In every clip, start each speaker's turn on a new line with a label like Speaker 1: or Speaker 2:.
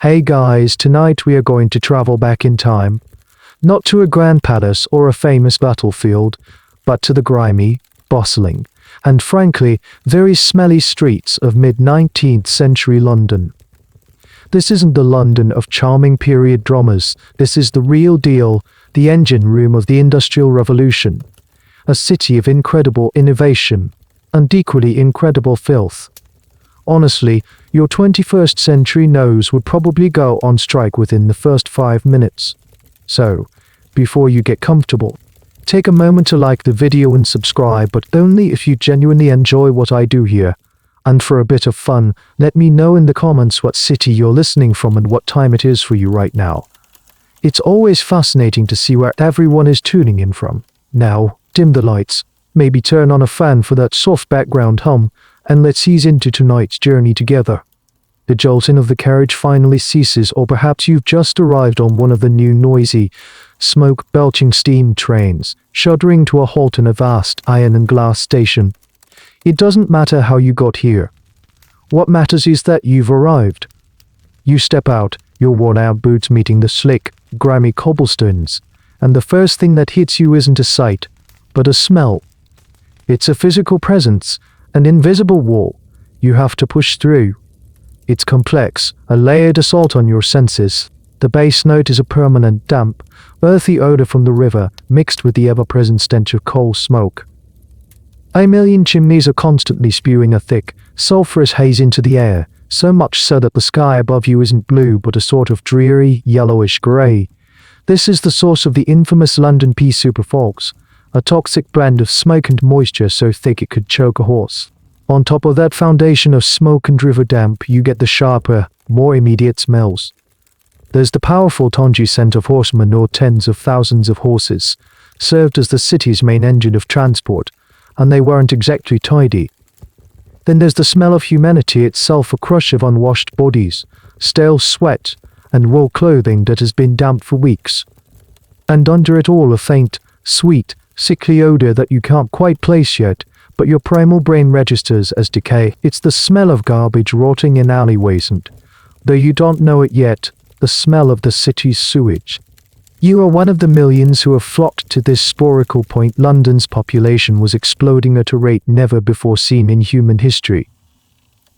Speaker 1: Hey guys, tonight we are going to travel back in time. Not to a grand palace or a famous battlefield, but to the grimy, bustling, and frankly, very smelly streets of mid-19th century London. This isn't the London of charming period dramas, this is the real deal, the engine room of the Industrial Revolution. A city of incredible innovation, and equally incredible filth. Honestly, your 21st century nose would probably go on strike within the first 5 minutes. So, before you get comfortable, take a moment to like the video and subscribe, but only if you genuinely enjoy what I do here. And for a bit of fun, let me know in the comments what city you're listening from and what time it is for you right now. It's always fascinating to see where everyone is tuning in from. Now, dim the lights, maybe turn on a fan for that soft background hum, and let's ease into tonight's journey together. The jolting of the carriage finally ceases, or perhaps you've just arrived on one of the new noisy, smoke-belching steam trains, shuddering to a halt in a vast iron and glass station. It doesn't matter how you got here. What matters is that you've arrived. You step out, your worn-out boots meeting the slick, grimy cobblestones, and the first thing that hits you isn't a sight, but a smell. It's a physical presence, an invisible wall you have to push through. It's complex, a layered assault on your senses. The bass note is a permanent, damp, earthy odor from the river, mixed with the ever-present stench of coal smoke. A million chimneys are constantly spewing a thick, sulphurous haze into the air, so much so that the sky above you isn't blue but a sort of dreary, yellowish grey. This is the source of the infamous London pea superfogs, a toxic blend of smoke and moisture so thick it could choke a horse. On top of that foundation of smoke and river damp, you get the sharper, more immediate smells. There's the powerful tangy scent of horsemen or tens of thousands of horses, served as the city's main engine of transport, and they weren't exactly tidy. Then there's the smell of humanity itself, a crush of unwashed bodies, stale sweat, and wool clothing that has been damp for weeks. And under it all a faint, sweet, sickly odor that you can't quite place yet, but your primal brain registers as decay. It's the smell of garbage rotting in alleyways and, though you don't know it yet, the smell of the city's sewage. You are one of the millions who have flocked to this sporical point. London's population was exploding at a rate never before seen in human history.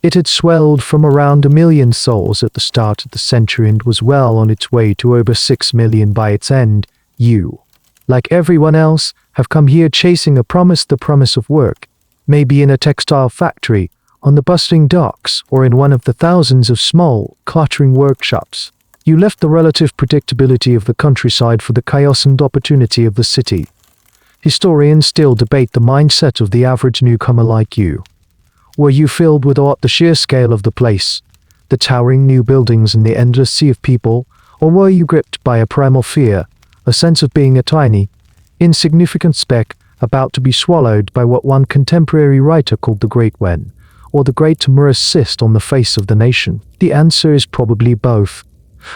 Speaker 1: It had swelled from around 1 million souls at the start of the century and was well on its way to over 6 million by its end. You, like everyone else, have come here chasing the promise of work, maybe in a textile factory, on the bustling docks, or in one of the thousands of small, cluttering workshops. You left the relative predictability of the countryside for the chaos and opportunity of the city. Historians still debate the mindset of the average newcomer like you. Were you filled with awe at the sheer scale of the place, the towering new buildings and the endless sea of people, or were you gripped by a primal fear, a sense of being a tiny, insignificant speck about to be swallowed by what one contemporary writer called the Great Wen, or the Great Timorous Cyst on the face of the nation? The answer is probably both.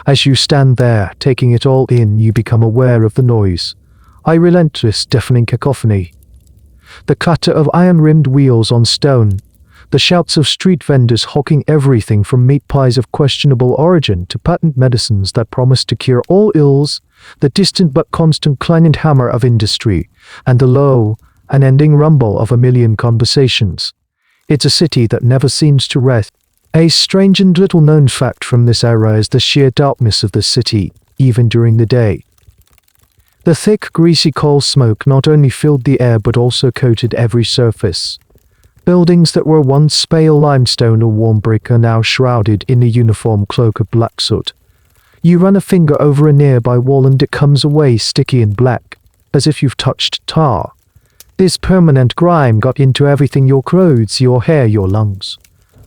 Speaker 1: As you stand there, taking it all in, you become aware of the noise, a relentless, deafening cacophony. The clatter of iron-rimmed wheels on stone, the shouts of street vendors hawking everything from meat pies of questionable origin to patent medicines that promise to cure all ills, the distant but constant clang and hammer of industry, and the low, unending rumble of 1 million conversations. It's a city that never seems to rest. A strange and little-known fact from this era is the sheer darkness of the city, even during the day. The thick, greasy coal smoke not only filled the air but also coated every surface. Buildings that were once pale limestone or warm brick are now shrouded in a uniform cloak of black soot. You run a finger over a nearby wall and it comes away sticky and black, as if you've touched tar. This permanent grime got into everything: your clothes, your hair, your lungs.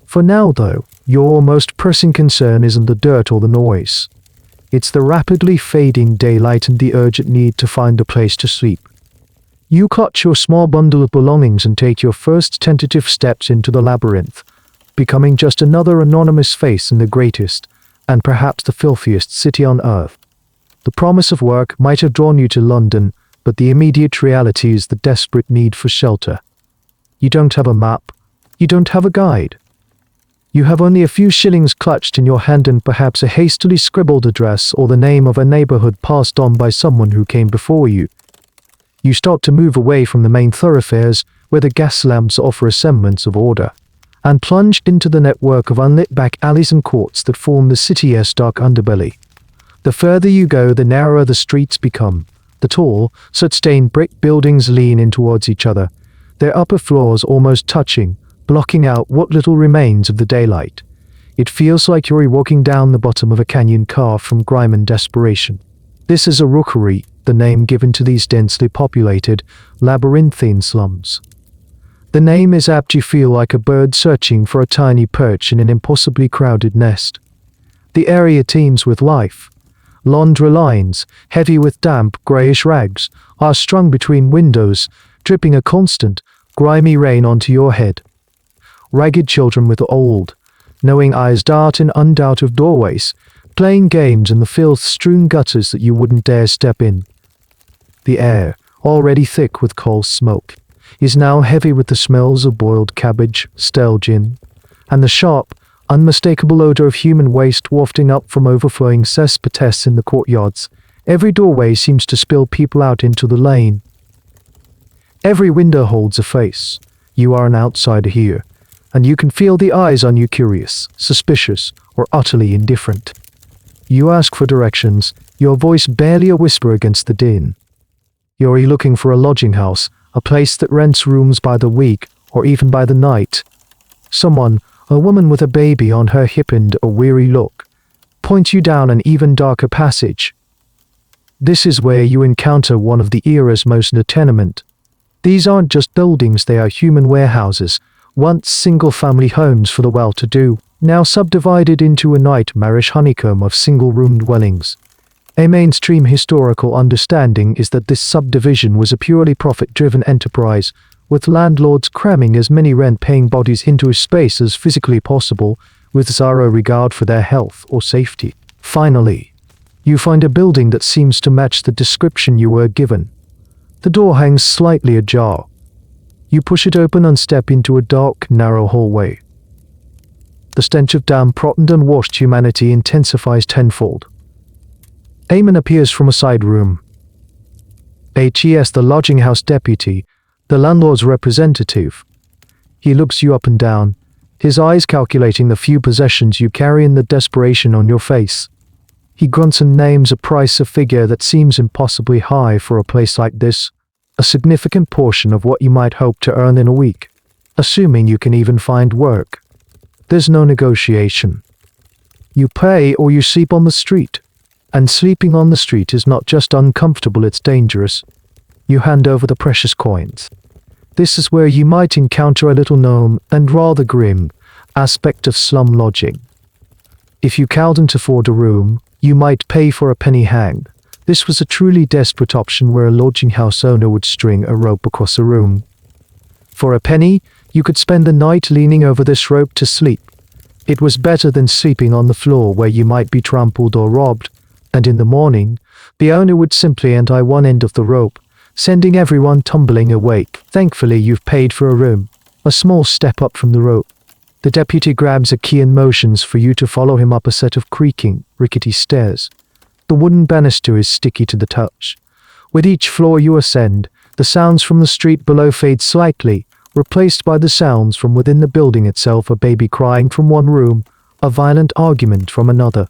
Speaker 1: For now, though, your most pressing concern isn't the dirt or the noise. It's the rapidly fading daylight and the urgent need to find a place to sleep. You clutch your small bundle of belongings and take your first tentative steps into the labyrinth, becoming just another anonymous face in the greatest, and perhaps the filthiest city on earth. The promise of work might have drawn you to London, but the immediate reality is the desperate need for shelter. You don't have a map. You don't have a guide. You have only a few shillings clutched in your hand and perhaps a hastily scribbled address or the name of a neighborhood passed on by someone who came before you. You start to move away from the main thoroughfares where the gas lamps offer a semblance of order, and plunge into the network of unlit back alleys and courts that form the city's dark underbelly. The further you go, the narrower the streets become. The tall, soot-stained brick buildings lean in towards each other, their upper floors almost touching, blocking out what little remains of the daylight. It feels like you're walking down the bottom of a canyon carved from grime and desperation. This is a rookery, the name given to these densely populated, labyrinthine slums. The name is apt to feel like a bird searching for a tiny perch in an impossibly crowded nest. The area teems with life. Laundry lines, heavy with damp, greyish rags, are strung between windows, dripping a constant, grimy rain onto your head. Ragged children with old, knowing eyes dart in and out of doorways, playing games in the filth-strewn gutters that you wouldn't dare step in. The air, already thick with coal smoke, is now heavy with the smells of boiled cabbage, stale gin, and the sharp, unmistakable odor of human waste wafting up from overflowing cesspits in the courtyards. Every doorway seems to spill people out into the lane. Every window holds a face. You are an outsider here, and you can feel the eyes on you, curious, suspicious, or utterly indifferent. You ask for directions, your voice barely a whisper against the din. You're looking for a lodging house, a place that rents rooms by the week, or even by the night. Someone, a woman with a baby on her hip and a weary look, points you down an even darker passage. This is where you encounter one of the era's most tenement. These aren't just buildings, they are human warehouses, once single-family homes for the well-to-do, now subdivided into a nightmarish honeycomb of single-room dwellings. A mainstream historical understanding is that this subdivision was a purely profit-driven enterprise, with landlords cramming as many rent-paying bodies into a space as physically possible, with zero regard for their health or safety. Finally, you find a building that seems to match the description you were given. The door hangs slightly ajar. You push it open and step into a dark, narrow hallway. The stench of damp, rotten and washed humanity intensifies tenfold. Eamon appears from a side room. HES, the lodging house deputy, the landlord's representative. He looks you up and down, his eyes calculating the few possessions you carry and the desperation on your face. He grunts and names a price, a figure that seems impossibly high for a place like this, a significant portion of what you might hope to earn in a week, assuming you can even find work. There's no negotiation. You pay or you sleep on the street. And sleeping on the street is not just uncomfortable, it's dangerous. You hand over the precious coins. This is where you might encounter a little known and rather grim aspect of slum lodging. If you couldn't afford a room, you might pay for a penny hang. This was a truly desperate option where a lodging house owner would string a rope across a room. For a penny, you could spend the night leaning over this rope to sleep. It was better than sleeping on the floor where you might be trampled or robbed, and in the morning, the owner would simply untie one end of the rope, sending everyone tumbling awake. Thankfully, you've paid for a room, a small step up from the rope. The deputy grabs a key and motions for you to follow him up a set of creaking, rickety stairs. The wooden banister is sticky to the touch. With each floor you ascend, the sounds from the street below fade slightly, replaced by the sounds from within the building itself, a baby crying from one room, a violent argument from another,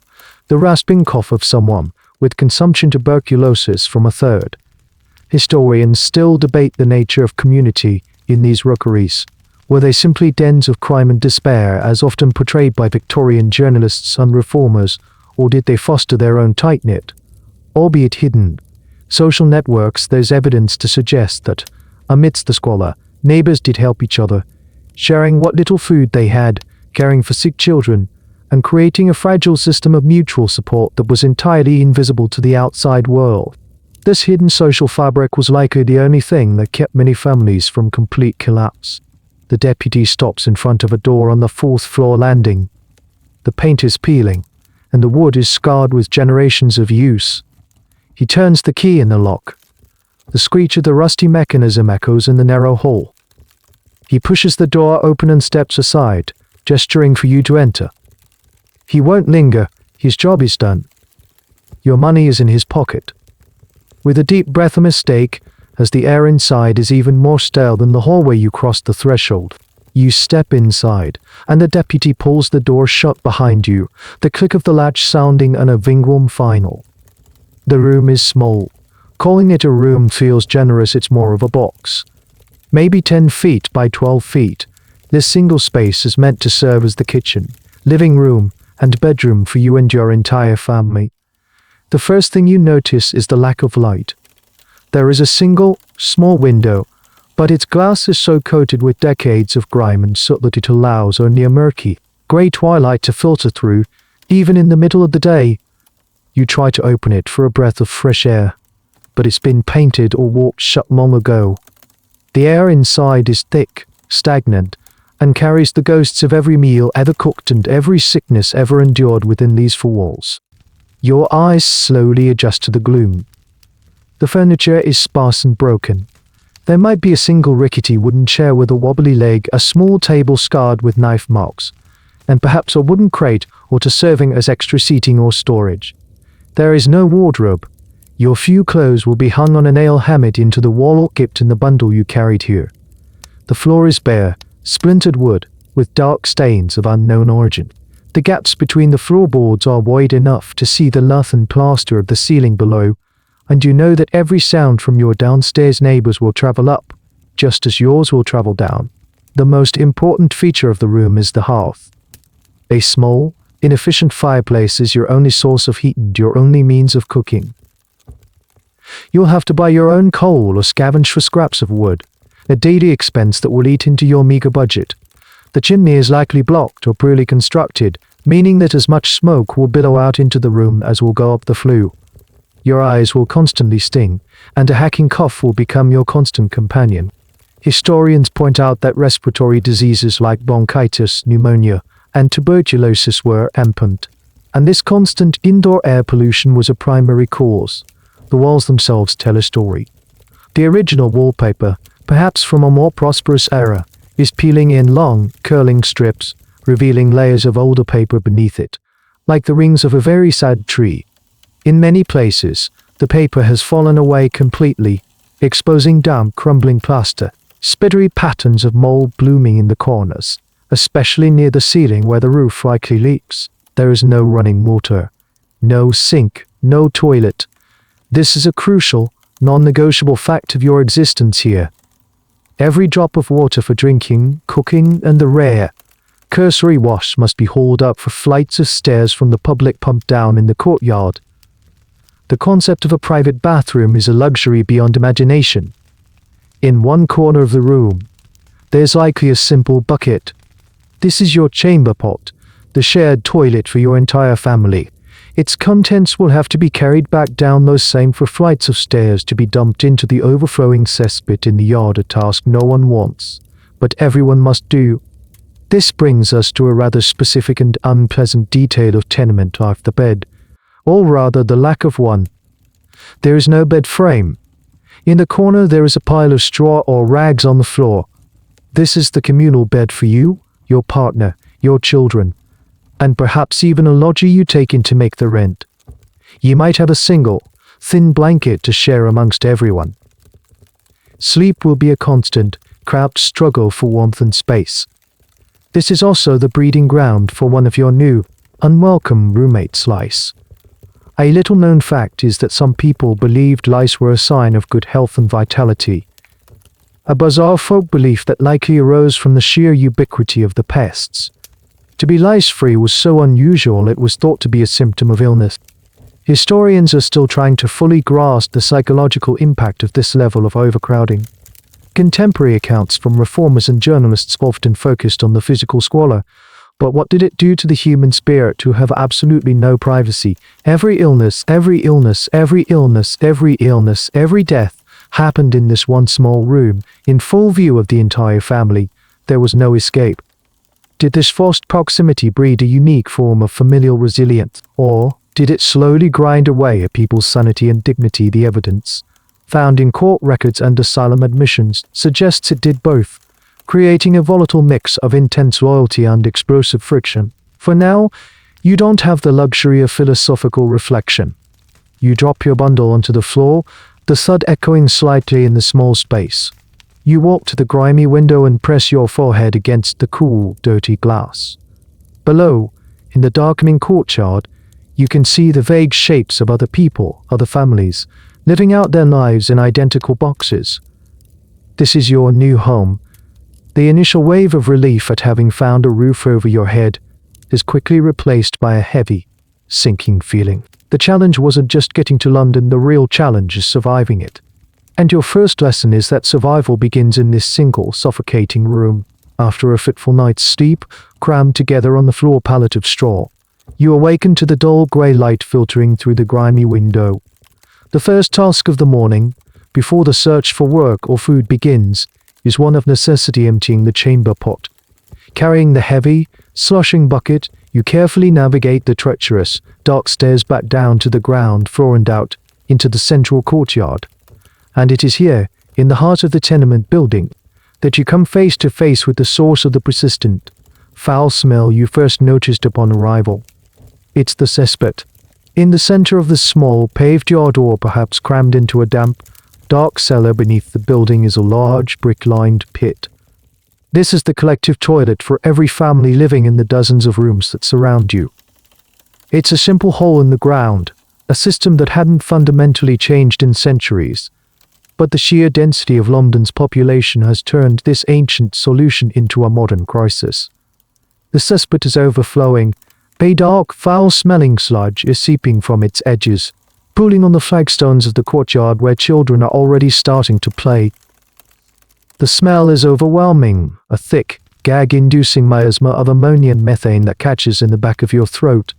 Speaker 1: the rasping cough of someone with consumption tuberculosis from a third. Historians still debate the nature of community in these rookeries. Were they simply dens of crime and despair, as often portrayed by Victorian journalists and reformers, or did they foster their own tight-knit, albeit hidden, social networks? There's evidence to suggest that, amidst the squalor, neighbors did help each other, sharing what little food they had, caring for sick children, and creating a fragile system of mutual support that was entirely invisible to the outside world. This hidden social fabric was likely the only thing that kept many families from complete collapse. The deputy stops in front of a door on the fourth-floor landing. The paint is peeling, and the wood is scarred with generations of use. He turns the key in the lock. The screech of the rusty mechanism echoes in the narrow hall. He pushes the door open and steps aside, gesturing for you to enter. He won't linger, his job is done. Your money is in his pocket. With a deep breath of mistake, as the air inside is even more stale than the hallway you crossed the threshold, you step inside, and the deputy pulls the door shut behind you, the click of the latch sounding an Avingworm final. The room is small. Calling it a room feels generous, it's more of a box. Maybe 10 feet by 12 feet. This single space is meant to serve as the kitchen, living room, and bedroom for you and your entire family. The first thing you notice is the lack of light. There is a single, small window, but its glass is so coated with decades of grime and soot that it allows only a murky, grey twilight to filter through, even in the middle of the day. You try to open it for a breath of fresh air, but it's been painted or warped shut long ago. The air inside is thick, stagnant, and carries the ghosts of every meal ever cooked and every sickness ever endured within these four walls. Your eyes slowly adjust to the gloom. The furniture is sparse and broken. There might be a single rickety wooden chair with a wobbly leg, a small table scarred with knife marks, and perhaps a wooden crate or two serving as extra seating or storage. There is no wardrobe. Your few clothes will be hung on a nail hammered into the wall or kept in the bundle you carried here. The floor is bare, splintered wood, with dark stains of unknown origin. The gaps between the floorboards are wide enough to see the lath and plaster of the ceiling below, and you know that every sound from your downstairs neighbors will travel up, just as yours will travel down. The most important feature of the room is the hearth. A small, inefficient fireplace is your only source of heat and your only means of cooking. You'll have to buy your own coal or scavenge for scraps of wood, a daily expense that will eat into your meager budget. The chimney is likely blocked or poorly constructed, meaning that as much smoke will billow out into the room as will go up the flue. Your eyes will constantly sting, and a hacking cough will become your constant companion. Historians point out that respiratory diseases like bronchitis, pneumonia, and tuberculosis were rampant, and this constant indoor air pollution was a primary cause. The walls themselves tell a story. The original wallpaper, perhaps from a more prosperous era, is peeling in long, curling strips, revealing layers of older paper beneath it, like the rings of a very sad tree. In many places, the paper has fallen away completely, exposing damp, crumbling plaster, spittery patterns of mold blooming in the corners, especially near the ceiling where the roof likely leaks. There is no running water, no sink, no toilet. This is a crucial, non-negotiable fact of your existence here. Every drop of water for drinking, cooking, and the rare, cursory wash must be hauled up for flights of stairs from the public pump down in the courtyard. The concept of a private bathroom is a luxury beyond imagination. In one corner of the room, there's likely a simple bucket. This is your chamber pot, the shared toilet for your entire family. Its contents will have to be carried back down those same 4 flights of stairs to be dumped into the overflowing cesspit in the yard, a task no one wants, but everyone must do. This brings us to a rather specific and unpleasant detail of tenement life: the bed, or rather the lack of one. There is no bed frame. In the corner there is a pile of straw or rags on the floor. This is the communal bed for you, your partner, your children, and perhaps even a lodger you take in to make the rent. You might have a single, thin blanket to share amongst everyone. Sleep will be a constant, cramped struggle for warmth and space. This is also the breeding ground for one of your new, unwelcome roommates, lice. A little-known fact is that some people believed lice were a sign of good health and vitality. A bizarre folk belief that likely arose from the sheer ubiquity of the pests. To be lice-free was so unusual it was thought to be a symptom of illness. Historians are still trying to fully grasp the psychological impact of this level of overcrowding. Contemporary accounts from reformers and journalists often focused on the physical squalor, but what did it do to the human spirit to have absolutely no privacy? Every illness, every illness, every illness, every illness, every death happened in this one small room, in full view of the entire family. There was no escape. Did this forced proximity breed a unique form of familial resilience, or did it slowly grind away at people's sanity and dignity? The evidence, found in court records and asylum admissions, suggests it did both. creating a volatile mix of intense loyalty and explosive friction. For now, you don't have the luxury of philosophical reflection. You drop your bundle onto the floor, the thud echoing slightly in the small space. You walk to the grimy window and press your forehead against the cool, dirty glass. Below, in the darkening courtyard, you can see the vague shapes of other people, other families, living out their lives in identical boxes. This is your new home. The initial wave of relief at having found a roof over your head is quickly replaced by a heavy, sinking feeling. The challenge wasn't just getting to London, the real challenge is surviving it. And your first lesson is that survival begins in this single, suffocating room. After a fitful night's sleep, crammed together on the floor pallet of straw, you awaken to the dull grey light filtering through the grimy window. The first task of the morning, before the search for work or food begins, is one of necessity: emptying the chamber pot. Carrying the heavy, sloshing bucket, you carefully navigate the treacherous, dark stairs back down to the ground floor and out into the central courtyard. And it is here, in the heart of the tenement building, that you come face to face with the source of the persistent, foul smell you first noticed upon arrival. It's the cesspit. In the center of the small, paved yard, or perhaps crammed into a damp, dark cellar beneath the building, is a large, brick-lined pit. This is the collective toilet for every family living in the dozens of rooms that surround you. It's a simple hole in the ground, a system that hadn't fundamentally changed in centuries. But the sheer density of London's population has turned this ancient solution into a modern crisis. The cesspit is overflowing. A dark, foul-smelling sludge is seeping from its edges, pooling on the flagstones of the courtyard where children are already starting to play. The smell is overwhelming, a thick, gag-inducing miasma of ammonia and methane that catches in the back of your throat.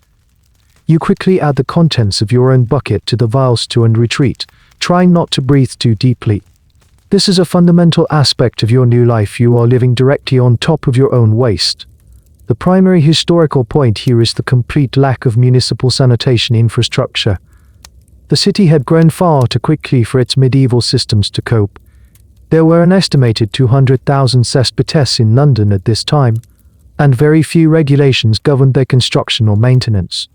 Speaker 1: You quickly add the contents of your own bucket to the vial stew and retreat, trying not to breathe too deeply. This is a fundamental aspect of your new life. You are living directly on top of your own waste. The primary historical point here is the complete lack of municipal sanitation infrastructure. The city had grown far too quickly for its medieval systems to cope. There were an estimated 200,000 cesspits in London at this time, and very few regulations governed their construction or maintenance.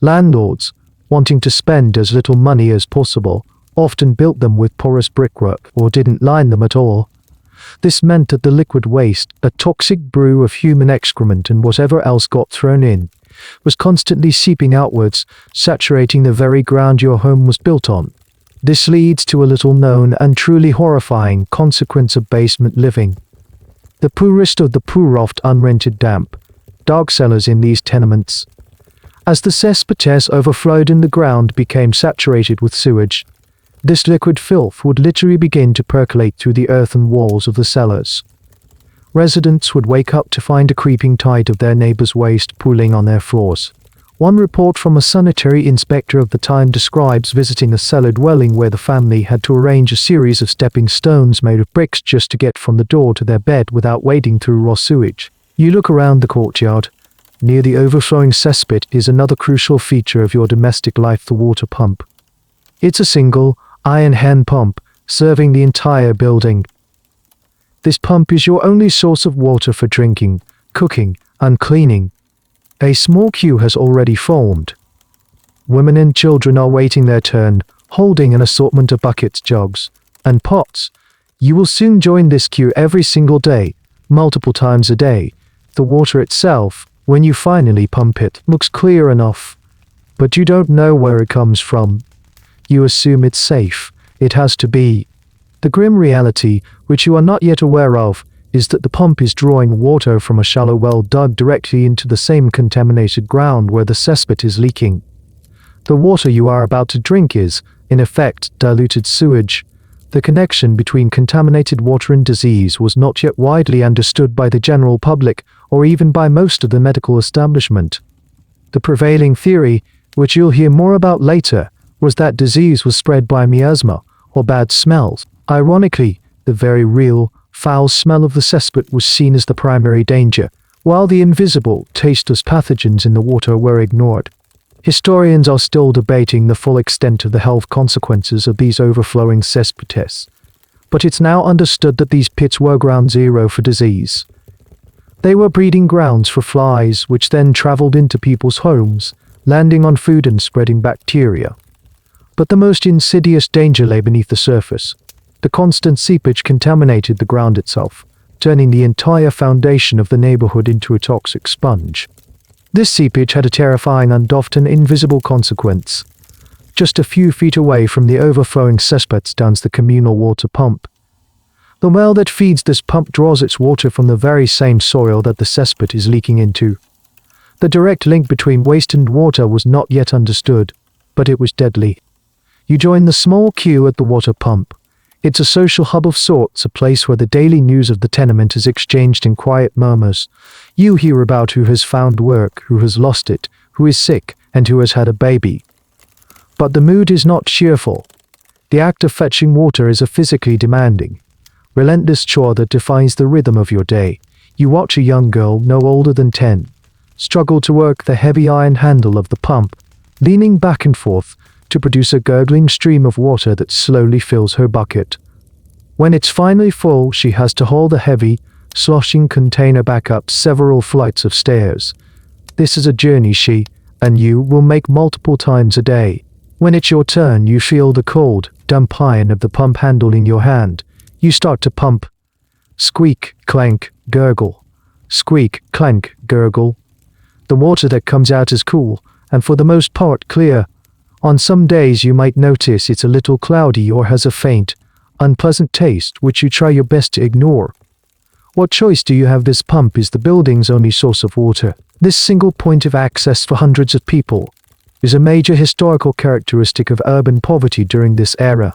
Speaker 1: Landlords, wanting to spend as little money as possible, often built them with porous brickwork or didn't line them at all. This meant that the liquid waste, a toxic brew of human excrement and whatever else got thrown in, was constantly seeping outwards, saturating the very ground your home was built on. This leads to a little-known and truly horrifying consequence of basement living. The poorest of the poor oft unrented damp, dark cellars in these tenements. As the cesspits overflowed and the ground became saturated with sewage, this liquid filth would literally begin to percolate through the earthen walls of the cellars. Residents would wake up to find a creeping tide of their neighbors' waste pooling on their floors. One report from a sanitary inspector of the time describes visiting a cellar dwelling where the family had to arrange a series of stepping stones made of bricks just to get from the door to their bed without wading through raw sewage. You look around the courtyard. Near the overflowing cesspit is another crucial feature of your domestic life: the water pump. It's a single, iron hand pump, serving the entire building. This pump is your only source of water for drinking, cooking, and cleaning. A small queue has already formed. Women and children are waiting their turn, holding an assortment of buckets, jugs, and pots. You will soon join this queue every single day, multiple times a day. The water itself, when you finally pump it, looks clear enough, but you don't know where it comes from. You assume it's safe. It has to be. The grim reality, which you are not yet aware of, is that the pump is drawing water from a shallow well dug directly into the same contaminated ground where the cesspit is leaking. The water you are about to drink is, in effect, diluted sewage. The connection between contaminated water and disease was not yet widely understood by the general public or even by most of the medical establishment. The prevailing theory, which you'll hear more about later, was that disease was spread by miasma, or bad smells. Ironically, the very real, foul smell of the cesspit was seen as the primary danger, while the invisible, tasteless pathogens in the water were ignored. Historians are still debating the full extent of the health consequences of these overflowing cesspits. But it's now understood that these pits were ground zero for disease. They were breeding grounds for flies, which then traveled into people's homes, landing on food and spreading bacteria. But the most insidious danger lay beneath the surface. The constant seepage contaminated the ground itself, turning the entire foundation of the neighborhood into a toxic sponge. This seepage had a terrifying and often invisible consequence. Just a few feet away from the overflowing cesspit stands the communal water pump. The well that feeds this pump draws its water from the very same soil that the cesspit is leaking into. The direct link between waste and water was not yet understood, but it was deadly. You join the small queue at the water pump. It's a social hub of sorts, a place where the daily news of the tenement is exchanged in quiet murmurs. You hear about who has found work, who has lost it, who is sick, and who has had a baby. But the mood is not cheerful. The act of fetching water is a physically demanding, relentless chore that defines the rhythm of your day. You watch a young girl, no older than 10, struggle to work the heavy iron handle of the pump, leaning back and forth to produce a gurgling stream of water that slowly fills her bucket. When it's finally full, she has to haul the heavy, sloshing container back up several flights of stairs. This is a journey she, and you, will make multiple times a day. When it's your turn, you feel the cold, damp iron of the pump handle in your hand. You start to pump. Squeak, clank, gurgle. Squeak, clank, gurgle. The water that comes out is cool, and for the most part clear. On some days you might notice it's a little cloudy or has a faint, unpleasant taste which you try your best to ignore. What choice do you have? This pump is the building's only source of water. This single point of access for hundreds of people is a major historical characteristic of urban poverty during this era.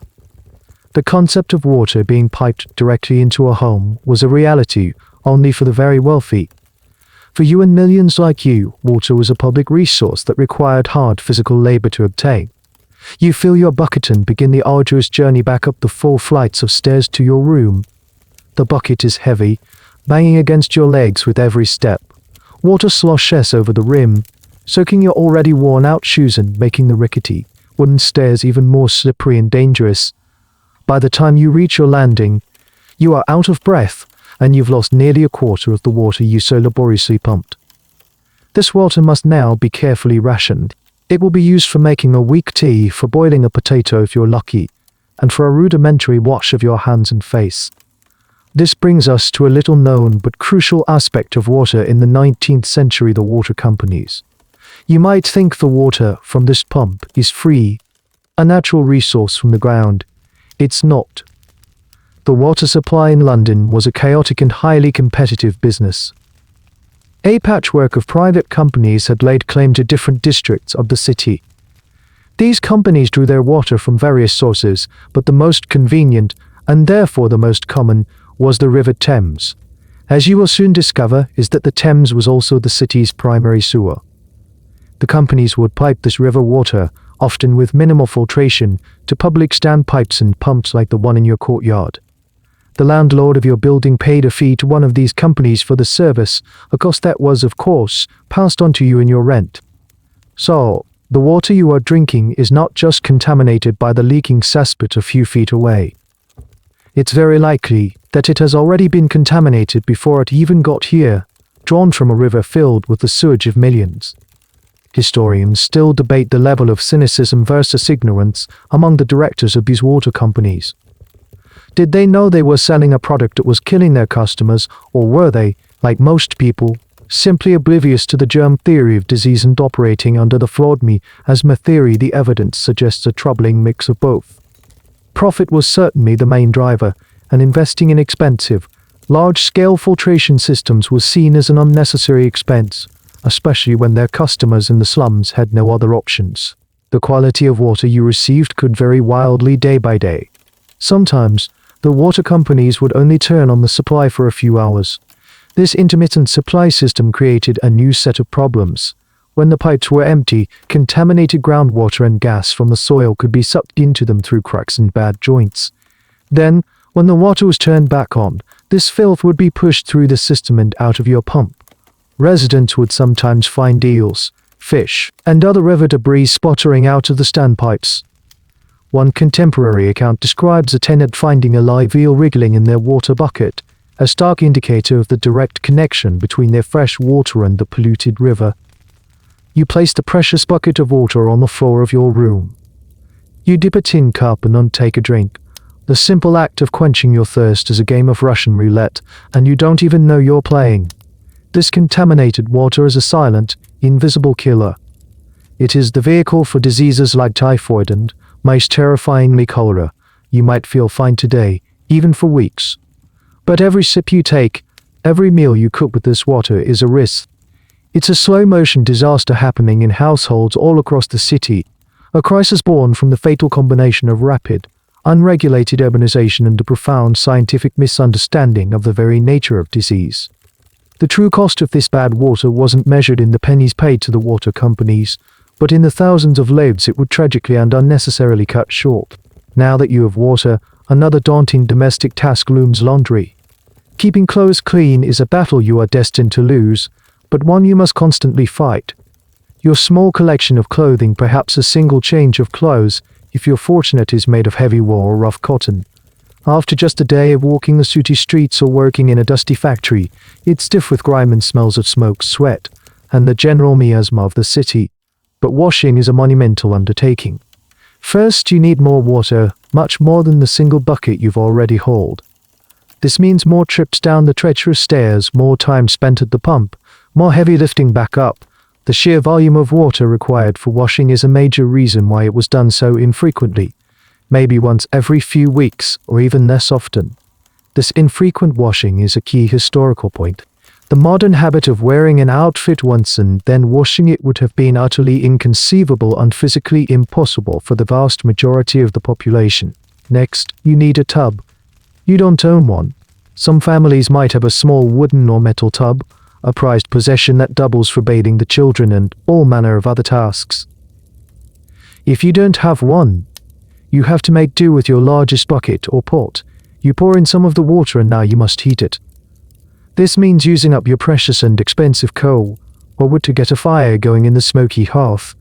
Speaker 1: The concept of water being piped directly into a home was a reality only for the very wealthy. For you and millions like you, water was a public resource that required hard physical labor to obtain. You fill your bucket and begin the arduous journey back up the 4 flights of stairs to your room. The bucket is heavy, banging against your legs with every step. Water sloshes over the rim, soaking your already worn-out shoes and making the rickety wooden stairs even more slippery and dangerous. By the time you reach your landing, you are out of breath, and you've lost nearly a quarter of the water you so laboriously pumped. This water must now be carefully rationed. It will be used for making a weak tea, for boiling a potato if you're lucky, and for a rudimentary wash of your hands and face. This brings us to a little-known but crucial aspect of water in the 19th century: the water companies. You might think the water from this pump is free, a natural resource from the ground. It's not. The water supply in London was a chaotic and highly competitive business. A patchwork of private companies had laid claim to different districts of the city. These companies drew their water from various sources, but the most convenient, and therefore the most common, was the River Thames. As you will soon discover, is that the Thames was also the city's primary sewer. The companies would pipe this river water, often with minimal filtration, to public standpipes and pumps like the one in your courtyard. The landlord of your building paid a fee to one of these companies for the service, a cost that was, of course, passed on to you in your rent. So, the water you are drinking is not just contaminated by the leaking cesspit a few feet away. It's very likely that it has already been contaminated before it even got here, drawn from a river filled with the sewage of millions. Historians still debate the level of cynicism versus ignorance among the directors of these water companies. Did they know they were selling a product that was killing their customers, or were they, like most people, simply oblivious to the germ theory of disease and operating under the flawed miasma theory? The evidence suggests a troubling mix of both. Profit was certainly the main driver, and investing in expensive, large-scale filtration systems was seen as an unnecessary expense, especially when their customers in the slums had no other options. The quality of water you received could vary wildly day by day. Sometimes, the water companies would only turn on the supply for a few hours. This intermittent supply system created a new set of problems. When the pipes were empty, contaminated groundwater and gas from the soil could be sucked into them through cracks and bad joints. Then, when the water was turned back on, this filth would be pushed through the system and out of your pump. Residents would sometimes find eels, fish, and other river debris sputtering out of the standpipes. One contemporary account describes a tenant finding a live eel wriggling in their water bucket, a stark indicator of the direct connection between their fresh water and the polluted river. You place the precious bucket of water on the floor of your room. You dip a tin cup and take a drink. The simple act of quenching your thirst is a game of Russian roulette, and you don't even know you're playing. This contaminated water is a silent, invisible killer. It is the vehicle for diseases like typhoid and, most terrifyingly, cholera. You might feel fine today, even for weeks. But every sip you take, every meal you cook with this water is a risk. It's a slow-motion disaster happening in households all across the city, a crisis born from the fatal combination of rapid, unregulated urbanization and a profound scientific misunderstanding of the very nature of disease. The true cost of this bad water wasn't measured in the pennies paid to the water companies, but in the thousands of lives it would tragically and unnecessarily cut short. Now that you have water, another daunting domestic task looms: laundry. Keeping clothes clean is a battle you are destined to lose, but one you must constantly fight. Your small collection of clothing, perhaps a single change of clothes, if you're fortunate, is made of heavy wool or rough cotton. After just a day of walking the sooty streets or working in a dusty factory, it's stiff with grime and smells of smoke, sweat, and the general miasma of the city. But washing is a monumental undertaking. First, you need more water, much more than the single bucket you've already hauled. This means more trips down the treacherous stairs, more time spent at the pump, more heavy lifting back up. The sheer volume of water required for washing is a major reason why it was done so infrequently, maybe once every few weeks or even less often. This infrequent washing is a key historical point. The modern habit of wearing an outfit once and then washing it would have been utterly inconceivable and physically impossible for the vast majority of the population. Next, you need a tub. You don't own one. Some families might have a small wooden or metal tub, a prized possession that doubles for bathing the children and all manner of other tasks. If you don't have one, you have to make do with your largest bucket or pot. You pour in some of the water and now you must heat it. This means using up your precious and expensive coal, or wood to get a fire going in the smoky hearth.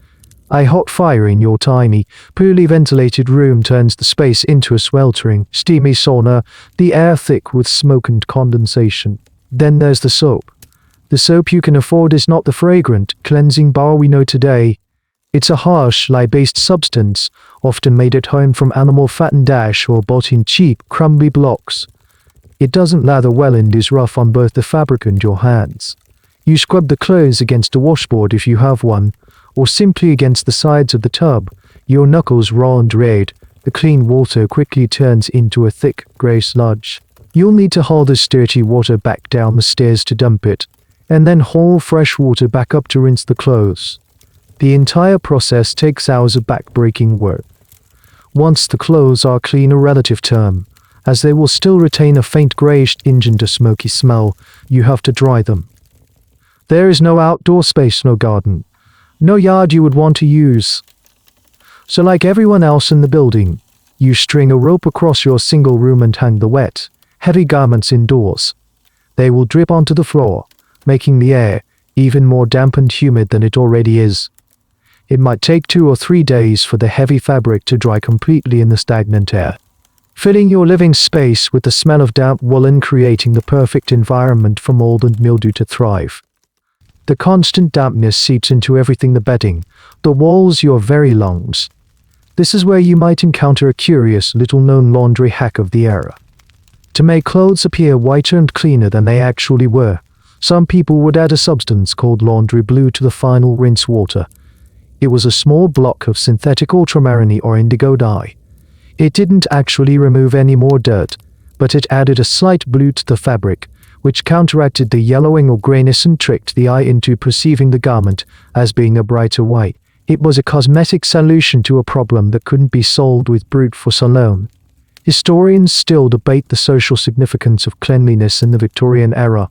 Speaker 1: A hot fire in your tiny, poorly ventilated room turns the space into a sweltering, steamy sauna, the air thick with smoke and condensation. Then there's the soap. The soap you can afford is not the fragrant, cleansing bar we know today. It's a harsh, lye-based substance, often made at home from animal fat and dash or bought in cheap, crumbly blocks. It doesn't lather well and is rough on both the fabric and your hands. You scrub the clothes against a washboard if you have one, or simply against the sides of the tub, your knuckles raw and red. The clean water quickly turns into a thick, grey sludge. You'll need to haul this dirty water back down the stairs to dump it, and then haul fresh water back up to rinse the clothes. The entire process takes hours of back-breaking work. Once the clothes are clean, a relative term, as they will still retain a faint greyish tinge and a smoky smell, you have to dry them. There is no outdoor space, no garden, no yard you would want to use. So like everyone else in the building, you string a rope across your single room and hang the wet, heavy garments indoors. They will drip onto the floor, making the air even more damp and humid than it already is. It might take 2 or 3 days for the heavy fabric to dry completely in the stagnant air, filling your living space with the smell of damp wool and creating the perfect environment for mold and mildew to thrive. The constant dampness seeps into everything: the bedding, the walls, your very lungs. This is where you might encounter a curious, little-known laundry hack of the era. To make clothes appear whiter and cleaner than they actually were, some people would add a substance called laundry blue to the final rinse water. It was a small block of synthetic ultramarine or indigo dye. It didn't actually remove any more dirt, but it added a slight blue to the fabric, which counteracted the yellowing or grayness and tricked the eye into perceiving the garment as being a brighter white. It was a cosmetic solution to a problem that couldn't be solved with brute force alone. Historians still debate the social significance of cleanliness in the Victorian era.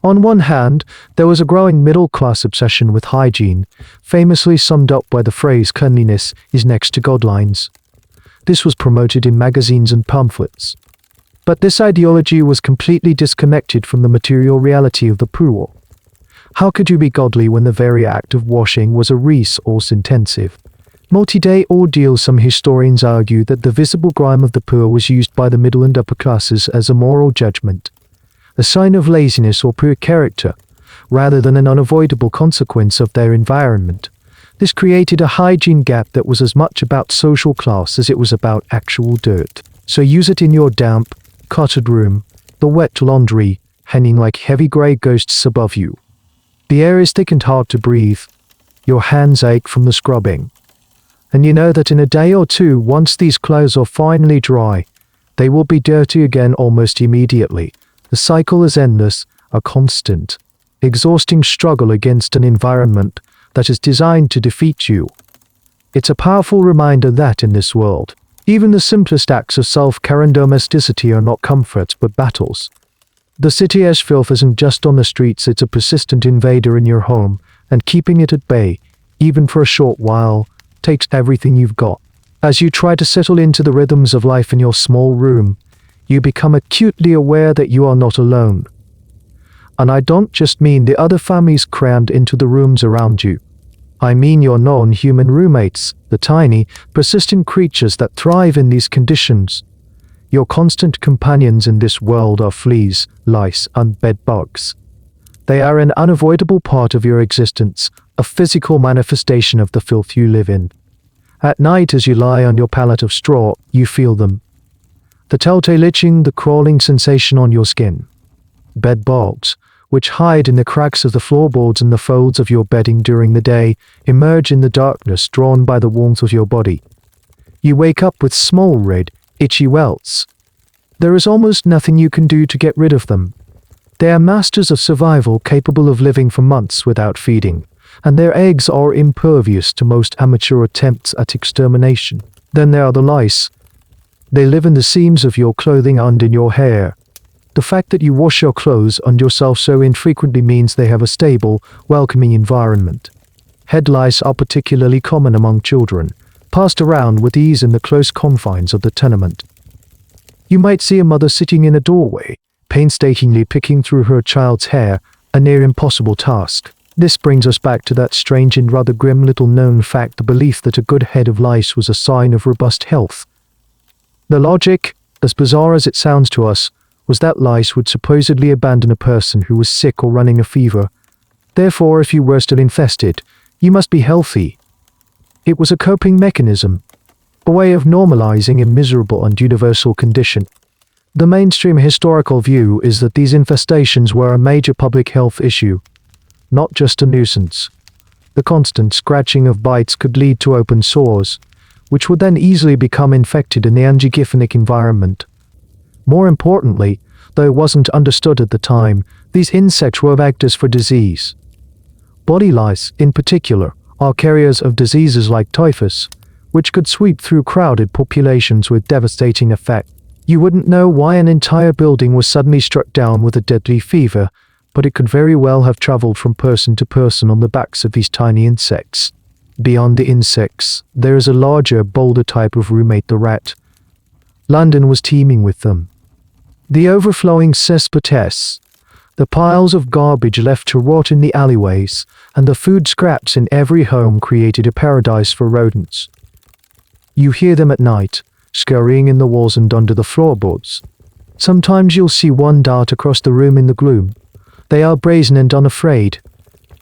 Speaker 1: On one hand, there was a growing middle-class obsession with hygiene, famously summed up by the phrase "cleanliness is next to godlines." This was promoted in magazines and pamphlets. But this ideology was completely disconnected from the material reality of the poor. How could you be godly when the very act of washing was a resource-intensive, Multi-day ordeal. Some historians argue that the visible grime of the poor was used by the middle and upper classes as a moral judgment, a sign of laziness or poor character, rather than an unavoidable consequence of their environment. This created a hygiene gap that was as much about social class as it was about actual dirt. So use it in your damp, cluttered room, the wet laundry hanging like heavy grey ghosts above you. The air is thick and hard to breathe. Your hands ache from the scrubbing. And you know that in a day or two, once these clothes are finally dry, they will be dirty again almost immediately. The cycle is endless, a constant, exhausting struggle against an environment that is designed to defeat you. It's a powerful reminder that in this world, even the simplest acts of self-care and domesticity are not comforts but battles. The city's filth isn't just on the streets, it's a persistent invader in your home, and keeping it at bay, even for a short while, takes everything you've got. As you try to settle into the rhythms of life in your small room, you become acutely aware that you are not alone. And I don't just mean the other families crammed into the rooms around you. I mean your non-human roommates, the tiny, persistent creatures that thrive in these conditions. Your constant companions in this world are fleas, lice, and bedbugs. They are an unavoidable part of your existence, a physical manifestation of the filth you live in. At night, as you lie on your pallet of straw, you feel them. The telltale itching, the crawling sensation on your skin. Bedbugs, which hide in the cracks of the floorboards and the folds of your bedding during the day, emerge in the darkness drawn by the warmth of your body. You wake up with small red, itchy welts. There is almost nothing you can do to get rid of them. They are masters of survival, capable of living for months without feeding, and their eggs are impervious to most amateur attempts at extermination. Then there are the lice. They live in the seams of your clothing and in your hair. The fact that you wash your clothes and yourself so infrequently means they have a stable, welcoming environment. Head lice are particularly common among children, passed around with ease in the close confines of the tenement. You might see a mother sitting in a doorway, painstakingly picking through her child's hair, a near impossible task. This brings us back to that strange and rather grim little-known fact, the belief that a good head of lice was a sign of robust health. The logic, as bizarre as it sounds to us, was that lice would supposedly abandon a person who was sick or running a fever. Therefore, if you were still infested, you must be healthy. It was a coping mechanism, a way of normalizing a miserable and universal condition. The mainstream historical view is that these infestations were a major public health issue, not just a nuisance. The constant scratching of bites could lead to open sores, which would then easily become infected in the unhygienic environment. More importantly, though it wasn't understood at the time, these insects were vectors for disease. Body lice, in particular, are carriers of diseases like typhus, which could sweep through crowded populations with devastating effect. You wouldn't know why an entire building was suddenly struck down with a deadly fever, but it could very well have traveled from person to person on the backs of these tiny insects. Beyond the insects, there is a larger, bolder type of roommate, the rat. London was teeming with them. The overflowing cesspits, the piles of garbage left to rot in the alleyways, and the food scraps in every home created a paradise for rodents. You hear them at night, scurrying in the walls and under the floorboards. Sometimes you'll see one dart across the room in the gloom. They are brazen and unafraid.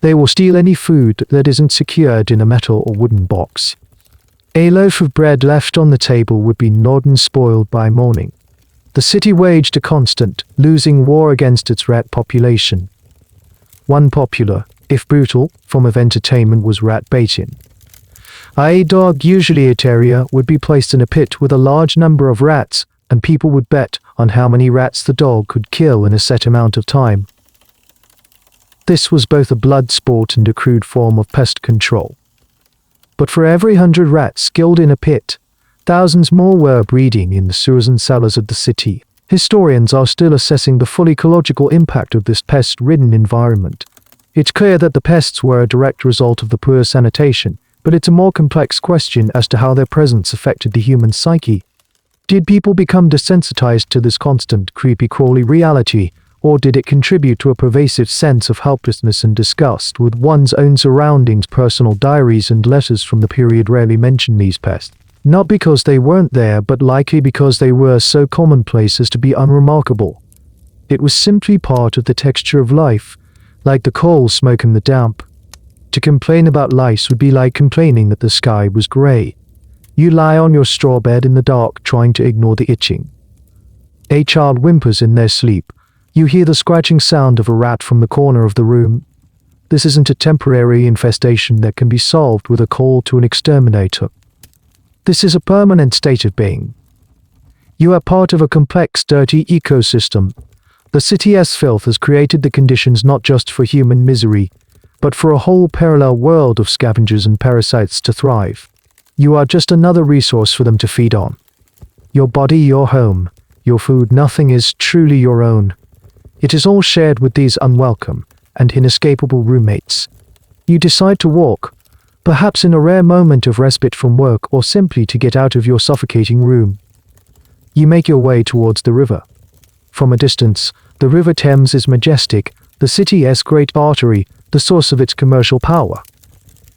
Speaker 1: They will steal any food that isn't secured in a metal or wooden box. A loaf of bread left on the table would be gnawed and spoiled by morning. The city waged a constant, losing war against its rat population. One popular, if brutal, form of entertainment was rat baiting. A dog, usually a terrier, would be placed in a pit with a large number of rats, and people would bet on how many rats the dog could kill in a set amount of time. This was both a blood sport and a crude form of pest control. But for every 100 rats killed in a pit, thousands more were breeding in the sewers and cellars of the city. Historians are still assessing the full ecological impact of this pest-ridden environment. It's clear that the pests were a direct result of the poor sanitation, but it's a more complex question as to how their presence affected the human psyche. Did people become desensitized to this constant, creepy-crawly reality, Or did it contribute to a pervasive sense of helplessness and disgust with one's own surroundings? Personal diaries and letters from the period rarely mention these pests. Not because they weren't there, but likely because they were so commonplace as to be unremarkable. It was simply part of the texture of life, like the coal smoke and the damp. To complain about lice would be like complaining that the sky was grey. You lie on your straw bed in the dark trying to ignore the itching. A child whimpers in their sleep. You hear the scratching sound of a rat from the corner of the room. This isn't a temporary infestation that can be solved with a call to an exterminator. This is a permanent state of being. You are part of a complex, dirty ecosystem. The city's filth has created the conditions not just for human misery, but for a whole parallel world of scavengers and parasites to thrive. You are just another resource for them to feed on. Your body, your home, your food, nothing is truly your own. It is all shared with these unwelcome and inescapable roommates. You decide to walk, perhaps in a rare moment of respite from work or simply to get out of your suffocating room. You make your way towards the river. From a distance, the River Thames is majestic, the city's great artery, the source of its commercial power.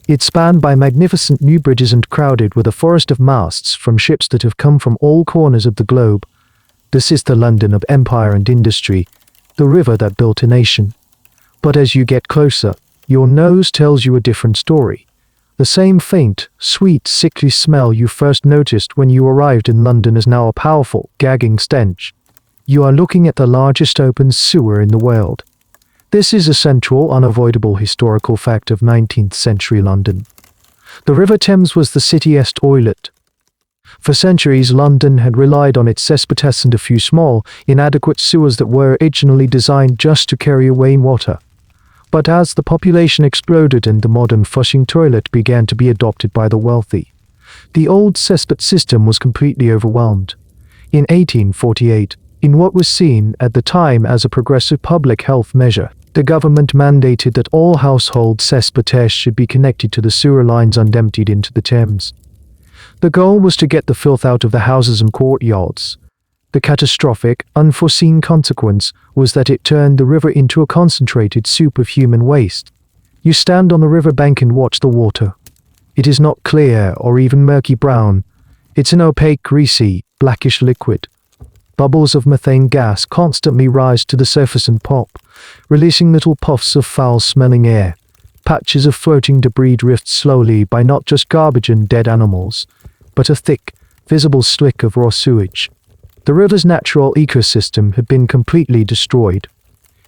Speaker 1: It's spanned by magnificent new bridges and crowded with a forest of masts from ships that have come from all corners of the globe. This is the London of empire and industry, the river that built a nation. But as you get closer, your nose tells you a different story. The same faint, sweet, sickly smell you first noticed when you arrived in London is now a powerful, gagging stench. You are looking at the largest open sewer in the world. This is a central, unavoidable historical fact of 19th century London. The River Thames was the city's toilet. For centuries, London had relied on its cesspits and a few small, inadequate sewers that were originally designed just to carry away water. But as the population exploded and the modern flushing toilet began to be adopted by the wealthy, the old cesspit system was completely overwhelmed. In 1848, in what was seen at the time as a progressive public health measure, the government mandated that all household cesspits should be connected to the sewer lines and emptied into the Thames. The goal was to get the filth out of the houses and courtyards. The catastrophic, unforeseen consequence was that it turned the river into a concentrated soup of human waste. You stand on the riverbank and watch the water. It is not clear or even murky brown. It's an opaque, greasy, blackish liquid. Bubbles of methane gas constantly rise to the surface and pop, releasing little puffs of foul-smelling air. Patches of floating debris drift slowly by not just garbage and dead animals, but a thick, visible slick of raw sewage. The river's natural ecosystem had been completely destroyed.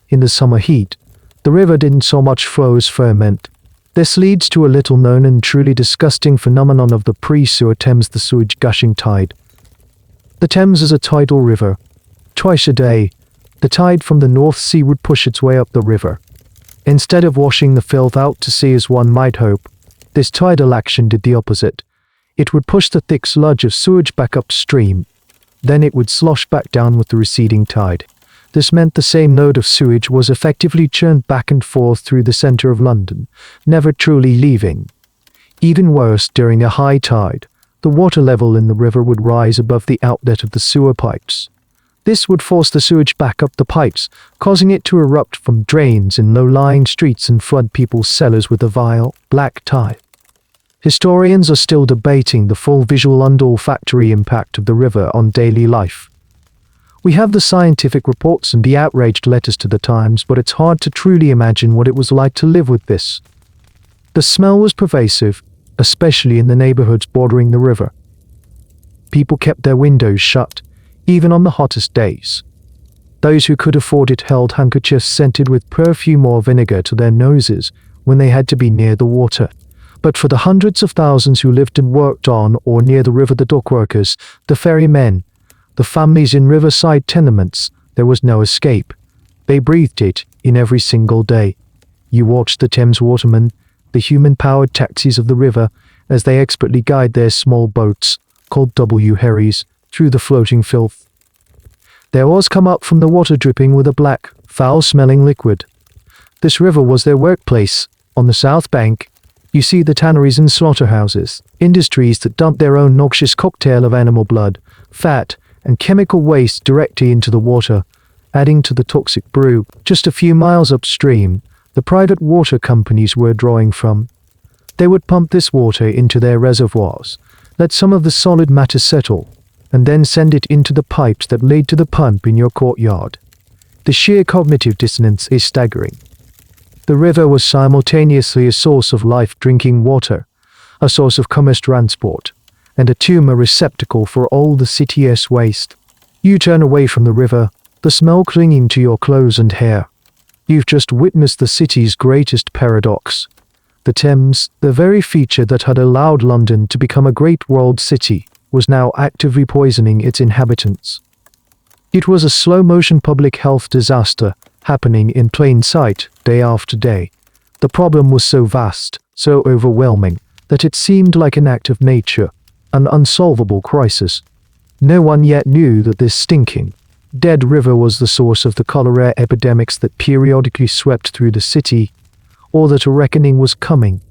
Speaker 1: In the summer heat, the river didn't so much flow as ferment. This leads to a little-known and truly disgusting phenomenon of the pre-sewer Thames, the sewage gushing tide. The Thames is a tidal river. Twice a day, the tide from the North Sea would push its way up the river. Instead of washing the filth out to sea as one might hope, this tidal action did the opposite. It would push the thick sludge of sewage back upstream. Then it would slosh back down with the receding tide. This meant the same load of sewage was effectively churned back and forth through the centre of London, never truly leaving. Even worse, during a high tide, the water level in the river would rise above the outlet of the sewer pipes. This would force the sewage back up the pipes, causing it to erupt from drains in low-lying streets and flood people's cellars with a vile, black tide. Historians are still debating the full visual and olfactory impact of the river on daily life. We have the scientific reports and the outraged letters to the Times, but it's hard to truly imagine what it was like to live with this. The smell was pervasive, especially in the neighborhoods bordering the river. People kept their windows shut, even on the hottest days. Those who could afford it held handkerchiefs scented with perfume or vinegar to their noses when they had to be near the water. But for the hundreds of thousands who lived and worked on or near the river, the dockworkers, the ferrymen, the families in riverside tenements, there was no escape. They breathed it in every single day. You watched the Thames watermen, the human-powered taxis of the river, as they expertly guide their small boats, called W-herries, through the floating filth. Their oars come up from the water dripping with a black, foul-smelling liquid. This river was their workplace. On the south bank, you see the tanneries and slaughterhouses, industries that dump their own noxious cocktail of animal blood, fat, and chemical waste directly into the water. adding to the toxic brew. Just a few miles upstream, the private water companies were drawing from. They would pump this water into their reservoirs, let some of the solid matter settle, and then send it into the pipes that lead to the pump in your courtyard. The sheer cognitive dissonance is staggering. The river was simultaneously a source of life drinking water, a source of commerce transport, and a tumor receptacle for all the city's waste. You turn away from the river, the smell clinging to your clothes and hair. You've just witnessed the city's greatest paradox. The Thames, the very feature that had allowed London to become a great world city, was now actively poisoning its inhabitants. It was a slow-motion public health disaster, happening in plain sight, day after day. The problem was so vast, so overwhelming, that it seemed like an act of nature, an unsolvable crisis. No one yet knew that this stinking, dead river was the source of the cholera epidemics that periodically swept through the city, or that a reckoning was coming,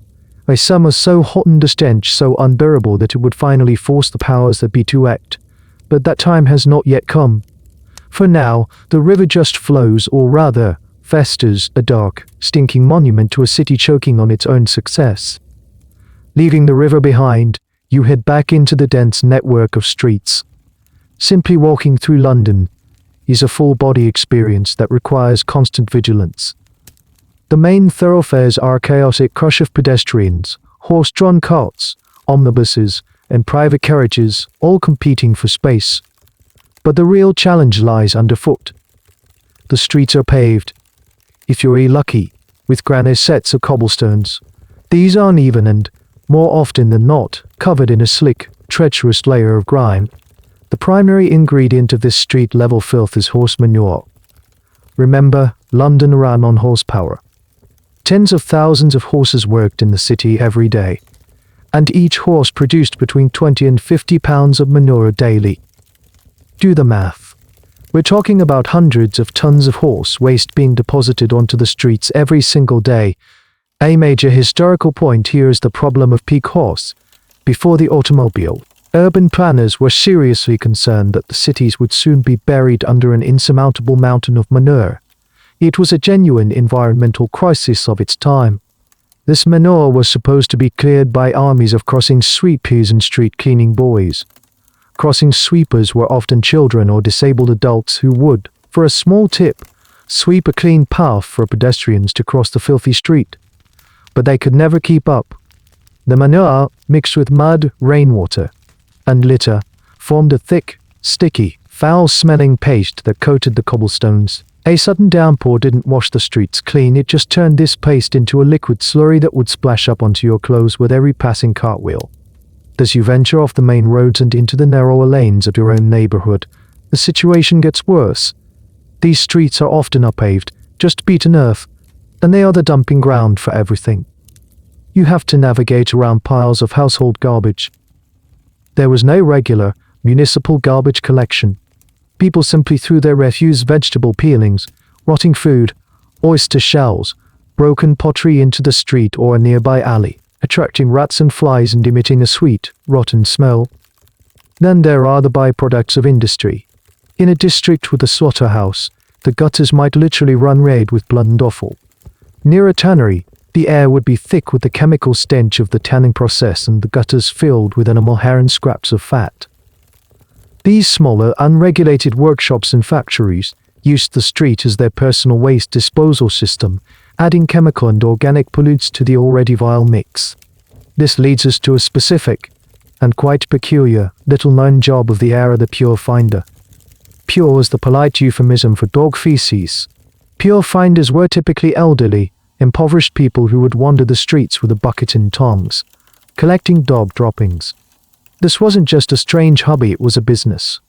Speaker 1: a summer so hot and a stench so unbearable that it would finally force the powers that be to act. But that time has not yet come. For now, the river just flows, or rather, festers, a dark, stinking monument to a city choking on its own success. Leaving the river behind, you head back into the dense network of streets. Simply walking through London is a full-body experience that requires constant vigilance. The main thoroughfares are a chaotic crush of pedestrians, horse-drawn carts, omnibuses, and private carriages, all competing for space. But the real challenge lies underfoot. The streets are paved, if you're lucky, with granite sets of cobblestones. These are uneven and, more often than not, covered in a slick, treacherous layer of grime. The primary ingredient of this street-level filth is horse manure. Remember, London ran on horsepower. Tens of thousands of horses worked in the city every day, and each horse produced between 20 and 50 pounds of manure daily. Do the math. We're talking about hundreds of tons of horse waste being deposited onto the streets every single day. A major historical point here is the problem of peak horse. Before the automobile, urban planners were seriously concerned that the cities would soon be buried under an insurmountable mountain of manure. It was a genuine environmental crisis of its time. This manure was supposed to be cleared by armies of crossing sweepers and street cleaning boys. Crossing sweepers were often children or disabled adults who would, for a small tip, sweep a clean path for pedestrians to cross the filthy street. But they could never keep up. The manure, mixed with mud, rainwater, and litter, formed a thick, sticky, foul-smelling paste that coated the cobblestones. A sudden downpour didn't wash the streets clean, it just turned this paste into a liquid slurry that would splash up onto your clothes with every passing cartwheel. As you venture off the main roads and into the narrower lanes of your own neighborhood, the situation gets worse. These streets are often unpaved, just beaten earth, and they are the dumping ground for everything. You have to navigate around piles of household garbage. There was no regular, municipal garbage collection. People simply threw their refuse, vegetable peelings, rotting food, oyster shells, broken pottery into the street or a nearby alley, attracting rats and flies and emitting a sweet, rotten smell. Then there are the byproducts of industry. In a district with a slaughterhouse, the gutters might literally run red with blood and offal. Near a tannery, the air would be thick with the chemical stench of the tanning process and the gutters filled with animal hair and scraps of fat. These smaller, unregulated workshops and factories used the street as their personal waste disposal system, adding chemical and organic pollutants to the already vile mix. This leads us to a specific, and quite peculiar, little-known job of the era the pure finder. Pure is the polite euphemism for dog feces. Pure finders were typically elderly, impoverished people who would wander the streets with a bucket and tongs, collecting dog droppings. This wasn't just a strange hobby, it was a business.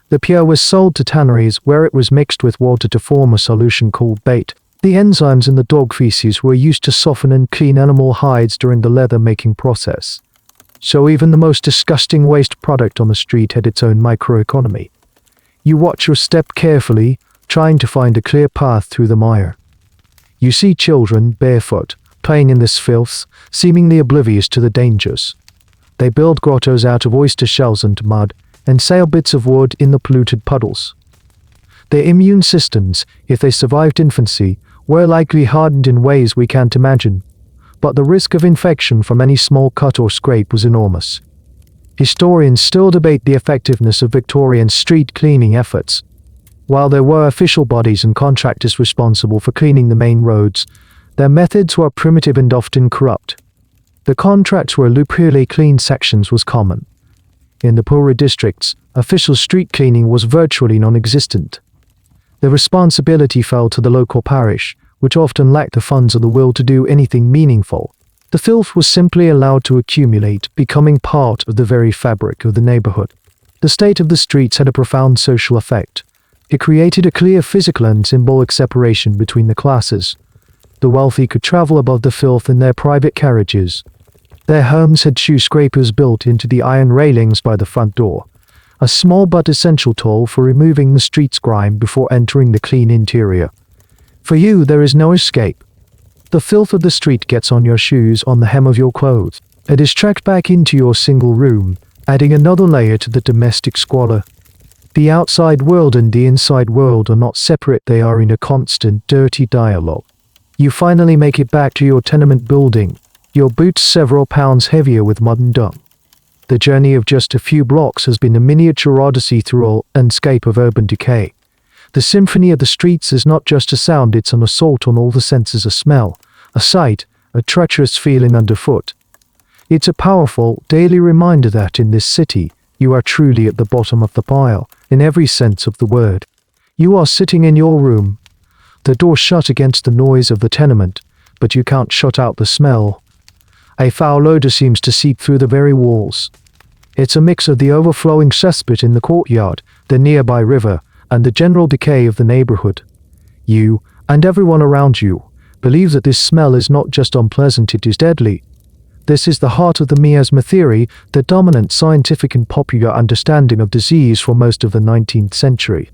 Speaker 1: The pure was sold to tanneries where it was mixed with water to form a solution called bait. The enzymes in the dog feces were used to soften and clean animal hides during the leather-making process. So even the most disgusting waste product on the street had its own microeconomy. You watch your step carefully, trying to find a clear path through the mire. You see children, barefoot, playing in this filth, seemingly oblivious to the dangers. They build grottos out of oyster shells and mud, and sail bits of wood in the polluted puddles. Their immune systems, if they survived infancy, were likely hardened in ways we can't imagine. But the risk of infection from any small cut or scrape was enormous. Historians still debate the effectiveness of Victorian street cleaning efforts. While there were official bodies and contractors responsible for cleaning the main roads, their methods were primitive and often corrupt. The contracts where locally cleaned sections was common. In the poorer districts, official street cleaning was virtually non-existent. The responsibility fell to the local parish, which often lacked the funds or the will to do anything meaningful. The filth was simply allowed to accumulate, becoming part of the very fabric of the neighborhood. The state of the streets had a profound social effect. It created a clear physical and symbolic separation between the classes. The wealthy could travel above the filth in their private carriages. Their homes had shoe scrapers built into the iron railings by the front door, a small but essential tool for removing the street's grime before entering the clean interior. For you, there is no escape. The filth of the street gets on your shoes, on the hem of your clothes. It is tracked back into your single room, adding another layer to the domestic squalor. The outside world and the inside world are not separate, they are in a constant, dirty dialogue. You finally make it back to your tenement building, your boots several pounds heavier with mud and dung. The journey of just a few blocks has been a miniature odyssey through a landscape of urban decay. The symphony of the streets is not just a sound, it's an assault on all the senses: a smell, a sight, a treacherous feeling underfoot. It's a powerful, daily reminder that in this city, you are truly at the bottom of the pile, in every sense of the word. You are sitting in your room, the door shut against the noise of the tenement, but you can't shut out the smell. A foul odor seems to seep through the very walls. It's a mix of the overflowing cesspit in the courtyard, the nearby river, and the general decay of the neighborhood. You, and everyone around you, believe that this smell is not just unpleasant, it is deadly. This is the heart of the miasma theory, the dominant scientific and popular understanding of disease for most of the 19th century.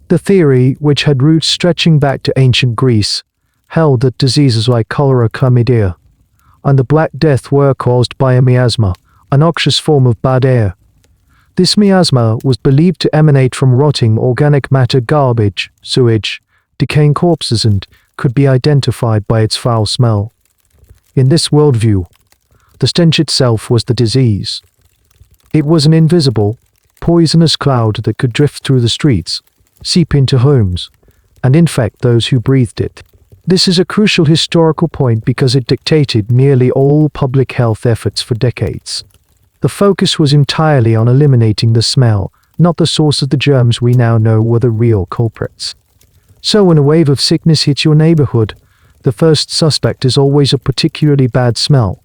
Speaker 1: The theory, which had roots stretching back to ancient Greece, held that diseases like cholera, chlamydia, and the Black Death were caused by a miasma, a noxious form of bad air. This miasma was believed to emanate from rotting organic matter, garbage, sewage, decaying corpses, and could be identified by its foul smell. In this worldview, the stench itself was the disease. It was an invisible, poisonous cloud that could drift through the streets, seep into homes, and infect those who breathed it. This is a crucial historical point because it dictated nearly all public health efforts for decades. The focus was entirely on eliminating the smell, not the source of the germs we now know were the real culprits. So when a wave of sickness hits your neighborhood, the first suspect is always a particularly bad smell.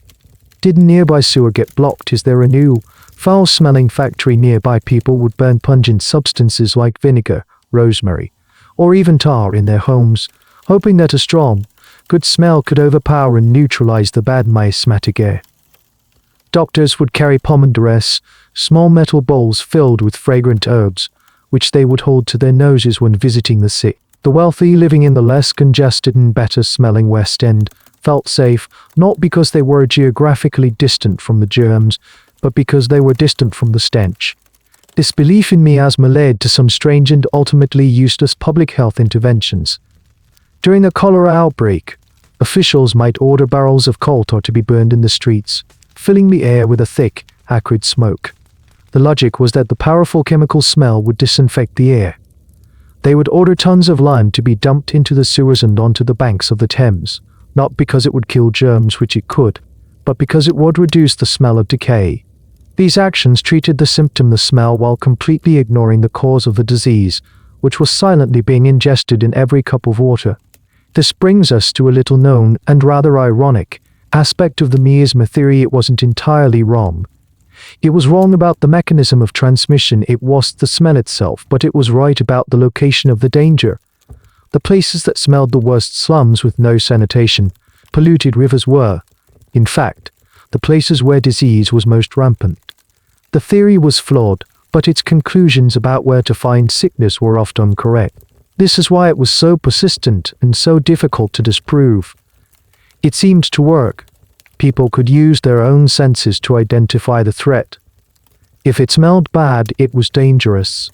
Speaker 1: Did a nearby sewer get blocked? Is there a new, foul-smelling factory nearby? People would burn pungent substances like vinegar, rosemary, or even tar in their homes, hoping that a strong, good smell could overpower and neutralize the bad miasmatic air. Doctors would carry pomaderess, small metal bowls filled with fragrant herbs, which they would hold to their noses when visiting the sick. The wealthy living in the less congested and better-smelling West End felt safe, not because they were geographically distant from the germs, but because they were distant from the stench. This belief in miasma led to some strange and ultimately useless public health interventions. During the cholera outbreak, officials might order barrels of coal tar to be burned in the streets, filling the air with a thick, acrid smoke. The logic was that the powerful chemical smell would disinfect the air. They would order tons of lime to be dumped into the sewers and onto the banks of the Thames, not because it would kill germs, which it could, but because it would reduce the smell of decay. These actions treated the symptom, the smell, while completely ignoring the cause of the disease, which was silently being ingested in every cup of water. This brings us to a little known, and rather ironic, aspect of the miasma theory. It wasn't entirely wrong. It was wrong about the mechanism of transmission, it wasn't the smell itself, but it was right about the location of the danger. The places that smelled the worst, slums with no sanitation, polluted rivers, were, in fact, the places where disease was most rampant. The theory was flawed, but its conclusions about where to find sickness were often correct. This is why it was so persistent and so difficult to disprove. It seemed to work. People could use their own senses to identify the threat. If it smelled bad, it was dangerous.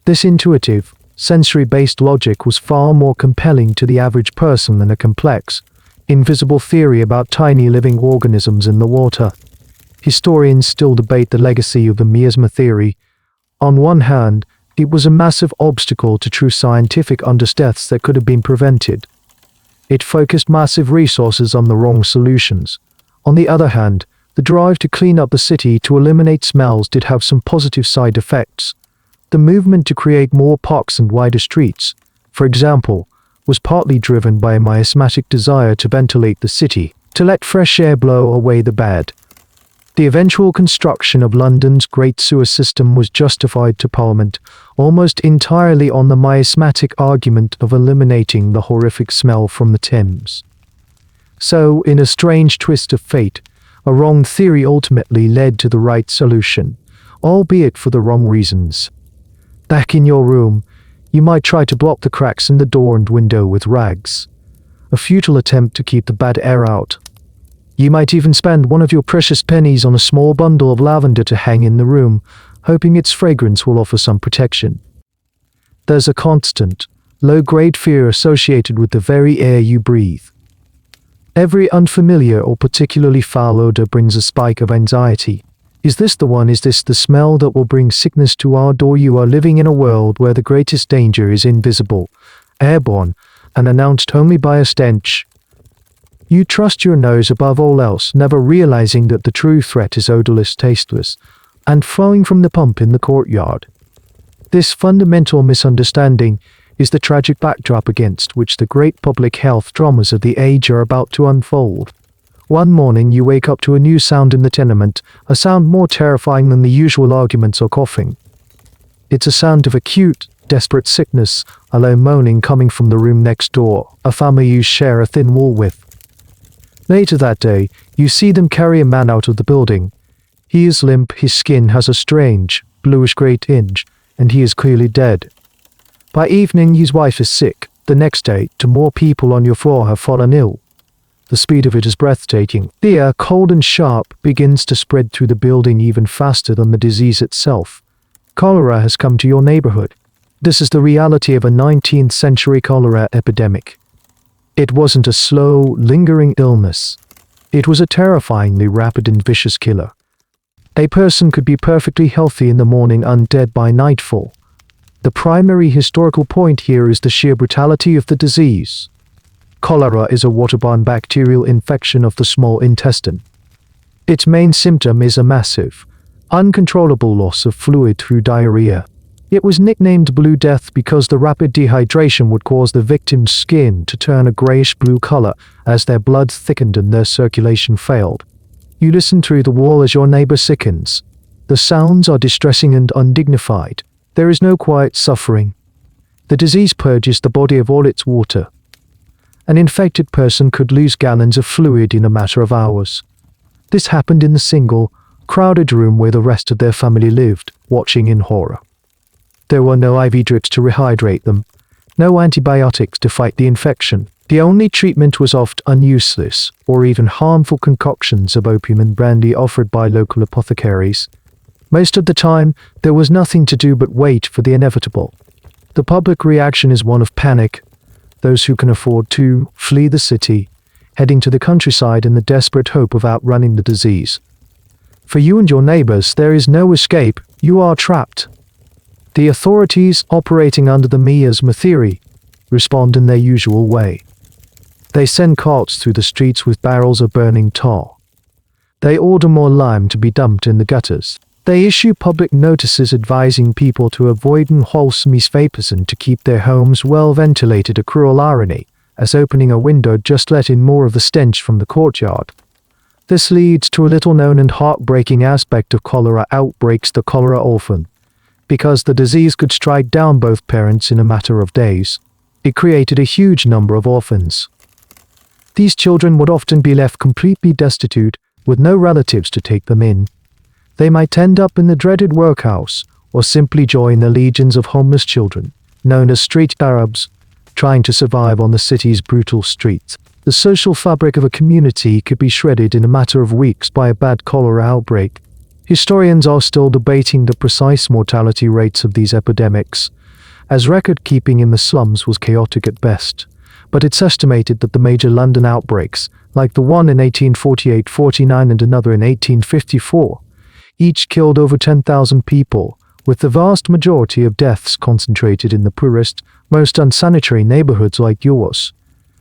Speaker 1: This intuitive, sensory-based logic was far more compelling to the average person than a complex, invisible theory about tiny living organisms in the water. Historians still debate the legacy of the miasma theory. On one hand, it was a massive obstacle to true scientific understanding that could have been prevented. It focused massive resources on the wrong solutions. On the other hand, the drive to clean up the city to eliminate smells did have some positive side effects. The movement to create more parks and wider streets, for example, was partly driven by a miasmatic desire to ventilate the city, to let fresh air blow away the bad. The eventual construction of London's Great Sewer System was justified to Parliament almost entirely on the miasmatic argument of eliminating the horrific smell from the Thames. So, in a strange twist of fate, a wrong theory ultimately led to the right solution, albeit for the wrong reasons. Back in your room, you might try to block the cracks in the door and window with rags, a futile attempt to keep the bad air out. You might even spend one of your precious pennies on a small bundle of lavender to hang in the room, hoping its fragrance will offer some protection. There's a constant, low-grade fear associated with the very air you breathe. Every unfamiliar or particularly foul odor brings a spike of anxiety. Is this the one? Is this the smell that will bring sickness to our door? You are living in a world where the greatest danger is invisible, airborne, and announced only by a stench. You trust your nose above all else, never realizing that the true threat is odorless, tasteless, and flowing from the pump in the courtyard. This fundamental misunderstanding is the tragic backdrop against which the great public health dramas of the age are about to unfold. One morning you wake up to a new sound in the tenement, a sound more terrifying than the usual arguments or coughing. It's a sound of acute, desperate sickness, a low moaning coming from the room next door, a family you share a thin wall with. Later that day, you see them carry a man out of the building. He is limp, his skin has a strange, bluish-grey tinge, and he is clearly dead. By evening, his wife is sick. The next day, 2 more people on your floor have fallen ill. The speed of it is breathtaking. The air, cold and sharp, begins to spread through the building even faster than the disease itself. Cholera has come to your neighborhood. This is the reality of a 19th century cholera epidemic. It wasn't a slow, lingering illness. It was a terrifyingly rapid and vicious killer. A person could be perfectly healthy in the morning and dead by nightfall. The primary historical point here is the sheer brutality of the disease. Cholera is a waterborne bacterial infection of the small intestine. Its main symptom is a massive, uncontrollable loss of fluid through diarrhea. It was nicknamed Blue Death because the rapid dehydration would cause the victim's skin to turn a grayish-blue color as their blood thickened and their circulation failed. You listen through the wall as your neighbor sickens. The sounds are distressing and undignified. There is no quiet suffering. The disease purges the body of all its water. An infected person could lose gallons of fluid in a matter of hours. This happened in the single, crowded room where the rest of their family lived, watching in horror. There were no IV drips to rehydrate them, no antibiotics to fight the infection. The only treatment was often useless or even harmful concoctions of opium and brandy offered by local apothecaries. Most of the time, there was nothing to do but wait for the inevitable. The public reaction is one of panic. Those who can afford to flee the city, heading to the countryside in the desperate hope of outrunning the disease. For you and your neighbors, there is no escape. You are trapped. The authorities, operating under the miasma theory, respond in their usual way. They send carts through the streets with barrels of burning tar. They order more lime to be dumped in the gutters. They issue public notices advising people to avoid unwholesome vapors and to keep their homes well ventilated, a cruel irony, as opening a window just let in more of the stench from the courtyard. This leads to a little-known and heartbreaking aspect of cholera outbreaks, the cholera orphan. Because the disease could strike down both parents in a matter of days, it created a huge number of orphans. These children would often be left completely destitute, with no relatives to take them in. They might end up in the dreaded workhouse, or simply join the legions of homeless children, known as street Arabs, trying to survive on the city's brutal streets. The social fabric of a community could be shredded in a matter of weeks by a bad cholera outbreak. Historians are still debating the precise mortality rates of these epidemics, as record-keeping in the slums was chaotic at best. But it's estimated that the major London outbreaks, like the one in 1848-49 and another in 1854, each killed over 10,000 people, with the vast majority of deaths concentrated in the poorest, most unsanitary neighborhoods like yours.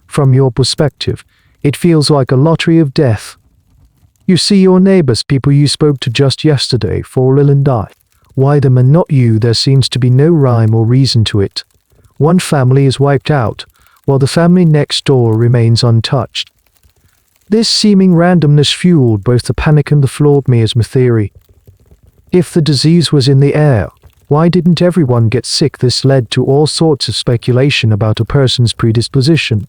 Speaker 1: From your perspective, it feels like a lottery of death. You see your neighbors, people you spoke to just yesterday, fall ill and die. Why them and not you? There seems to be no rhyme or reason to it. One family is wiped out, while the family next door remains untouched. This seeming randomness fueled both the panic and the flawed miasma theory. If the disease was in the air, why didn't everyone get sick? This led to all sorts of speculation about a person's predisposition.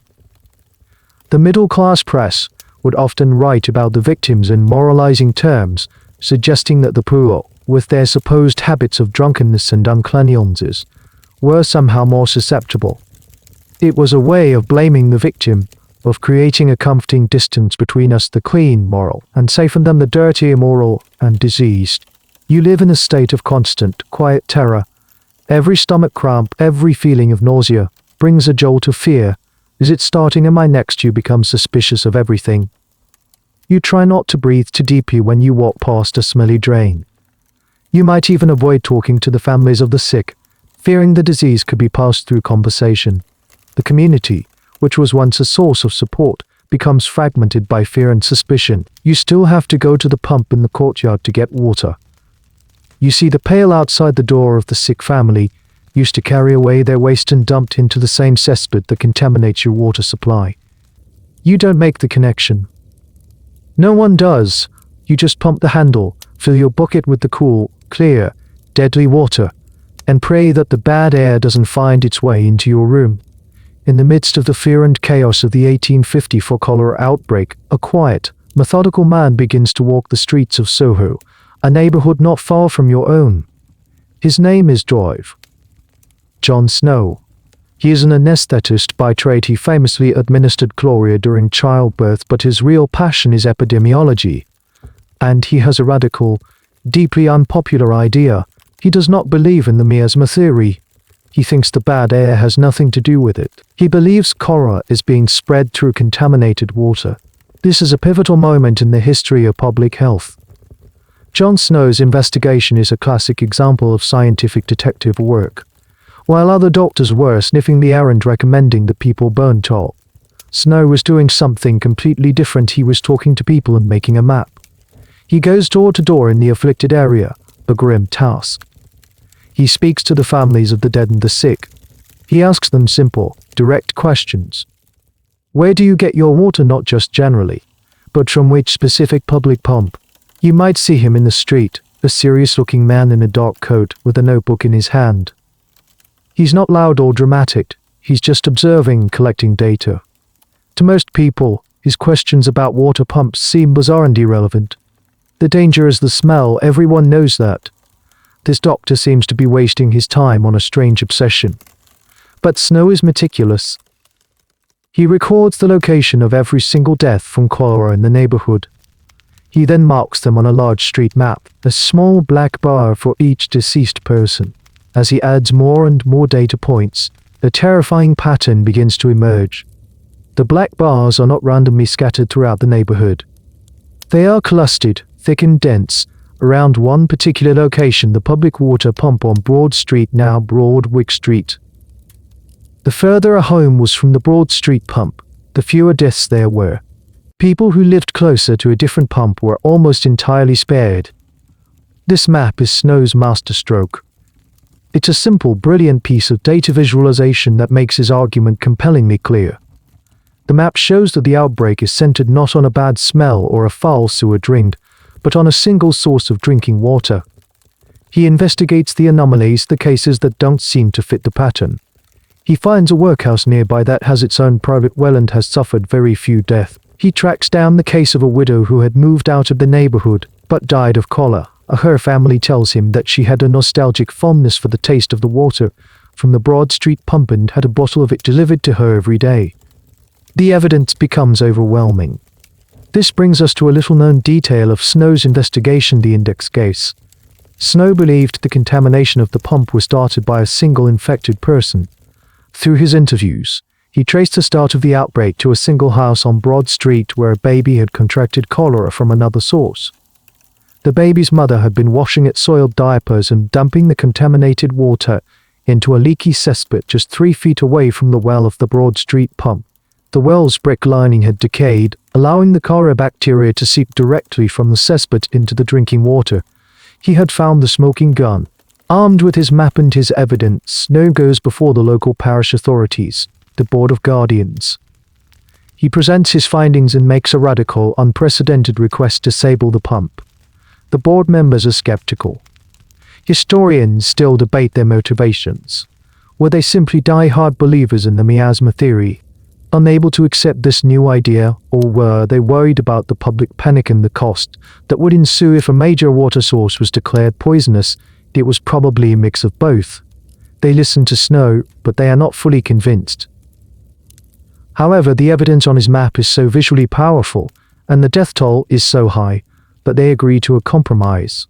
Speaker 1: The middle-class press would often write about the victims in moralizing terms, suggesting that the poor, with their supposed habits of drunkenness and uncleanliness, were somehow more susceptible. It was a way of blaming the victim, of creating a comforting distance between us, the clean, moral, and safe, and them, the dirty, immoral, and diseased. You live in a state of constant, quiet terror. Every stomach cramp, every feeling of nausea, brings a jolt of fear. Is it starting? Am I next? You become suspicious of everything. You try not to breathe too deeply when you walk past a smelly drain. You might even avoid talking to the families of the sick, fearing the disease could be passed through conversation. The community, which was once a source of support, becomes fragmented by fear and suspicion. You still have to go to the pump in the courtyard to get water. You see the pail outside the door of the sick family, used to carry away their waste and dumped into the same cesspit that contaminates your water supply. You don't make the connection. No one does. You just pump the handle, fill your bucket with the cool, clear, deadly water, and pray that the bad air doesn't find its way into your room. In the midst of the fear and chaos of the 1854 cholera outbreak, a quiet, methodical man begins to walk the streets of Soho, a neighborhood not far from your own. His name is John Snow. He is an anesthetist by trade. He famously administered cholera during childbirth, but his real passion is epidemiology. And he has a radical, deeply unpopular idea. He does not believe in the miasma theory. He thinks the bad air has nothing to do with it. He believes cholera is being spread through contaminated water. This is a pivotal moment in the history of public health. John Snow's investigation is a classic example of scientific detective work. While other doctors were sniffing the air and recommending that people burn talc, Snow was doing something completely different. He was talking to people and making a map. He goes door to door in the afflicted area, a grim task. He speaks to the families of the dead and the sick. He asks them simple, direct questions. Where do you get your water? Not just generally, but from which specific public pump? You might see him in the street, a serious-looking man in a dark coat with a notebook in his hand. He's not loud or dramatic. He's just observing, collecting data. To most people, his questions about water pumps seem bizarre and irrelevant. The danger is the smell. Everyone knows that. This doctor seems to be wasting his time on a strange obsession. But Snow is meticulous. He records the location of every single death from cholera in the neighborhood. He then marks them on a large street map, a small black bar for each deceased person. As he adds more and more data points, a terrifying pattern begins to emerge. The black bars are not randomly scattered throughout the neighborhood. They are clustered, thick and dense, around one particular location, the public water pump on Broad Street, now Broadwick Street. The further a home was from the Broad Street pump, the fewer deaths there were. People who lived closer to a different pump were almost entirely spared. This map is Snow's masterstroke. It's a simple, brilliant piece of data visualization that makes his argument compellingly clear. The map shows that the outbreak is centered not on a bad smell or a foul sewer drained, but on a single source of drinking water. He investigates the anomalies, the cases that don't seem to fit the pattern. He finds a workhouse nearby that has its own private well and has suffered very few deaths. He tracks down the case of a widow who had moved out of the neighborhood, but died of cholera. Her family tells him that she had a nostalgic fondness for the taste of the water from the Broad Street pump and had a bottle of it delivered to her every day. The evidence becomes overwhelming. This brings us to a little-known detail of Snow's investigation, the index case. Snow believed the contamination of the pump was started by a single infected person. Through his interviews, he traced the start of the outbreak to a single house on Broad Street where a baby had contracted cholera from another source. The baby's mother had been washing its soiled diapers and dumping the contaminated water into a leaky cesspit just 3 feet away from the well of the Broad Street pump. The well's brick lining had decayed, allowing the cholera bacteria to seep directly from the cesspit into the drinking water. He had found the smoking gun. Armed with his map and his evidence, Snow goes before the local parish authorities, the Board of Guardians. He presents his findings and makes a radical, unprecedented request to disable the pump. The board members are skeptical. Historians still debate their motivations. Were they simply die-hard believers in the miasma theory, unable to accept this new idea, or were they worried about the public panic and the cost that would ensue if a major water source was declared poisonous? It was probably a mix of both. They listen to Snow, but they are not fully convinced. However, the evidence on his map is so visually powerful, and the death toll is so high, that they agree to a compromise.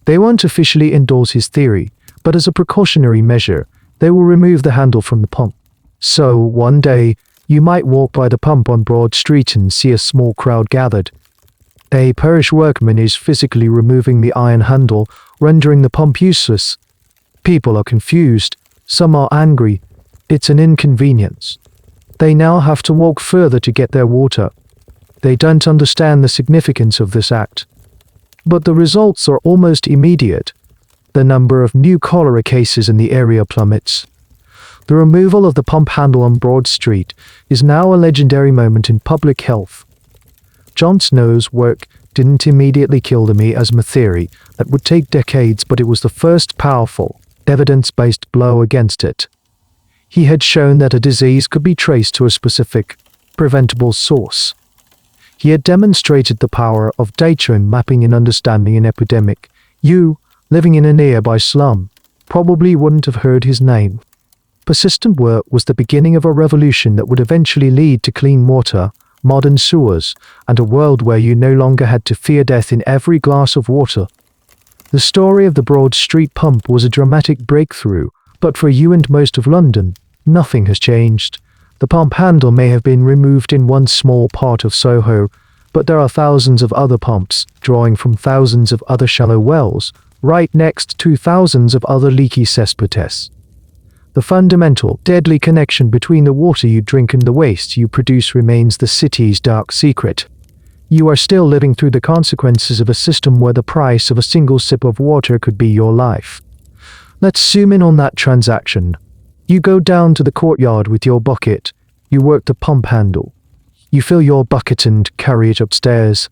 Speaker 1: They won't officially endorse his theory, but as a precautionary measure, they will remove the handle from the pump. So, one day, you might walk by the pump on Broad Street and see a small crowd gathered. A parish workman is physically removing the iron handle, rendering the pump useless. People are confused. Some are angry. It's an inconvenience. They now have to walk further to get their water. They don't understand the significance of this act. But the results are almost immediate. The number of new cholera cases in the area plummets. The removal of the pump handle on Broad Street is now a legendary moment in public health. John Snow's work didn't immediately kill the miasma theory that would take decades, but it was the first powerful, evidence-based blow against it. He had shown that a disease could be traced to a specific, preventable source. He had demonstrated the power of data and mapping in understanding an epidemic. You, living in a nearby slum, probably wouldn't have heard his name. Persistent work was the beginning of a revolution that would eventually lead to clean water, modern sewers, and a world where you no longer had to fear death in every glass of water. The story of the Broad Street pump was a dramatic breakthrough, but for you and most of London, nothing has changed. The pump handle may have been removed in one small part of Soho, but there are thousands of other pumps, drawing from thousands of other shallow wells, right next to thousands of other leaky cesspites. The fundamental, deadly connection between the water you drink and the waste you produce remains the city's dark secret. You are still living through the consequences of a system where the price of a single sip of water could be your life. Let's zoom in on that transaction. You go down to the courtyard with your bucket. You work the pump handle. You fill your bucket and carry it upstairs.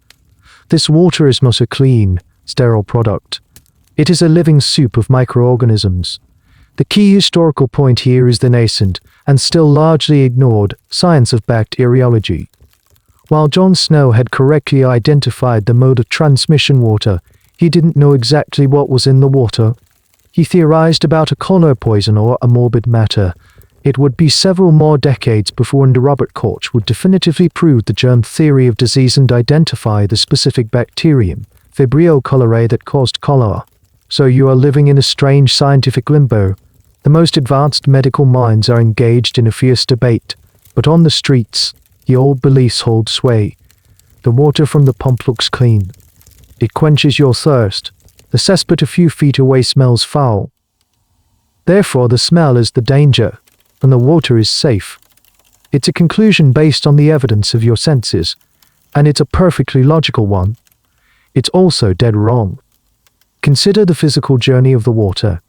Speaker 1: This water is not a clean, sterile product. It is a living soup of microorganisms. The key historical point here is the nascent, and still largely ignored, science of bacteriology. While John Snow had correctly identified the mode of transmission water, he didn't know exactly what was in the water. He theorized about a cholera poison or a morbid matter. It would be several more decades before Robert Koch would definitively prove the germ theory of disease and identify the specific bacterium, Vibrio cholerae, that caused cholera. So you are living in a strange scientific limbo. The most advanced medical minds are engaged in a fierce debate, but on the streets, the old beliefs hold sway. The water from the pump looks clean. It quenches your thirst. The cesspit a few feet away smells foul. Therefore, the smell is the danger, and the water is safe. It's a conclusion based on the evidence of your senses, and it's a perfectly logical one. It's also dead wrong. Consider the physical journey of the water.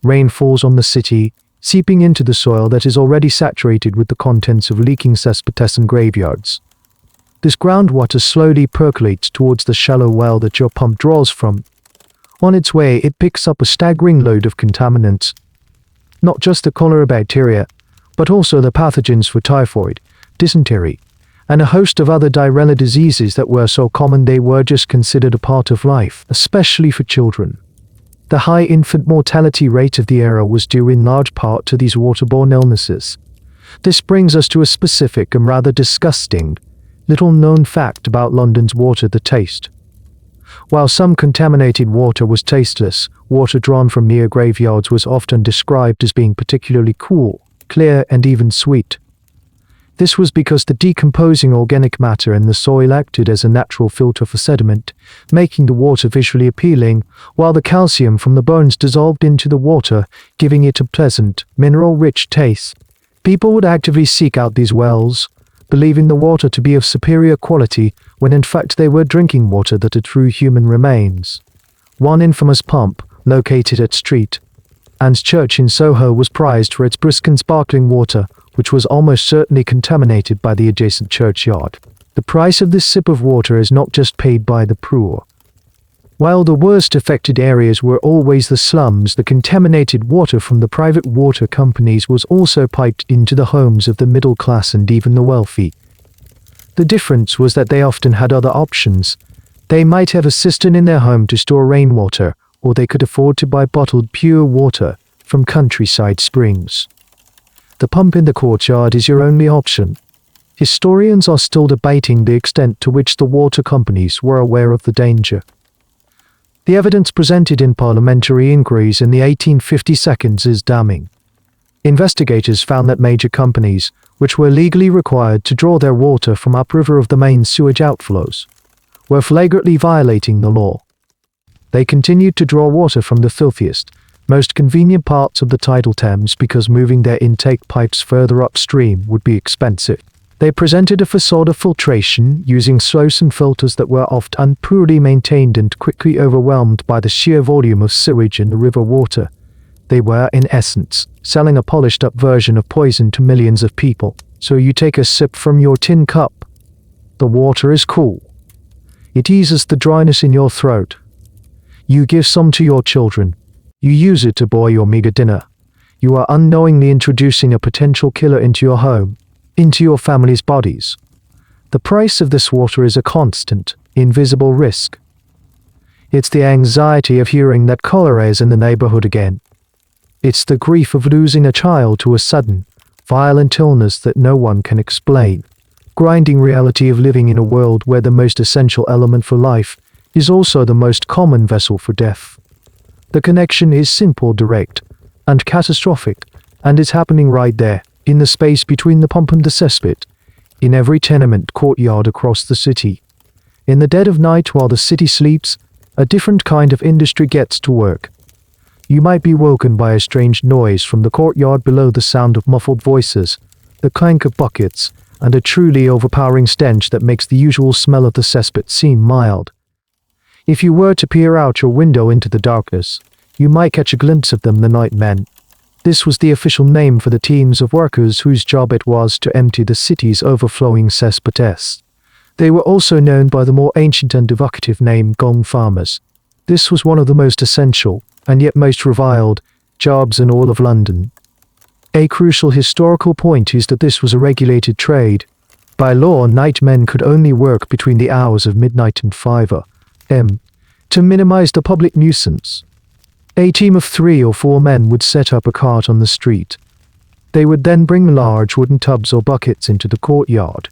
Speaker 1: Rain falls on the city, seeping into the soil that is already saturated with the contents of leaking cesspites and graveyards. This groundwater slowly percolates towards the shallow well that your pump draws from. On its way, it picks up a staggering load of contaminants. Not just the cholera bacteria, but also the pathogens for typhoid, dysentery, and a host of other diarrheal diseases that were so common they were just considered a part of life, especially for children. The high infant mortality rate of the era was due in large part to these waterborne illnesses. This brings us to a specific and rather disgusting, little-known fact about London's water: the taste. While some contaminated water was tasteless, water drawn from near graveyards was often described as being particularly cool, clear, and even sweet. This was because the decomposing organic matter in the soil acted as a natural filter for sediment, making the water visually appealing, while the calcium from the bones dissolved into the water, giving it a pleasant, mineral-rich taste. People would actively seek out these wells, believing the water to be of superior quality, when in fact they were drinking water that had true human remains. One infamous pump, located at St. Anne's Church in Soho, was prized for its brisk and sparkling water, which was almost certainly contaminated by the adjacent churchyard. The price of this sip of water is not just paid by the poor. While the worst affected areas were always the slums, the contaminated water from the private water companies was also piped into the homes of the middle class and even the wealthy. The difference was that they often had other options. They might have a cistern in their home to store rainwater, or they could afford to buy bottled pure water from countryside springs. The pump in the courtyard is your only option. Historians are still debating the extent to which the water companies were aware of the danger. The evidence presented in parliamentary inquiries in the 1852 is damning. Investigators found that major companies, which were legally required to draw their water from upriver of the main sewage outflows, were flagrantly violating the law. They continued to draw water from the filthiest, most convenient parts of the tidal Thames because moving their intake pipes further upstream would be expensive. They presented a facade of filtration using sluice and filters that were often poorly maintained and quickly overwhelmed by the sheer volume of sewage in the river water. They were, in essence, selling a polished-up version of poison to millions of people. So you take a sip from your tin cup. The water is cool. It eases the dryness in your throat. You give some to your children. You use it to boil your meager dinner. You are unknowingly introducing a potential killer into your home, into your family's bodies. The price of this water is a constant, invisible risk. It's the anxiety of hearing that cholera is in the neighborhood again. It's the grief of losing a child to a sudden, violent illness that no one can explain. Grinding reality of living in a world where the most essential element for life is also the most common vessel for death. The connection is simple, direct, and catastrophic, and it's happening right there, in the space between the pump and the cesspit, in every tenement courtyard across the city. In the dead of night while the city sleeps, a different kind of industry gets to work. You might be woken by a strange noise from the courtyard below, the sound of muffled voices, the clank of buckets, and a truly overpowering stench that makes the usual smell of the cesspit seem mild. If you were to peer out your window into the darkness, you might catch a glimpse of them, the nightmen. This was the official name for the teams of workers whose job it was to empty the city's overflowing cesspits. They were also known by the more ancient and evocative name gong farmers. This was one of the most essential, and yet most reviled, jobs in all of London. A crucial historical point is that this was a regulated trade. By law, nightmen could only work between the hours of midnight and 5 a.m. to minimize the public nuisance. A team of 3 or 4 men would set up a cart on the street. They would then bring large wooden tubs or buckets into the courtyard.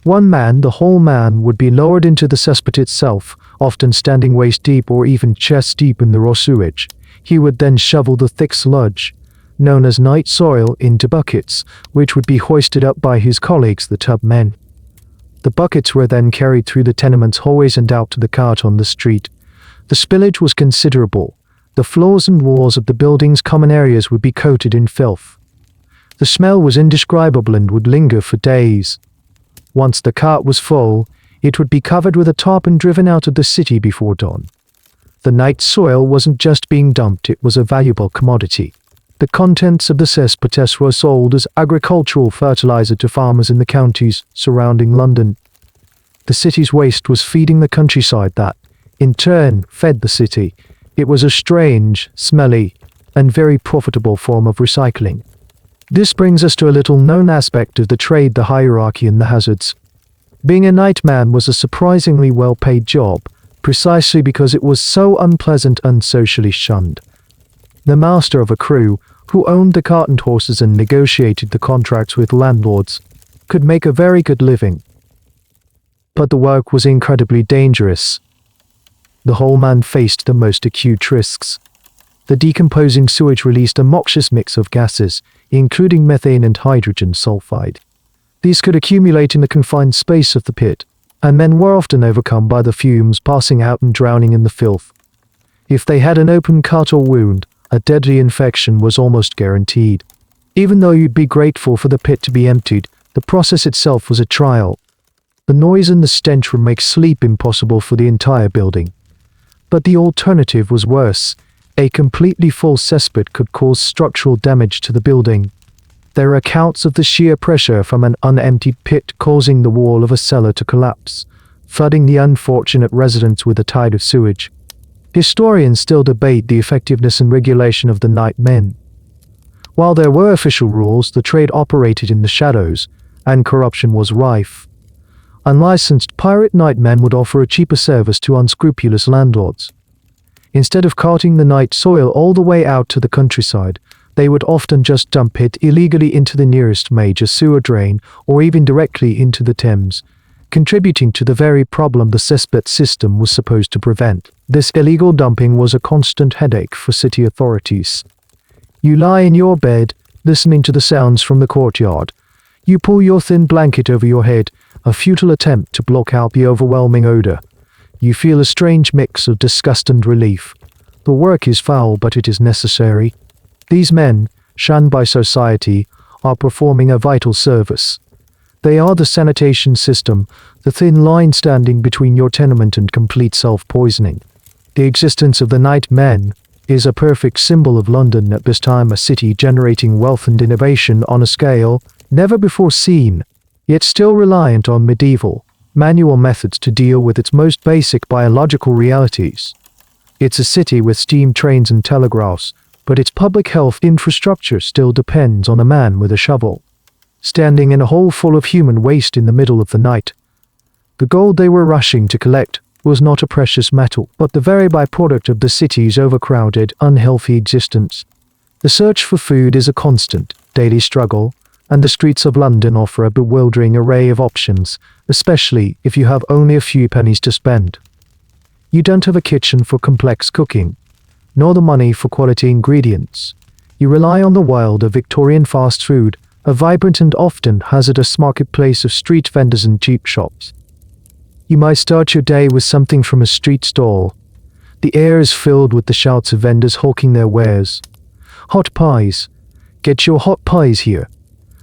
Speaker 1: One man, the whole man, would be lowered into the cesspit itself, often standing waist deep or even chest deep in the raw sewage. He would then shovel the thick sludge, known as night soil, into buckets, which would be hoisted up by his colleagues, the tub men. The buckets were then carried through the tenement's hallways and out to the cart on the street. The spillage was considerable. The floors and walls of the building's common areas would be coated in filth. The smell was indescribable and would linger for days. Once the cart was full, it would be covered with a tarp and driven out of the city before dawn. The night soil wasn't just being dumped, it was a valuable commodity. The contents of the cesspits were sold as agricultural fertilizer to farmers in the counties surrounding London. The city's waste was feeding the countryside that, in turn, fed the city. It was a strange, smelly, and very profitable form of recycling. This brings us to a little-known aspect of the trade, the hierarchy and the hazards. Being a nightman was a surprisingly well-paid job, precisely because it was so unpleasant and socially shunned. The master of a crew, who owned the cart and horses and negotiated the contracts with landlords, could make a very good living. But the work was incredibly dangerous. the whole man faced the most acute risks. The decomposing sewage released a noxious mix of gases, including methane and hydrogen sulfide. These could accumulate in the confined space of the pit, and men were often overcome by the fumes, passing out and drowning in the filth. If they had an open cut or wound, a deadly infection was almost guaranteed. Even though you'd be grateful for the pit to be emptied, the process itself was a trial. The noise and the stench would make sleep impossible for the entire building. But the alternative was worse. A completely full cesspit could cause structural damage to the building. There are accounts of the sheer pressure from an unemptied pit causing the wall of a cellar to collapse, flooding the unfortunate residents with a tide of sewage. Historians still debate the effectiveness and regulation of the nightmen. While there were official rules, the trade operated in the shadows, and corruption was rife. Unlicensed pirate nightmen would offer a cheaper service to unscrupulous landlords. Instead of carting the night soil all the way out to the countryside, they would often just dump it illegally into the nearest major sewer drain or even directly into the Thames, contributing to the very problem the cesspit system was supposed to prevent. This illegal dumping was a constant headache for city authorities. You lie in your bed, listening to the sounds from the courtyard. You pull your thin blanket over your head, a futile attempt to block out the overwhelming odor. You feel a strange mix of disgust and relief. The work is foul, but it is necessary. These men, shunned by society, are performing a vital service. They are the sanitation system, the thin line standing between your tenement and complete self-poisoning. The existence of the night men is a perfect symbol of London at this time, a city generating wealth and innovation on a scale never before seen, yet still reliant on medieval, manual methods to deal with its most basic biological realities. It's a city with steam trains and telegraphs, but its public health infrastructure still depends on a man with a shovel, standing in a hole full of human waste in the middle of the night. The gold they were rushing to collect was not a precious metal, but the very byproduct of the city's overcrowded, unhealthy existence. The search for food is a constant, daily struggle, and the streets of London offer a bewildering array of options, especially if you have only a few pennies to spend. You don't have a kitchen for complex cooking, nor the money for quality ingredients. You rely on the wild of Victorian fast food, a vibrant and often hazardous marketplace of street vendors and cheap shops. You might start your day with something from a street stall. The air is filled with the shouts of vendors hawking their wares. Hot pies. Get your hot pies here.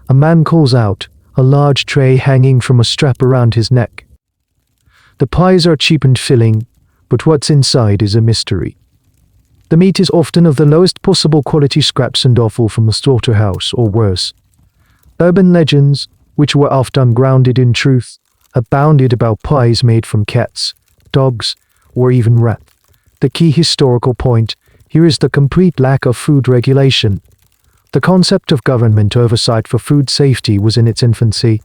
Speaker 1: A man calls out, a large tray hanging from a strap around his neck. The pies are cheap and filling, but what's inside is a mystery. The meat is often of the lowest possible quality, scraps and offal from the slaughterhouse, or worse. Urban legends, which were often grounded in truth, abounded about pies made from cats, dogs, or even rats. The key historical point here is the complete lack of food regulation. The concept of government oversight for food safety was in its infancy.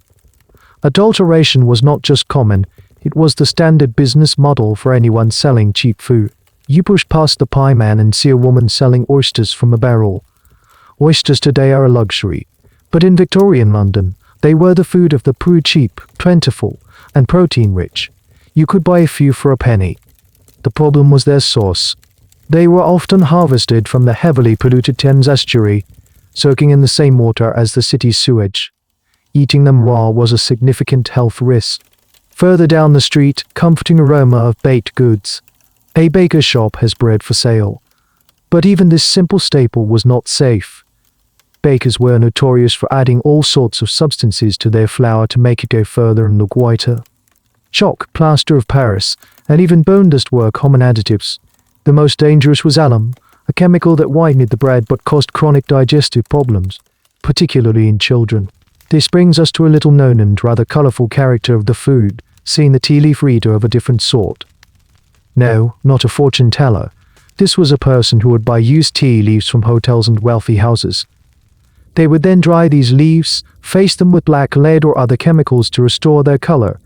Speaker 1: Adulteration was not just common, it was the standard business model for anyone selling cheap food. You push past the pie man and see a woman selling oysters from a barrel. Oysters today are a luxury, but in Victorian London, they were the food of the poor, cheap, plentiful, and protein-rich. You could buy a few for a penny. The problem was their source. They were often harvested from the heavily polluted Thames estuary, soaking in the same water as the city's sewage. Eating them raw was a significant health risk. Further down the street, comforting aroma of baked goods. A baker's shop has bread for sale. But even this simple staple was not safe. Bakers were notorious for adding all sorts of substances to their flour to make it go further and look whiter. Chalk, plaster of Paris, and even bone dust were common additives. The most dangerous was alum, a chemical that whitened the bread but caused chronic digestive problems, particularly in children. This brings us to a little-known and rather colorful character of the food, seeing the tea leaf reader of a different sort. No, not a fortune teller. This was a person who would buy used tea leaves from hotels and wealthy houses. They would then dry these leaves, face them with black lead or other chemicals to restore their color,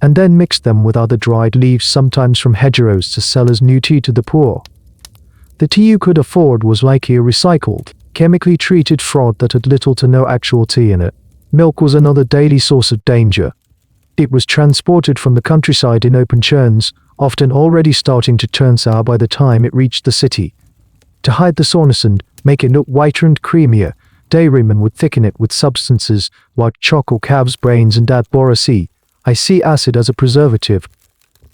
Speaker 1: and then mix them with other dried leaves, sometimes from hedgerows, to sell as new tea to the poor. The tea you could afford was likely a recycled, chemically treated fraud that had little to no actual tea in it. Milk was another daily source of danger. It was transported from the countryside in open churns, often already starting to turn sour by the time it reached the city. To hide the sourness and make it look whiter and creamier, dairymen would thicken it with substances like chalk or calves' brains and add boric acid as a preservative.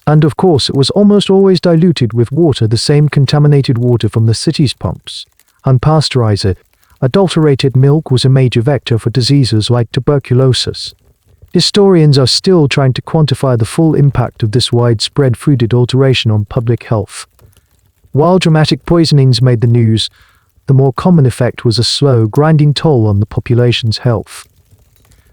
Speaker 1: And of course it was almost always diluted with water, the same contaminated water from the city's pumps. Unpasteurized, adulterated milk was a major vector for diseases like tuberculosis. Historians are still trying to quantify the full impact of this widespread food adulteration on public health. While dramatic poisonings made the news, the more common effect was a slow, grinding toll on the population's health.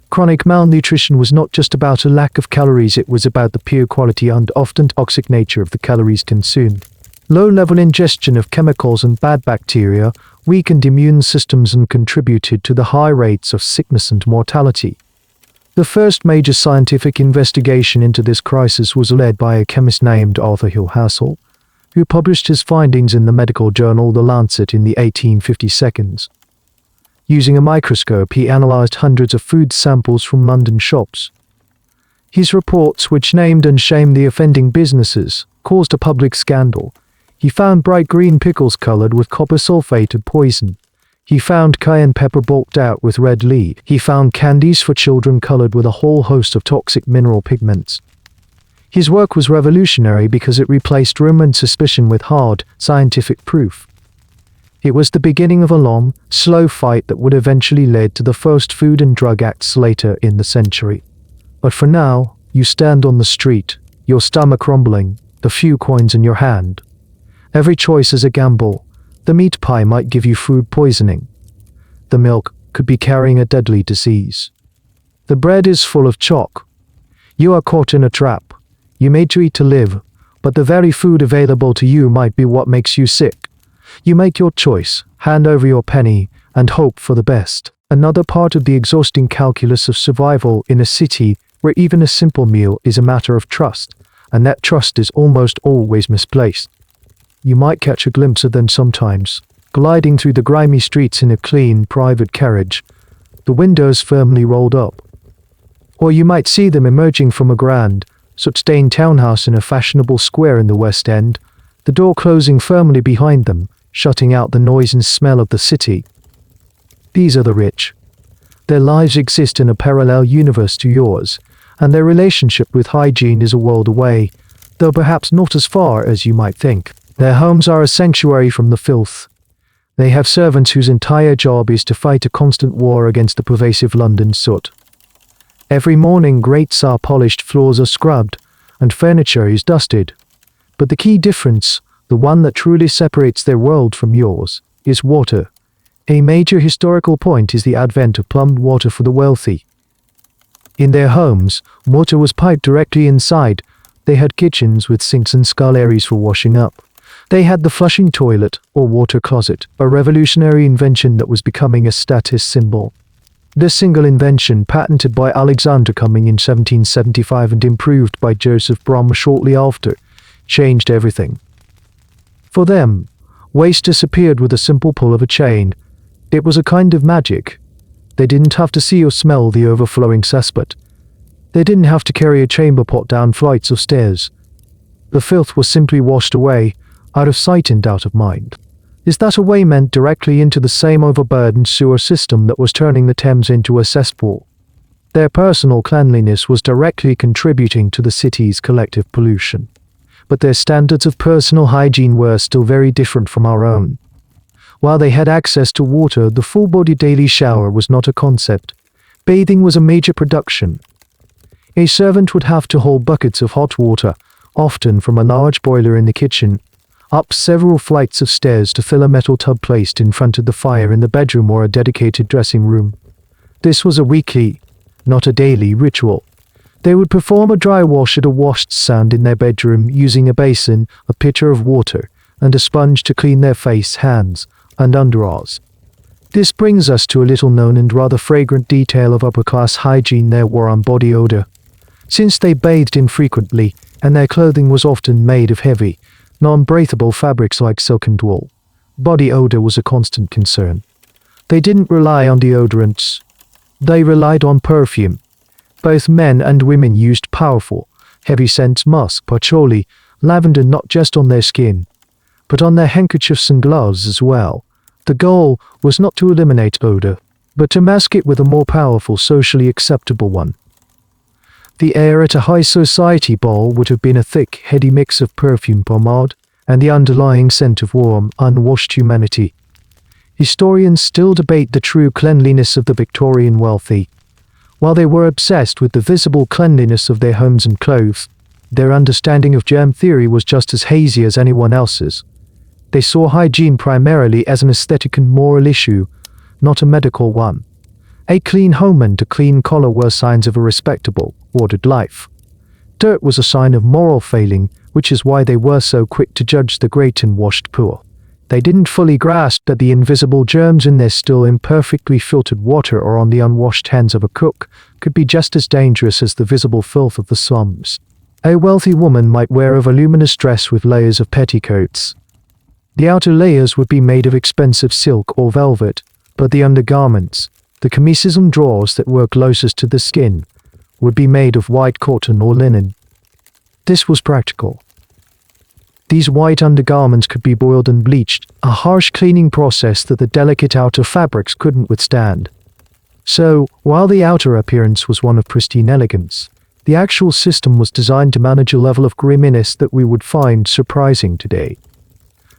Speaker 1: Chronic malnutrition was not just about a lack of calories, it was about the pure quality and often toxic nature of the calories consumed. Low-level ingestion of chemicals and bad bacteria weakened immune systems and contributed to the high rates of sickness and mortality. The first major scientific investigation into this crisis was led by a chemist named Arthur Hill Hassel, who published his findings in the medical journal The Lancet in the 1852. Using a microscope, he analyzed hundreds of food samples from London shops. His reports, which named and shamed the offending businesses, caused a public scandal. He found bright green pickles colored with copper sulfate of poison. He found cayenne pepper bulked out with red lead. He found candies for children colored with a whole host of toxic mineral pigments. His work was revolutionary because it replaced rumor and suspicion with hard, scientific proof. It was the beginning of a long, slow fight that would eventually lead to the first Food and Drug Acts later in the century. But for now, you stand on the street, your stomach rumbling, the few coins in your hand. Every choice is a gamble. The meat pie might give you food poisoning. The milk could be carrying a deadly disease. The bread is full of chalk. You are caught in a trap. You made to eat to live, but the very food available to you might be what makes you sick. You make your choice, hand over your penny, and hope for the best. Another part of the exhausting calculus of survival in a city where even a simple meal is a matter of trust, and that trust is almost always misplaced. You might catch a glimpse of them sometimes, gliding through the grimy streets in a clean, private carriage, the windows firmly rolled up. Or you might see them emerging from a grand, soot-stained townhouse in a fashionable square in the West End, the door closing firmly behind them, shutting out the noise and smell of the city. These are the rich. Their lives exist in a parallel universe to yours, and their relationship with hygiene is a world away, though perhaps not as far as you might think. Their homes are a sanctuary from the filth. They have servants whose entire job is to fight a constant war against the pervasive London soot. Every morning grates are polished, floors are scrubbed, and furniture is dusted. But the key difference, the one that truly separates their world from yours, is water. A major historical point is the advent of plumbed water for the wealthy. In their homes, water was piped directly inside. They had kitchens with sinks and sculleries for washing up. They had the flushing toilet, or water closet, a revolutionary invention that was becoming a status symbol. This single invention, patented by Alexander Cumming in 1775 and improved by Joseph Brom shortly after, changed everything. For them, waste disappeared with a simple pull of a chain. It was a kind of magic. They didn't have to see or smell the overflowing cesspit. They didn't have to carry a chamber pot down flights of stairs. The filth was simply washed away, out of sight and out of mind. Is that away meant directly into the same overburdened sewer system that was turning the Thames into a cesspool? Their personal cleanliness was directly contributing to the city's collective pollution. But their standards of personal hygiene were still very different from our own. While they had access to water, the full-body daily shower was not a concept. Bathing was a major production. A servant would have to hold buckets of hot water, often from a large boiler in the kitchen, up several flights of stairs to fill a metal tub placed in front of the fire in the bedroom or a dedicated dressing room. This was a weekly, not a daily, ritual. They would perform a dry wash at a washed stand in their bedroom using a basin, a pitcher of water, and a sponge to clean their face, hands, and underarms. This brings us to a little-known and rather fragrant detail of upper-class hygiene: their war on body odor. Since they bathed infrequently, and their clothing was often made of heavy, non-breathable fabrics like silk and wool, body odor was a constant concern. They didn't rely on deodorants. They relied on perfume. Both men and women used powerful, heavy scents: musk, patchouli, lavender not just on their skin, but on their handkerchiefs and gloves as well. The goal was not to eliminate odor, but to mask it with a more powerful, socially acceptable one. The air at a high society ball would have been a thick, heady mix of perfume pomade and the underlying scent of warm, unwashed humanity. Historians still debate the true cleanliness of the Victorian wealthy. While they were obsessed with the visible cleanliness of their homes and clothes, their understanding of germ theory was just as hazy as anyone else's. They saw hygiene primarily as an aesthetic and moral issue, not a medical one. A clean home and a clean collar were signs of a respectable, ordered life. Dirt was a sign of moral failing, which is why they were so quick to judge the great and washed poor. They didn't fully grasp that the invisible germs in their still imperfectly filtered water or on the unwashed hands of a cook could be just as dangerous as the visible filth of the slums. A wealthy woman might wear a voluminous dress with layers of petticoats. The outer layers would be made of expensive silk or velvet, but the undergarments, the chemises and drawers that were closest to the skin, would be made of white cotton or linen. This was practical. These white undergarments could be boiled and bleached, a harsh cleaning process that the delicate outer fabrics couldn't withstand. So, while the outer appearance was one of pristine elegance, the actual system was designed to manage a level of grimminess that we would find surprising today.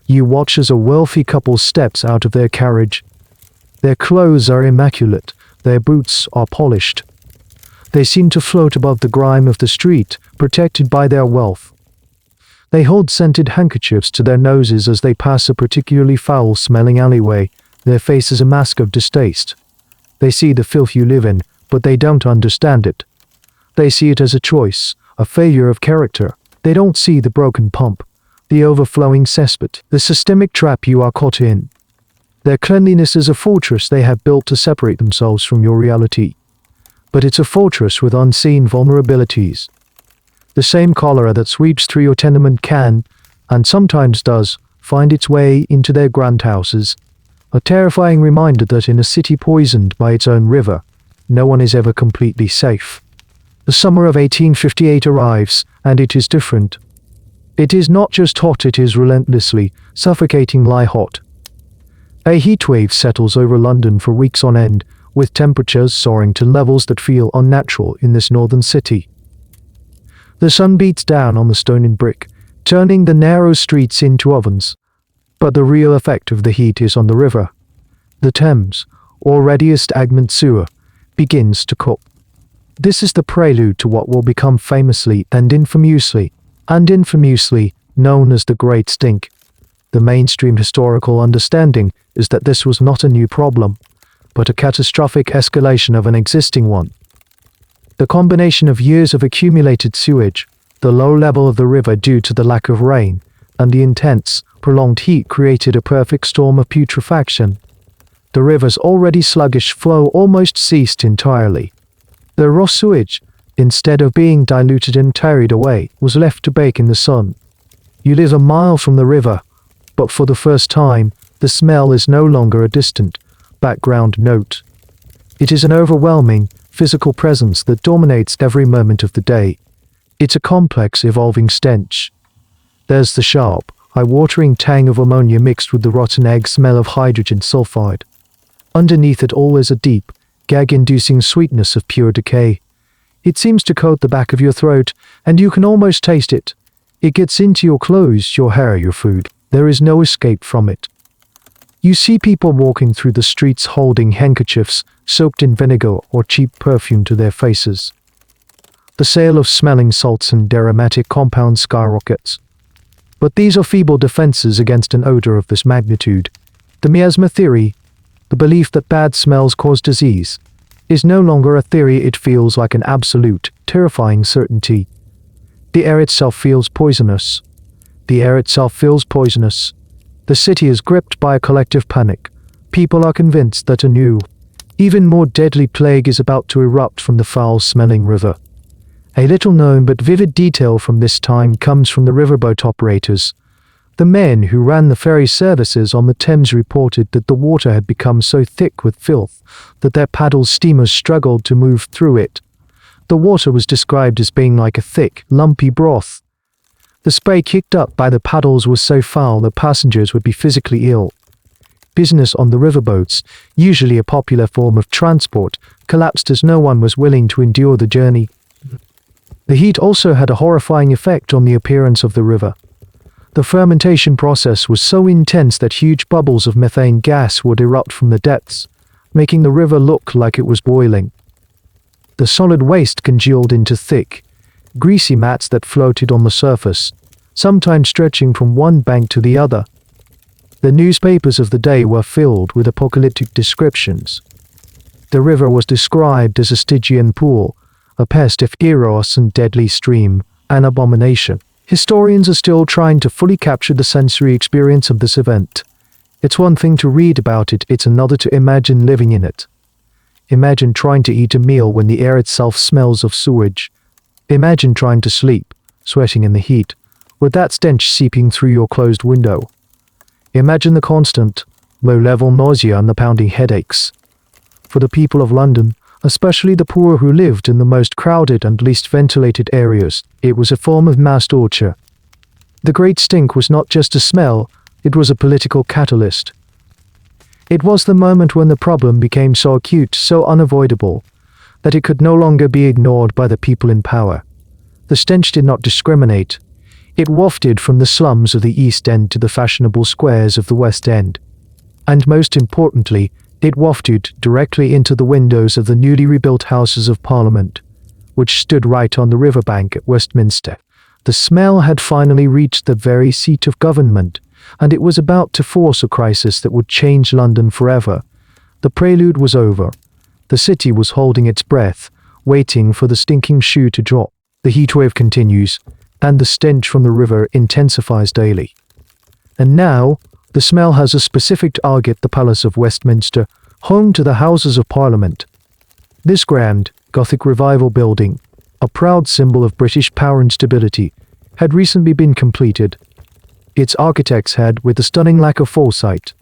Speaker 1: You watch as a wealthy couple steps out of their carriage. Their clothes are immaculate, their boots are polished. They seem to float above the grime of the street, protected by their wealth. They hold scented handkerchiefs to their noses as they pass a particularly foul-smelling alleyway, their faces a mask of distaste. They see the filth you live in, but they don't understand it. They see it as a choice, a failure of character. They don't see the broken pump, the overflowing cesspit, the systemic trap you are caught in. Their cleanliness is a fortress they have built to separate themselves from your reality. But it's a fortress with unseen vulnerabilities. The same cholera that sweeps through your tenement can, and sometimes does, find its way into their grand houses. A terrifying reminder that in a city poisoned by its own river, no one is ever completely safe. The summer of 1858 arrives, and it is different. It is not just hot, it is relentlessly, suffocatingly hot. A heatwave settles over London for weeks on end, with temperatures soaring to levels that feel unnatural in this northern city. The sun beats down on the stone and brick, turning the narrow streets into ovens. But the real effect of the heat is on the river. The Thames, already a stagnant sewer, begins to cool. This is the prelude to what will become famously and infamously known as the Great Stink. The mainstream historical understanding is that this was not a new problem, but a catastrophic escalation of an existing one. The combination of years of accumulated sewage, the low level of the river due to the lack of rain, and the intense, prolonged heat created a perfect storm of putrefaction. The river's already sluggish flow almost ceased entirely. The raw sewage, instead of being diluted and carried away, was left to bake in the sun. You live a mile from the river, but for the first time, the smell is no longer a distant, background note. It is an overwhelming, physical presence that dominates every moment of the day. It's a complex, evolving stench. There's the sharp, eye-watering tang of ammonia mixed with the rotten egg smell of hydrogen sulfide. Underneath it all is a deep, gag-inducing sweetness of pure decay. It seems to coat the back of your throat, and you can almost taste it. It gets into your clothes, your hair, your food. There is no escape from it. You see people walking through the streets holding handkerchiefs soaked in vinegar or cheap perfume to their faces. The sale of smelling salts and aromatic compounds skyrockets. But these are feeble defenses against an odor of this magnitude. The miasma theory, the belief that bad smells cause disease, is no longer a theory. It feels like an absolute, terrifying certainty. The air itself feels poisonous. The air itself feels poisonous. The city is gripped by a collective panic. People are convinced that a new, even more deadly plague is about to erupt from the foul-smelling river. A little-known but vivid detail from this time comes from the riverboat operators. The men who ran the ferry services on the Thames reported that the water had become so thick with filth that their paddle steamers struggled to move through it. The water was described as being like a thick, lumpy broth. The spray kicked up by the paddles was so foul that passengers would be physically ill. Business on the riverboats, usually a popular form of transport, collapsed as no one was willing to endure the journey. The heat also had a horrifying effect on the appearance of the river. The fermentation process was so intense that huge bubbles of methane gas would erupt from the depths, making the river look like it was boiling. The solid waste congealed into thick, greasy mats that floated on the surface, sometimes stretching from one bank to the other. The newspapers of the day were filled with apocalyptic descriptions. The river was described as a Stygian pool, a pest of eros and deadly stream, an abomination. Historians are still trying to fully capture the sensory experience of this event. It's one thing to read about it, it's another to imagine living in it. Imagine trying to eat a meal when the air itself smells of sewage. Imagine trying to sleep, sweating in the heat, with that stench seeping through your closed window. Imagine the constant, low-level nausea and the pounding headaches. For the people of London, especially the poor who lived in the most crowded and least ventilated areas, it was a form of mass torture. The great stink was not just a smell, it was a political catalyst. It was the moment when the problem became so acute, so unavoidable, that it could no longer be ignored by the people in power. The stench did not discriminate. It wafted from the slums of the East End to the fashionable squares of the West End. And most importantly, it wafted directly into the windows of the newly rebuilt Houses of Parliament, which stood right on the riverbank at Westminster. The smell had finally reached the very seat of government, and it was about to force a crisis that would change London forever. The prelude was over. The city was holding its breath, waiting for the stinking shoe to drop. The heatwave continues, and the stench from the river intensifies daily. And now, the smell has a specific target: the Palace of Westminster, home to the Houses of Parliament. This grand, Gothic revival building, a proud symbol of British power and stability, had recently been completed. Its architects had, with a stunning lack of foresight,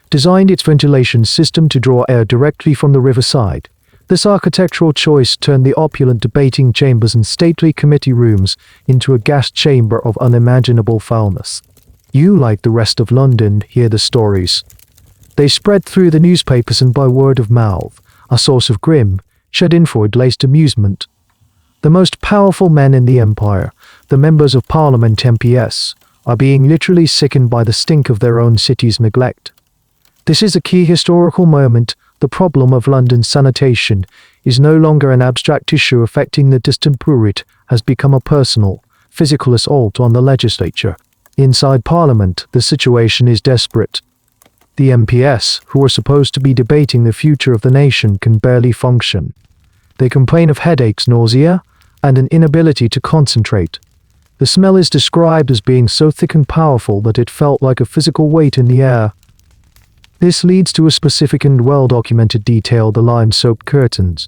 Speaker 1: designed its ventilation system to draw air directly from the riverside. This architectural choice turned the opulent debating chambers and stately committee rooms into a gas chamber of unimaginable foulness. You, like the rest of London, hear the stories. They spread through the newspapers and by word of mouth, a source of grim, schadenfreude-laced amusement. The most powerful men in the empire, the members of Parliament MPs, are being literally sickened by the stink of their own city's neglect. This is a key historical moment. The problem of London's sanitation is no longer an abstract issue affecting the distant poor. It has become a personal, physical assault on the legislature. Inside Parliament, the situation is desperate. The MPs, who are supposed to be debating the future of the nation, can barely function. They complain of headaches, nausea, and an inability to concentrate. The smell is described as being so thick and powerful that it felt like a physical weight in the air. This leads to a specific and well-documented detail: the lime-soaked curtains.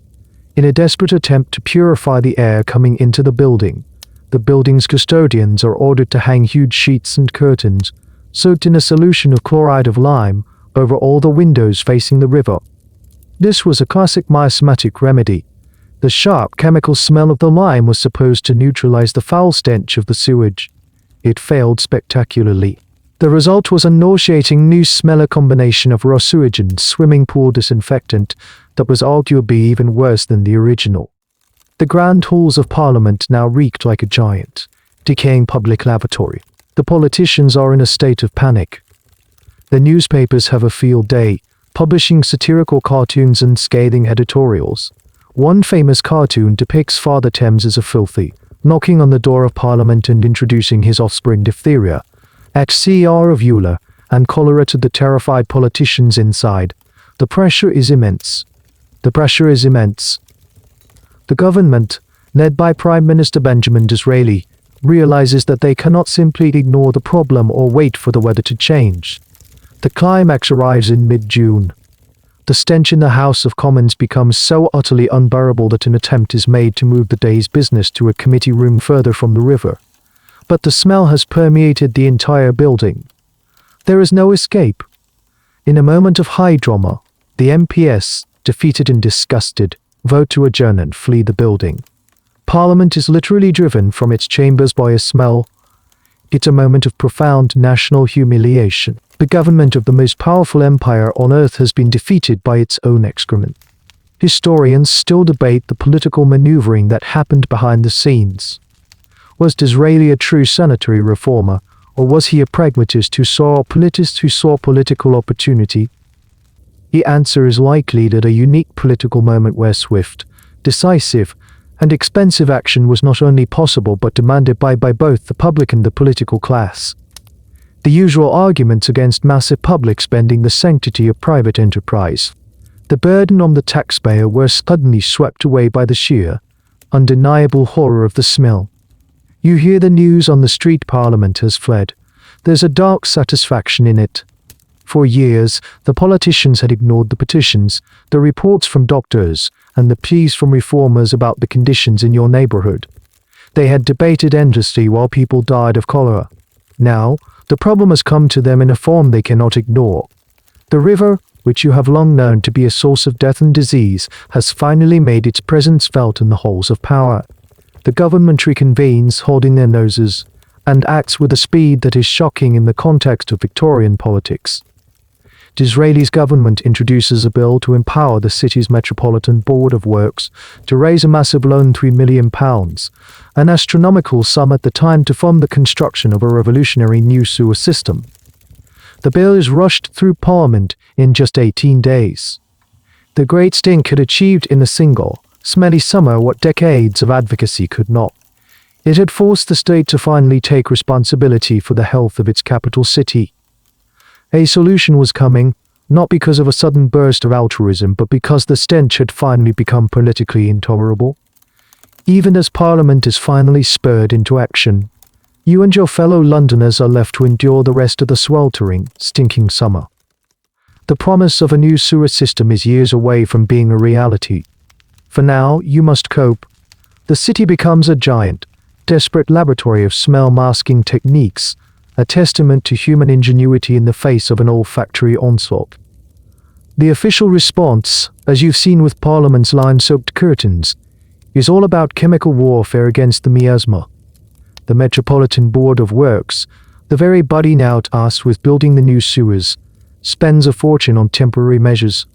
Speaker 1: In a desperate attempt to purify the air coming into the building, the building's custodians are ordered to hang huge sheets and curtains, soaked in a solution of chloride of lime, over all the windows facing the river. This was a classic miasmatic remedy. The sharp chemical smell of the lime was supposed to neutralize the foul stench of the sewage. It failed spectacularly. The result was a nauseating new smell, a combination of raw sewage and swimming pool disinfectant that was arguably even worse than the original. The grand halls of Parliament now reeked like a giant, decaying public lavatory. The politicians are in a state of panic. The newspapers have a field day, publishing satirical cartoons and scathing editorials. One famous cartoon depicts Father Thames as a filthy, knocking on the door of Parliament and introducing his offspring diphtheria, XCR of Euler, and cholera to the terrified politicians inside. The pressure is immense. The pressure is immense. The government, led by Prime Minister Benjamin Disraeli, realizes that they cannot simply ignore the problem or wait for the weather to change. The climax arrives in mid-June. The stench in the House of Commons becomes so utterly unbearable that an attempt is made to move the day's business to a committee room further from the river. But the smell has permeated the entire building. There is no escape. In a moment of high drama, the MPs, defeated and disgusted, vote to adjourn and flee the building. Parliament is literally driven from its chambers by a smell. It's a moment of profound national humiliation. The government of the most powerful empire on earth has been defeated by its own excrement. Historians still debate the political maneuvering that happened behind the scenes. Was Disraeli a true sanitary reformer, or was he a pragmatist who saw political opportunity? The answer is likely that a unique political moment where swift, decisive, and expensive action was not only possible but demanded by both the public and the political class. The usual arguments against massive public spending, the sanctity of private enterprise, the burden on the taxpayer, were suddenly swept away by the sheer, undeniable horror of the smell. You hear the news on the street, Parliament has fled. There's a dark satisfaction in it. For years, the politicians had ignored the petitions, the reports from doctors, and the pleas from reformers about the conditions in your neighborhood. They had debated endlessly while people died of cholera. Now, the problem has come to them in a form they cannot ignore. The river, which you have long known to be a source of death and disease, has finally made its presence felt in the halls of power. The government reconvenes, holding their noses, and acts with a speed that is shocking in the context of Victorian politics. Disraeli's government introduces a bill to empower the city's Metropolitan Board of Works to raise a massive loan, £3 million, an astronomical sum at the time, to fund the construction of a revolutionary new sewer system. The bill is rushed through Parliament in just 18 days. The Great Stink had achieved in a single, smelly summer what decades of advocacy could not. It had forced the state to finally take responsibility for the health of its capital city. A solution was coming, not because of a sudden burst of altruism, but because the stench had finally become politically intolerable. Even as Parliament is finally spurred into action, you and your fellow Londoners are left to endure the rest of the sweltering, stinking summer. The promise of a new sewer system is years away from being a reality. For now, you must cope. The city becomes a giant, desperate laboratory of smell-masking techniques, a testament to human ingenuity in the face of an olfactory onslaught. The official response, as you've seen with Parliament's lime-soaked curtains, is all about chemical warfare against the miasma. The Metropolitan Board of Works, the very body now tasked with building the new sewers, spends a fortune on temporary measures.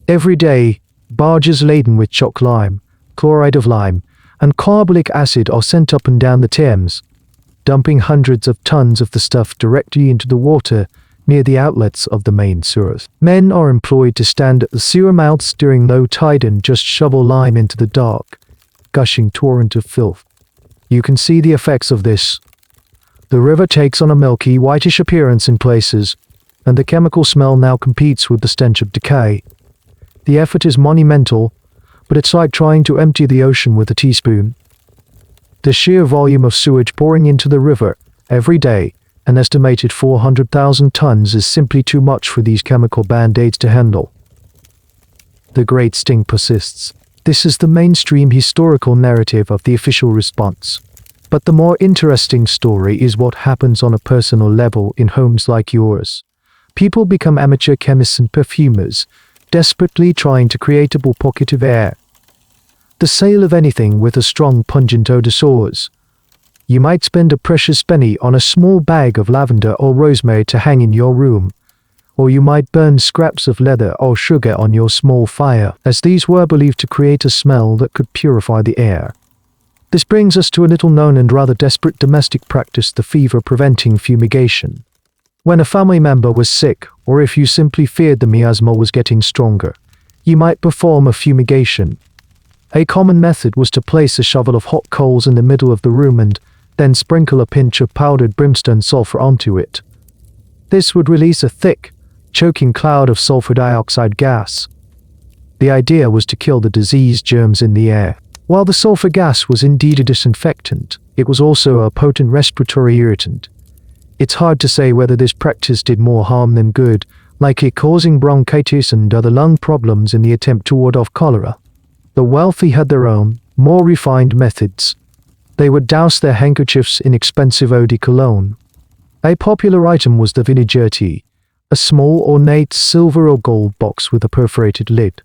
Speaker 1: Every day, barges laden with chalk lime, chloride of lime, and carbolic acid are sent up and down the Thames, dumping hundreds of tons of the stuff directly into the water near the outlets of the main sewers. Men are employed to stand at the sewer mouths during low tide and just shovel lime into the dark, gushing torrent of filth. You can see the effects of this. The river takes on a milky, whitish appearance in places, and the chemical smell now competes with the stench of decay. The effort is monumental, but it's like trying to empty the ocean with a teaspoon. The sheer volume of sewage pouring into the river every day, an estimated 400,000 tons, is simply too much for these chemical band-aids to handle. The Great Stink persists. This is the mainstream historical narrative of the official response. But the more interesting story is what happens on a personal level in homes like yours. People become amateur chemists and perfumers, desperately trying to create a pocket of air. The sale of anything with a strong pungent odor soars. You might spend a precious penny on a small bag of lavender or rosemary to hang in your room, or you might burn scraps of leather or sugar on your small fire, as these were believed to create a smell that could purify the air. This brings us to a little-known and rather desperate domestic practice, the fever-preventing fumigation. When a family member was sick, or if you simply feared the miasma was getting stronger, you might perform a fumigation. A common method was to place a shovel of hot coals in the middle of the room and then sprinkle a pinch of powdered brimstone sulfur onto it. This would release a thick, choking cloud of sulfur dioxide gas. The idea was to kill the disease germs in the air. While the sulfur gas was indeed a disinfectant, it was also a potent respiratory irritant. It's hard to say whether this practice did more harm than good, likely causing bronchitis and other lung problems in the attempt to ward off cholera. The wealthy had their own, more refined methods. They would douse their handkerchiefs in expensive eau de cologne. A popular item was the vinaigrette, a small ornate silver or gold box with a perforated lid.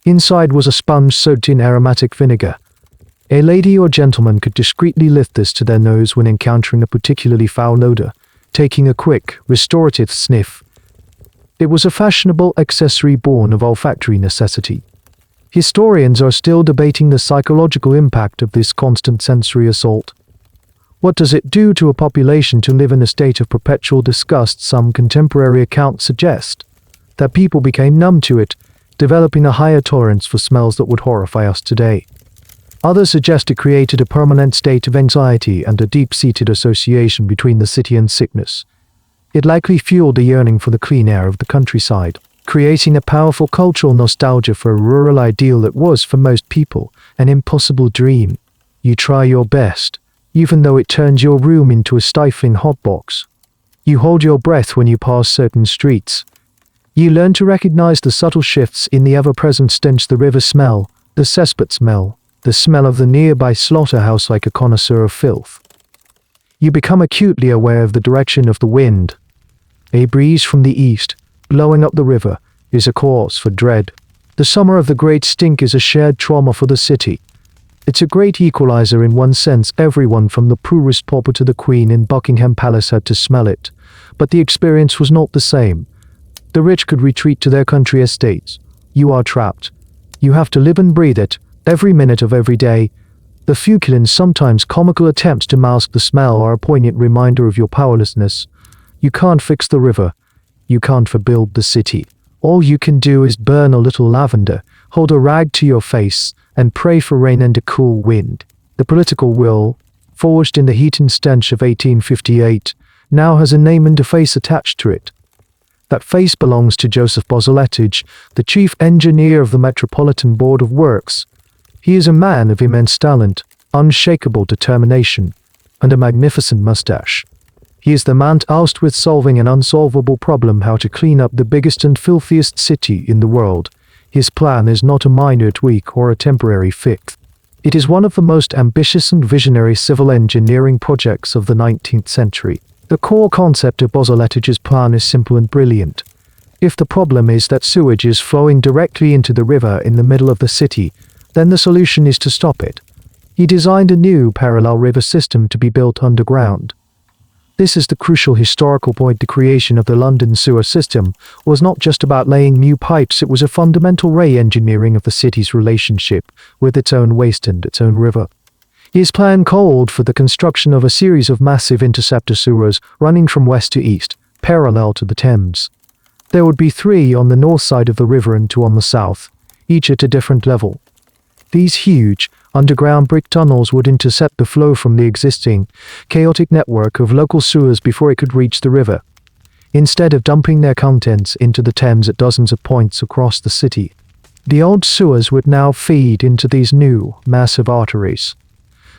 Speaker 1: Inside was a sponge soaked in aromatic vinegar. A lady or gentleman could discreetly lift this to their nose when encountering a particularly foul odor, taking a quick, restorative sniff. It was a fashionable accessory born of olfactory necessity. Historians are still debating the psychological impact of this constant sensory assault. What does it do to a population to live in a state of perpetual disgust? Some contemporary accounts suggest that people became numb to it, developing a higher tolerance for smells that would horrify us today. Others suggest it created a permanent state of anxiety and a deep-seated association between the city and sickness. It likely fueled a yearning for the clean air of the countryside, creating a powerful cultural nostalgia for a rural ideal that was, for most people, an impossible dream. You try your best, even though it turns your room into a stifling hotbox. You hold your breath when you pass certain streets. You learn to recognize the subtle shifts in the ever-present stench, the river smell, the cesspit smell, the smell of the nearby slaughterhouse, like a connoisseur of filth. You become acutely aware of the direction of the wind. A breeze from the east, blowing up the river, is a cause for dread. The summer of the Great Stink is a shared trauma for the city. It's a great equalizer in one sense. Everyone from the poorest pauper to the Queen in Buckingham Palace had to smell it. But the experience was not the same. The rich could retreat to their country estates. You are trapped. You have to live and breathe it, every minute of every day. The Fuquelin's sometimes comical attempts to mask the smell are a poignant reminder of your powerlessness. You can't fix the river. You can't rebuild the city. All you can do is burn a little lavender, hold a rag to your face, and pray for rain and a cool wind. The political will, forged in the heat and stench of 1858, now has a name and a face attached to it. That face belongs to Joseph Bozzalettage, the chief engineer of the Metropolitan Board of Works. He is a man of immense talent, unshakable determination, and a magnificent mustache. He is the man tasked with solving an unsolvable problem: how to clean up the biggest and filthiest city in the world. His plan is not a minor tweak or a temporary fix. It is one of the most ambitious and visionary civil engineering projects of the 19th century. The core concept of Bozzalettige's plan is simple and brilliant. If the problem is that sewage is flowing directly into the river in the middle of the city, then the solution is to stop it. He designed a new parallel river system to be built underground. This is the crucial historical point. The creation of the London sewer system was not just about laying new pipes, it was a fundamental re-engineering of the city's relationship with its own waste and its own river. His plan called for the construction of a series of massive interceptor sewers running from west to east, parallel to the Thames. There would be 3 on the north side of the river and 2 on the south, each at a different level. These huge, underground brick tunnels would intercept the flow from the existing, chaotic network of local sewers before it could reach the river, instead of dumping their contents into the Thames at dozens of points across the city. The old sewers would now feed into these new, massive arteries.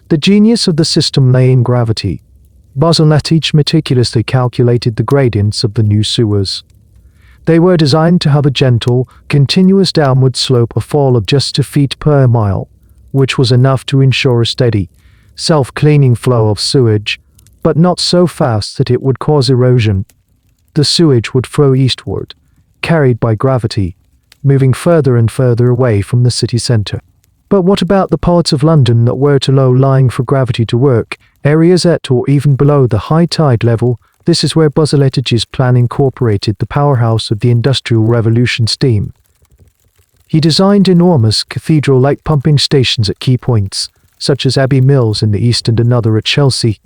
Speaker 1: The genius of the system lay in gravity. Bozzalettige meticulously calculated the gradients of the new sewers. They were designed to have a gentle, continuous downward slope, a fall of just 2 feet per mile, which was enough to ensure a steady, self-cleaning flow of sewage, but not so fast that it would cause erosion. The sewage would flow eastward, carried by gravity, moving further and further away from the city centre. But what about the parts of London that were too low-lying for gravity to work, areas at or even below the high tide level? This is where Bozzalettige's plan incorporated the powerhouse of the Industrial Revolution: steam. He designed enormous cathedral-like pumping stations at key points, such as Abbey Mills in the east and another at Chelsea.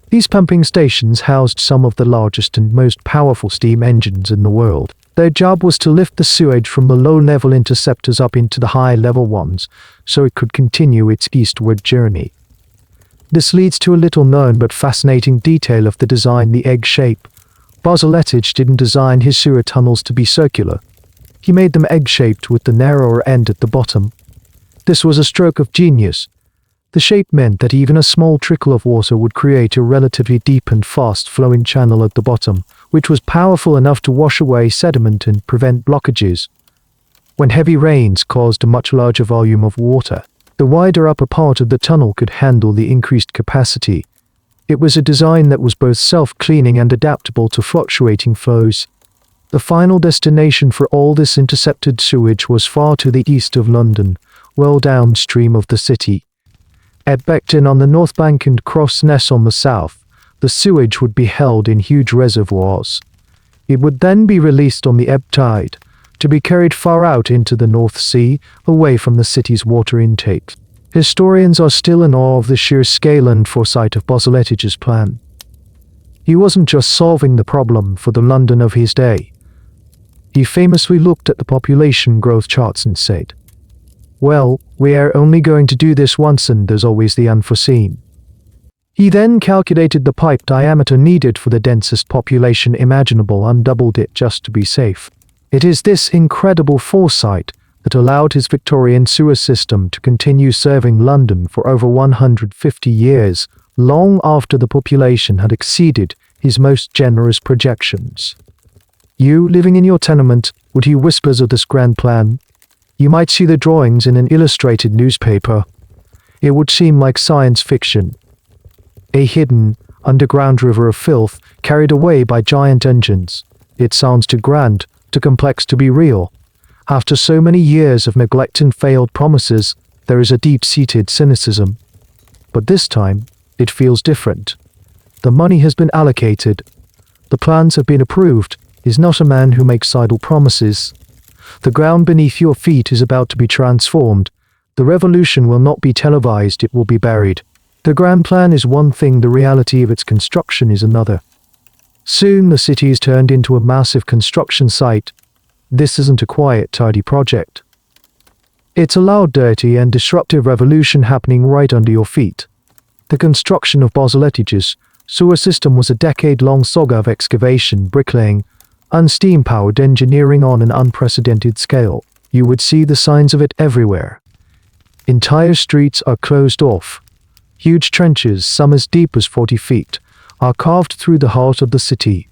Speaker 1: These pumping stations housed some of the largest and most powerful steam engines in the world. Their job was to lift the sewage from the low-level interceptors up into the high-level ones, so it could continue its eastward journey. This leads to a little-known but fascinating detail of the design: the egg shape. Bozzalettige didn't design his sewer tunnels to be circular. He made them egg-shaped with the narrower end at the bottom. This was a stroke of genius. The shape meant that even a small trickle of water would create a relatively deep and fast-flowing channel at the bottom, which was powerful enough to wash away sediment and prevent blockages. When heavy rains caused a much larger volume of water, the wider upper part of the tunnel could handle the increased capacity. It was a design that was both self-cleaning and adaptable to fluctuating flows. The final destination for all this intercepted sewage was far to the east of London, well downstream of the city. At Beckton on the north bank and Crossness on the south, the sewage would be held in huge reservoirs. It would then be released on the ebb tide, to be carried far out into the North Sea, away from the city's water intake. Historians are still in awe of the sheer scale and foresight of Bossuet's plan. He wasn't just solving the problem for the London of his day. He famously looked at the population growth charts and said, "Well, we are only going to do this once and there's always the unforeseen." He then calculated the pipe diameter needed for the densest population imaginable and doubled it just to be safe. It is this incredible foresight that allowed his Victorian sewer system to continue serving London for over 150 years, long after the population had exceeded his most generous projections. You, living in your tenement, would hear whispers of this grand plan. You might see the drawings in an illustrated newspaper. It would seem like science fiction. A hidden, underground river of filth carried away by giant engines. It sounds too grand, too complex to be real. After so many years of neglect and failed promises, there is a deep-seated cynicism. But this time, it feels different. The money has been allocated. The plans have been approved. Is not a man who makes idle promises. The ground beneath your feet is about to be transformed. The revolution will not be televised, it will be buried. The grand plan is one thing, the reality of its construction is another. Soon the city is turned into a massive construction site. This isn't a quiet, tidy project. It's a loud, dirty and disruptive revolution happening right under your feet. The construction of Bossuet's sewer system was a decade-long saga of excavation, bricklaying, and steam-powered engineering on an unprecedented scale. You would see the signs of it everywhere. Entire streets are closed off. Huge trenches, some as deep as 40 feet, are carved through the heart of the city.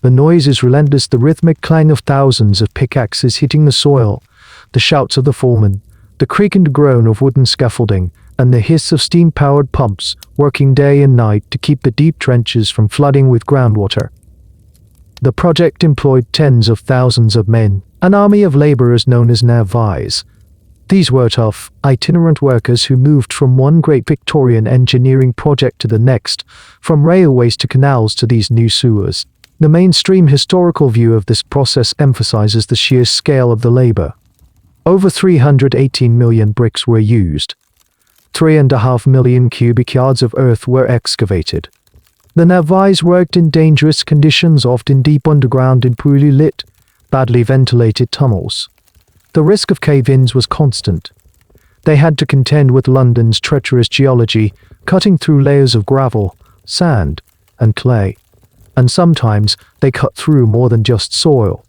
Speaker 1: The noise is relentless, the rhythmic clang of thousands of pickaxes hitting the soil, the shouts of the foreman, the creak and groan of wooden scaffolding, and the hiss of steam-powered pumps working day and night to keep the deep trenches from flooding with groundwater. The project employed tens of thousands of men, an army of laborers known as navvies. These were tough, itinerant workers who moved from one great Victorian engineering project to the next, from railways to canals to these new sewers. The mainstream historical view of this process emphasizes the sheer scale of the labor. Over 318 million bricks were used. 3.5 million cubic yards of earth were excavated. The navvies worked in dangerous conditions, often deep underground in poorly lit, badly ventilated tunnels. The risk of cave-ins was constant. They had to contend with London's treacherous geology, cutting through layers of gravel, sand, and clay. And sometimes they cut through more than just soil.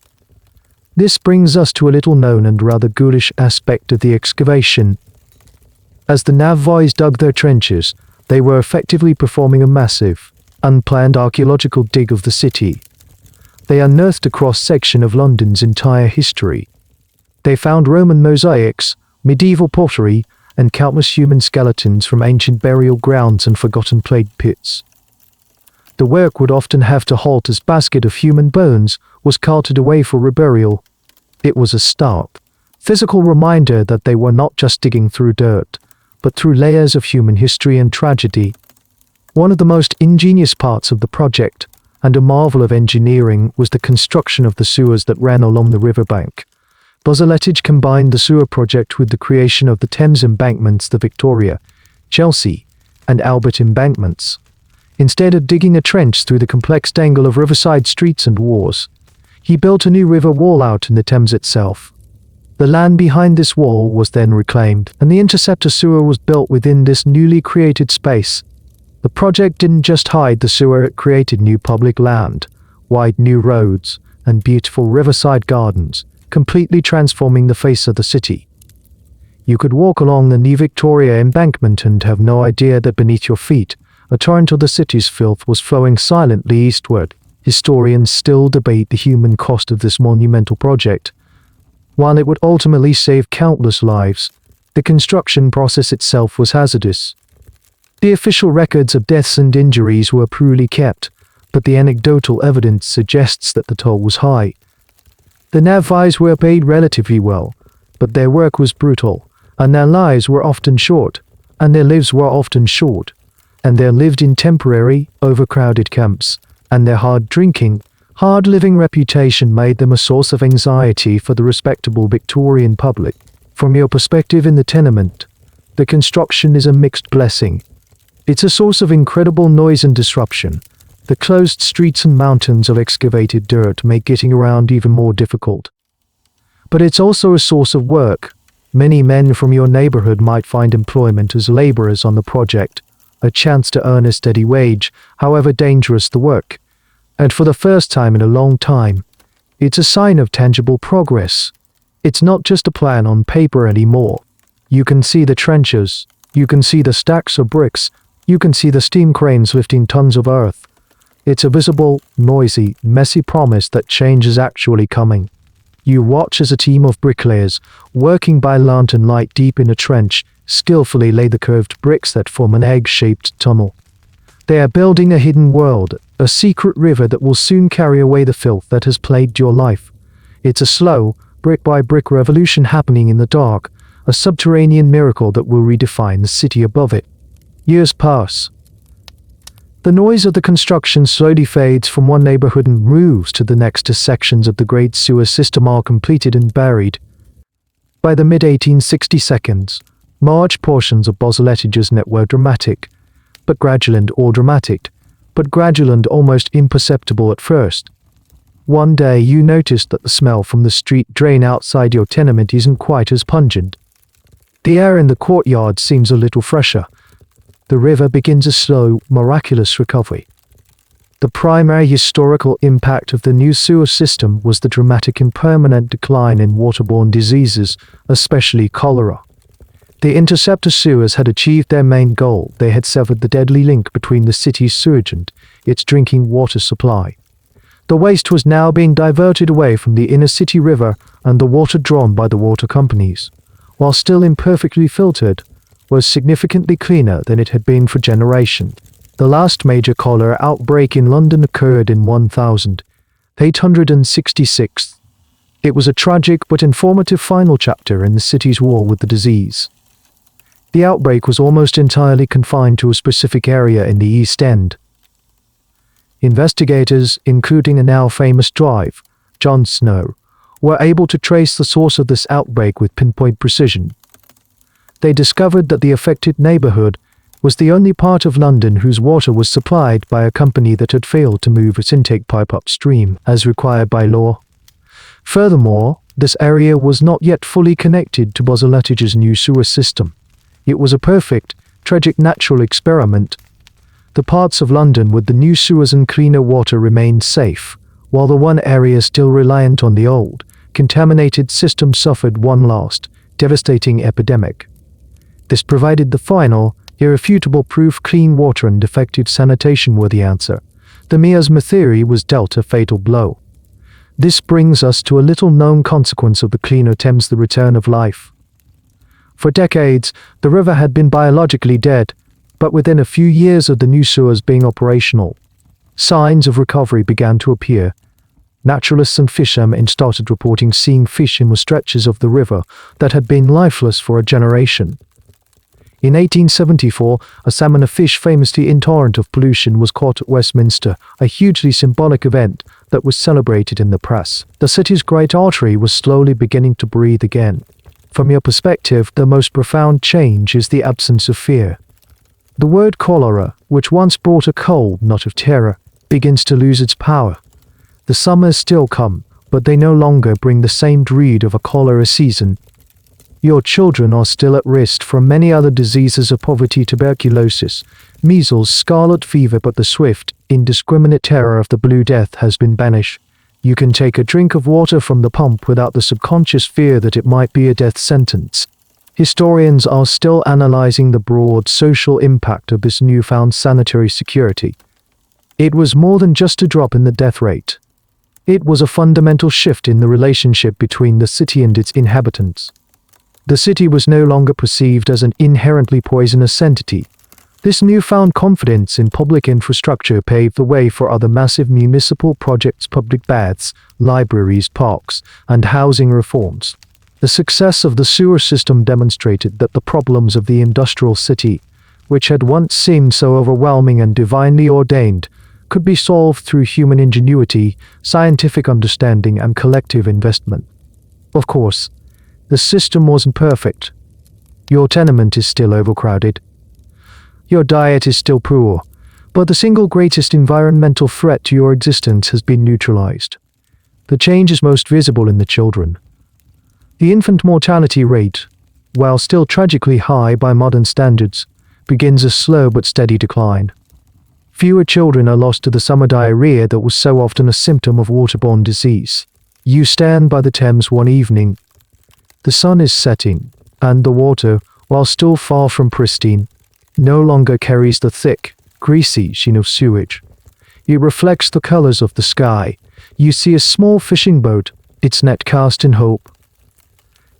Speaker 1: This brings us to a little-known and rather ghoulish aspect of the excavation. As the navvies dug their trenches, they were effectively performing a massive, unplanned archaeological dig of the city. They unearthed a cross-section of London's entire history. They found Roman mosaics, medieval pottery, and countless human skeletons from ancient burial grounds and forgotten plague pits. The work would often have to halt as basket of human bones was carted away for reburial. It was a stark, physical reminder that they were not just digging through dirt, but through layers of human history and tragedy. One of the most ingenious parts of the project, and a marvel of engineering, was the construction of the sewers that ran along the riverbank. Bossuet combined the sewer project with the creation of the Thames embankments, the Victoria, Chelsea, and Albert embankments. Instead of digging a trench through the complex tangle of riverside streets and wharves, he built a new river wall out in the Thames itself. The land behind this wall was then reclaimed, and the interceptor sewer was built within this newly created space. The project didn't just hide the sewer, it created new public land, wide new roads, and beautiful riverside gardens, completely transforming the face of the city. You could walk along the new Victoria embankment and have no idea that beneath your feet, a torrent of the city's filth was flowing silently eastward. Historians still debate the human cost of this monumental project. While it would ultimately save countless lives, the construction process itself was hazardous. The official records of deaths and injuries were poorly kept, but the anecdotal evidence suggests that the toll was high. The navvies were paid relatively well, but their work was brutal, and their lives were often short, and their lives were often short, and they lived in temporary, overcrowded camps, and their hard-drinking, hard-living reputation made them a source of anxiety for the respectable Victorian public. From your perspective in the tenement, the construction is a mixed blessing. It's a source of incredible noise and disruption. The closed streets and mountains of excavated dirt make getting around even more difficult. But it's also a source of work. Many men from your neighborhood might find employment as laborers on the project, a chance to earn a steady wage, however dangerous the work. And for the first time in a long time, it's a sign of tangible progress. It's not just a plan on paper anymore. You can see the trenches, you can see the stacks of bricks, you can see the steam cranes lifting tons of earth. It's a visible, noisy, messy promise that change is actually coming. You watch as a team of bricklayers, working by lantern light deep in a trench, skillfully lay the curved bricks that form an egg-shaped tunnel. They are building a hidden world, a secret river that will soon carry away the filth that has plagued your life. It's a slow, brick-by-brick revolution happening in the dark, a subterranean miracle that will redefine the city above it. Years pass. The noise of the construction slowly fades from one neighborhood and moves to the next as sections of the great sewer system are completed and buried. By the mid-1860s, large portions of Boslettige's net were dramatic, but gradual and almost imperceptible at first. One day you notice that the smell from the street drain outside your tenement isn't quite as pungent. The air in the courtyard seems a little fresher. The river begins a slow, miraculous recovery. The primary historical impact of the new sewer system was the dramatic and permanent decline in waterborne diseases, especially cholera. The interceptor sewers had achieved their main goal. They had severed the deadly link between the city's sewage and its drinking water supply. The waste was now being diverted away from the inner city river, and the water drawn by the water companies, while still imperfectly filtered, was significantly cleaner than it had been for generations. The last major cholera outbreak in London occurred in 1866. It was a tragic but informative final chapter in the city's war with the disease. The outbreak was almost entirely confined to a specific area in the East End. Investigators, including a now famous drive, John Snow, were able to trace the source of this outbreak with pinpoint precision. They discovered that the affected neighborhood was the only part of London whose water was supplied by a company that had failed to move its intake pipe upstream, as required by law. Furthermore, this area was not yet fully connected to Boslettige's new sewer system. It was a perfect, tragic natural experiment. The parts of London with the new sewers and cleaner water remained safe, while the one area still reliant on the old, contaminated system suffered one last, devastating epidemic. This provided the final, irrefutable proof clean water and effective sanitation were the answer. The miasma theory was dealt a fatal blow. This brings us to a little-known consequence of the cleaner Thames, the return of life. For decades, the river had been biologically dead, but within a few years of the new sewers being operational, signs of recovery began to appear. Naturalists and fishermen started reporting seeing fish in stretches of the river that had been lifeless for a generation. In 1874, a salmon of fish famously intolerant of pollution was caught at Westminster, a hugely symbolic event that was celebrated in the press. The city's great artery was slowly beginning to breathe again. From your perspective, the most profound change is the absence of fear. The word cholera, which once brought a cold, not of terror, begins to lose its power. The summers still come, but they no longer bring the same dread of a cholera season. Your children are still at risk from many other diseases of poverty, tuberculosis, measles, scarlet fever, but the swift, indiscriminate terror of the Blue Death has been banished. You can take a drink of water from the pump without the subconscious fear that it might be a death sentence. Historians are still analyzing the broad social impact of this newfound sanitary security. It was more than just a drop in the death rate. It was a fundamental shift in the relationship between the city and its inhabitants. The city was no longer perceived as an inherently poisonous entity. This newfound confidence in public infrastructure paved the way for other massive municipal projects, public baths, libraries, parks, and housing reforms. The success of the sewer system demonstrated that the problems of the industrial city, which had once seemed so overwhelming and divinely ordained, could be solved through human ingenuity, scientific understanding, and collective investment. Of course, the system wasn't perfect. Your tenement is still overcrowded. Your diet is still poor, but the single greatest environmental threat to your existence has been neutralized. The change is most visible in the children. The infant mortality rate, while still tragically high by modern standards, begins a slow but steady decline. Fewer children are lost to the summer diarrhea that was so often a symptom of waterborne disease. You stand by the Thames one evening. The sun is setting, and the water, while still far from pristine, no longer carries the thick, greasy sheen of sewage. It reflects the colors of the sky. You see a small fishing boat, its net cast in hope.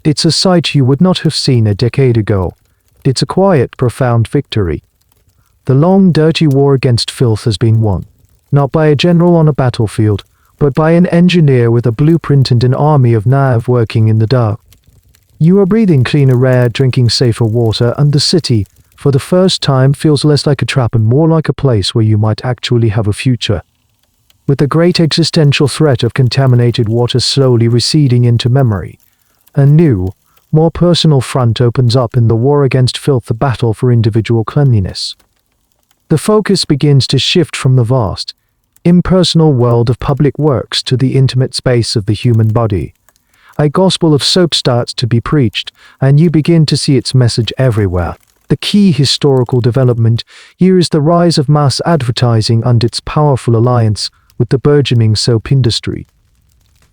Speaker 1: It's a sight you would not have seen a decade ago. It's a quiet, profound victory. The long, dirty war against filth has been won, not by a general on a battlefield, but by an engineer with a blueprint and an army of knaves working in the dark. You are breathing cleaner air, drinking safer water, and the city, for the first time, feels less like a trap and more like a place where you might actually have a future. With the great existential threat of contaminated water slowly receding into memory, a new, more personal front opens up in the war against filth, the battle for individual cleanliness. The focus begins to shift from the vast, impersonal world of public works to the intimate space of the human body. A gospel of soap starts to be preached, and you begin to see its message everywhere. The key historical development here is the rise of mass advertising and its powerful alliance with the burgeoning soap industry.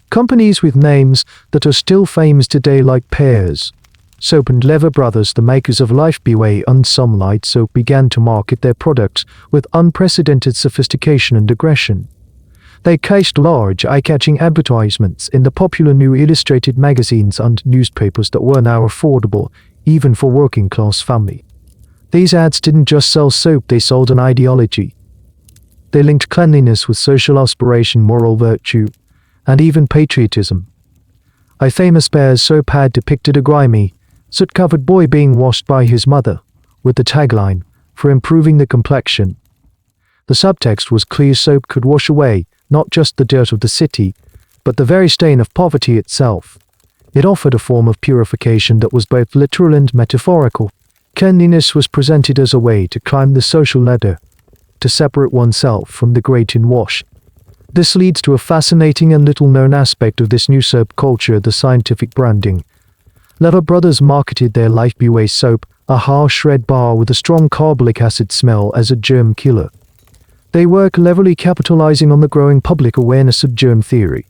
Speaker 1: Companies with names that are still famous today like Pears, Soap and Leather Brothers, the makers of Lifebuoy and Sunlight Soap, began to market their products with unprecedented sophistication and aggression. They cased large, eye-catching advertisements in the popular new illustrated magazines and newspapers that were now affordable, even for working-class family. These ads didn't just sell soap, they sold an ideology. They linked cleanliness with social aspiration, moral virtue, and even patriotism. A famous Pears soap ad depicted a grimy, soot-covered boy being washed by his mother, with the tagline, "For improving the complexion." The subtext was clear soap could wash away not just the dirt of the city, but the very stain of poverty itself. It offered a form of purification that was both literal and metaphorical. Cleanliness was presented as a way to climb the social ladder, to separate oneself from the great in wash. This leads to a fascinating and little-known aspect of this new soap culture, the scientific branding. Leather Brothers marketed their Lifebuoy soap, a harsh red bar with a strong carbolic acid smell, as a germ killer. They were cleverly capitalizing on the growing public awareness of germ theory.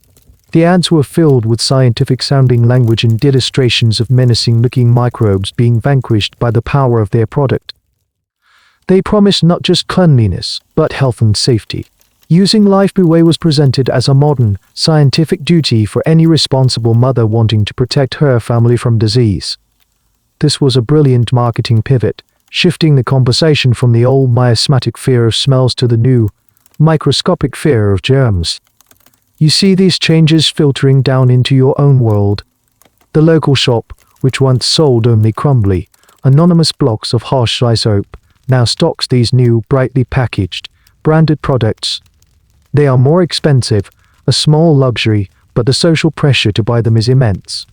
Speaker 1: The ads were filled with scientific-sounding language and illustrations of menacing-looking microbes being vanquished by the power of their product. They promised not just cleanliness, but health and safety. Using Lifebuoy was presented as a modern, scientific duty for any responsible mother wanting to protect her family from disease. This was a brilliant marketing pivot, shifting the conversation from the old miasmatic fear of smells to the new, microscopic fear of germs. You see these changes filtering down into your own world. The local shop, which once sold only crumbly, anonymous blocks of harsh soap, now stocks these new, brightly packaged, branded products. They are more expensive, a small luxury, but the social pressure to buy them is immense.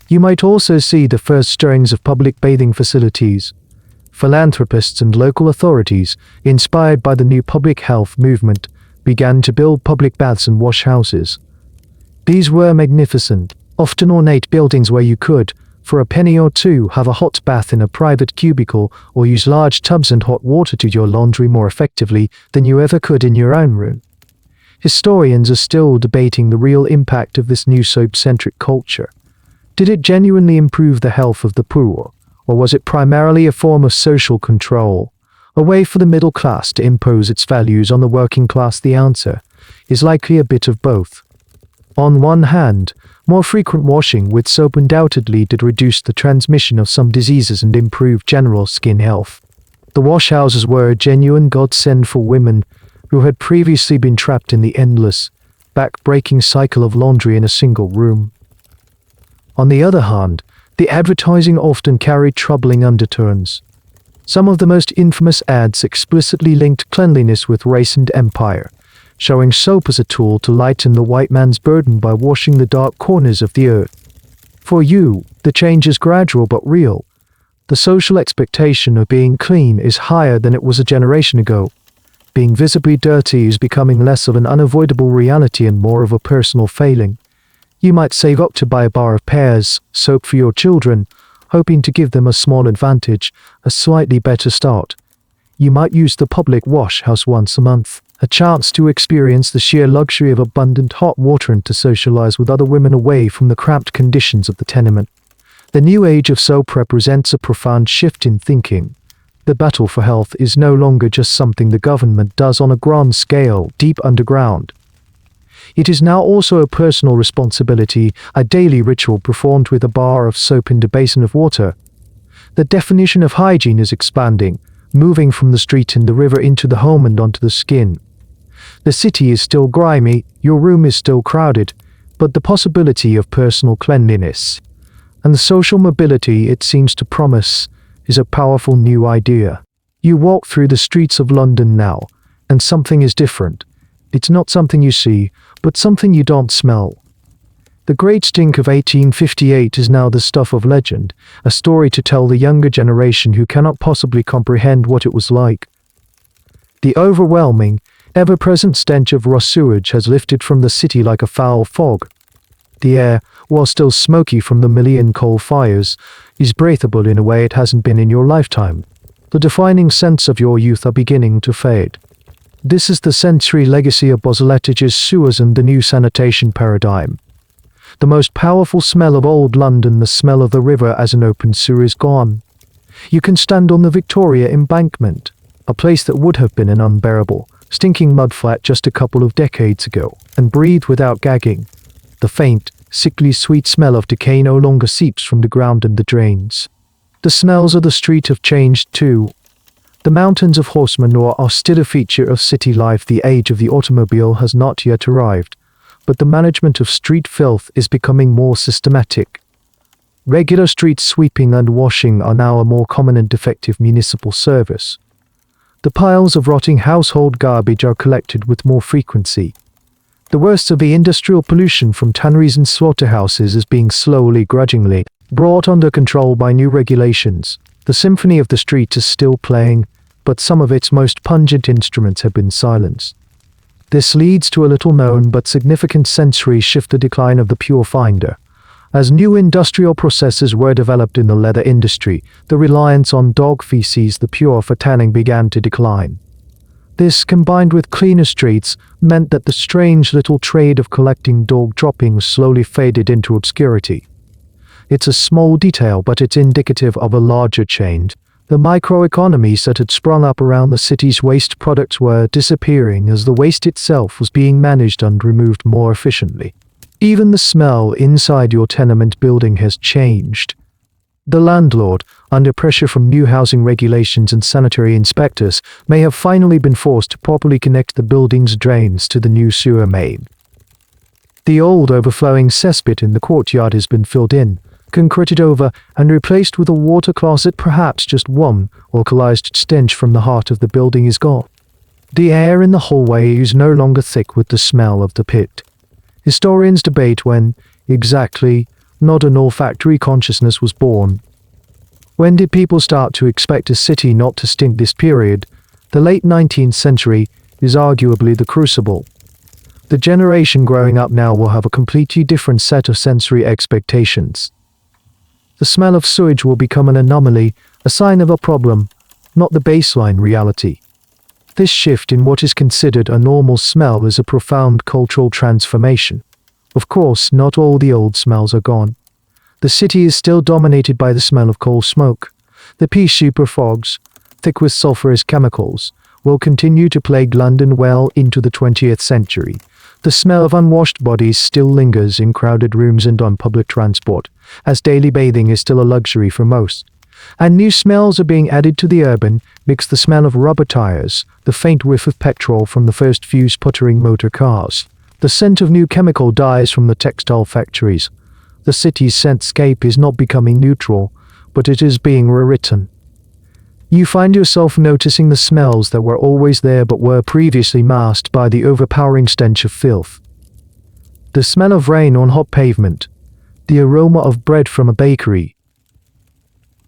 Speaker 1: You might also see the first stirrings of public bathing facilities. Philanthropists and local authorities, inspired by the new public health movement, began to build public baths and wash houses. These were magnificent, often ornate buildings where you could, for a penny or two, have a hot bath in a private cubicle or use large tubs and hot water to do your laundry more effectively than you ever could in your own room. Historians are still debating the real impact of this new soap-centric culture. Did it genuinely improve the health of the poor, or was it primarily a form of social control, a way for the middle class to impose its values on the working class? The answer is likely a bit of both. On one hand, more frequent washing with soap undoubtedly did reduce the transmission of some diseases and improve general skin health. The wash houses were a genuine godsend for women who had previously been trapped in the endless, back-breaking cycle of laundry in a single room. On the other hand, the advertising often carried troubling undertones. Some of the most infamous ads explicitly linked cleanliness with race and empire, showing soap as a tool to lighten the white man's burden by washing the dark corners of the earth. For you, the change is gradual but real. The social expectation of being clean is higher than it was a generation ago. Being visibly dirty is becoming less of an unavoidable reality and more of a personal failing. You might save up to buy a bar of Pears soap for your children, hoping to give them a small advantage, a slightly better start. You might use the public wash house once a month, a chance to experience the sheer luxury of abundant hot water and to socialize with other women away from the cramped conditions of the tenement. The new age of soap represents a profound shift in thinking. The battle for health is no longer just something the government does on a grand scale, deep underground. It is now also a personal responsibility, a daily ritual performed with a bar of soap and a basin of water. The definition of hygiene is expanding, moving from the street and the river into the home and onto the skin. The city is still grimy, your room is still crowded, but the possibility of personal cleanliness and the social mobility it seems to promise is a powerful new idea. You walk through the streets of London now, and something is different. It's not something you see, but something you don't smell. The Great Stink of 1858 is now the stuff of legend, a story to tell the younger generation who cannot possibly comprehend what it was like. The overwhelming, ever-present stench of raw sewage has lifted from the city like a foul fog. The air, while still smoky from the million coal fires, is breathable in a way it hasn't been in your lifetime. The defining scents of your youth are beginning to fade. This is the sensory legacy of Bosseletage's sewers and the new sanitation paradigm. The most powerful smell of old London, the smell of the river as an open sewer, is gone. You can stand on the Victoria Embankment, a place that would have been an unbearable, stinking mudflat just a couple of decades ago, and breathe without gagging. The faint, sickly sweet smell of decay no longer seeps from the ground and the drains. The smells of the street have changed too. The mountains of horse manure are still a feature of city life. The age of the automobile has not yet arrived, but the management of street filth is becoming more systematic. Regular street sweeping and washing are now a more common and effective municipal service. The piles of rotting household garbage are collected with more frequency. The worst of the industrial pollution from tanneries and slaughterhouses is being slowly, grudgingly, brought under control by new regulations. The symphony of the street is still playing, but some of its most pungent instruments have been silenced. This leads to a little-known but significant sensory shift: the decline of the pure finder. As new industrial processes were developed in the leather industry, the reliance on dog feces, the pure, for tanning began to decline. This, combined with cleaner streets, meant that the strange little trade of collecting dog droppings slowly faded into obscurity. It's a small detail, but it's indicative of a larger change. The microeconomies that had sprung up around the city's waste products were disappearing as the waste itself was being managed and removed more efficiently. Even the smell inside your tenement building has changed. The landlord, under pressure from new housing regulations and sanitary inspectors, may have finally been forced to properly connect the building's drains to the new sewer main. The old overflowing cesspit in the courtyard has been filled in, concreted over, and replaced with a water closet. Perhaps just one localized stench from the heart of the building is gone. The air in the hallway is no longer thick with the smell of the pit. Historians debate when, exactly, modern olfactory consciousness was born. When did people start to expect a city not to stink? This period, the late 19th century, is arguably the crucible. The generation growing up now will have a completely different set of sensory expectations. The smell of sewage will become an anomaly, a sign of a problem, not the baseline reality. This shift in what is considered a normal smell is a profound cultural transformation. Of course, not all the old smells are gone. The city is still dominated by the smell of coal smoke. The pea super fogs, thick with sulfurous chemicals, will continue to plague London well into the 20th century. The smell of unwashed bodies still lingers in crowded rooms and on public transport, as daily bathing is still a luxury for most. And new smells are being added to the urban mix: the smell of rubber tires, the faint whiff of petrol from the first few sputtering motor cars, the scent of new chemical dyes from the textile factories. The city's scentscape is not becoming neutral, but it is being rewritten. You find yourself noticing the smells that were always there but were previously masked by the overpowering stench of filth. The smell of rain on hot pavement, the aroma of bread from a bakery,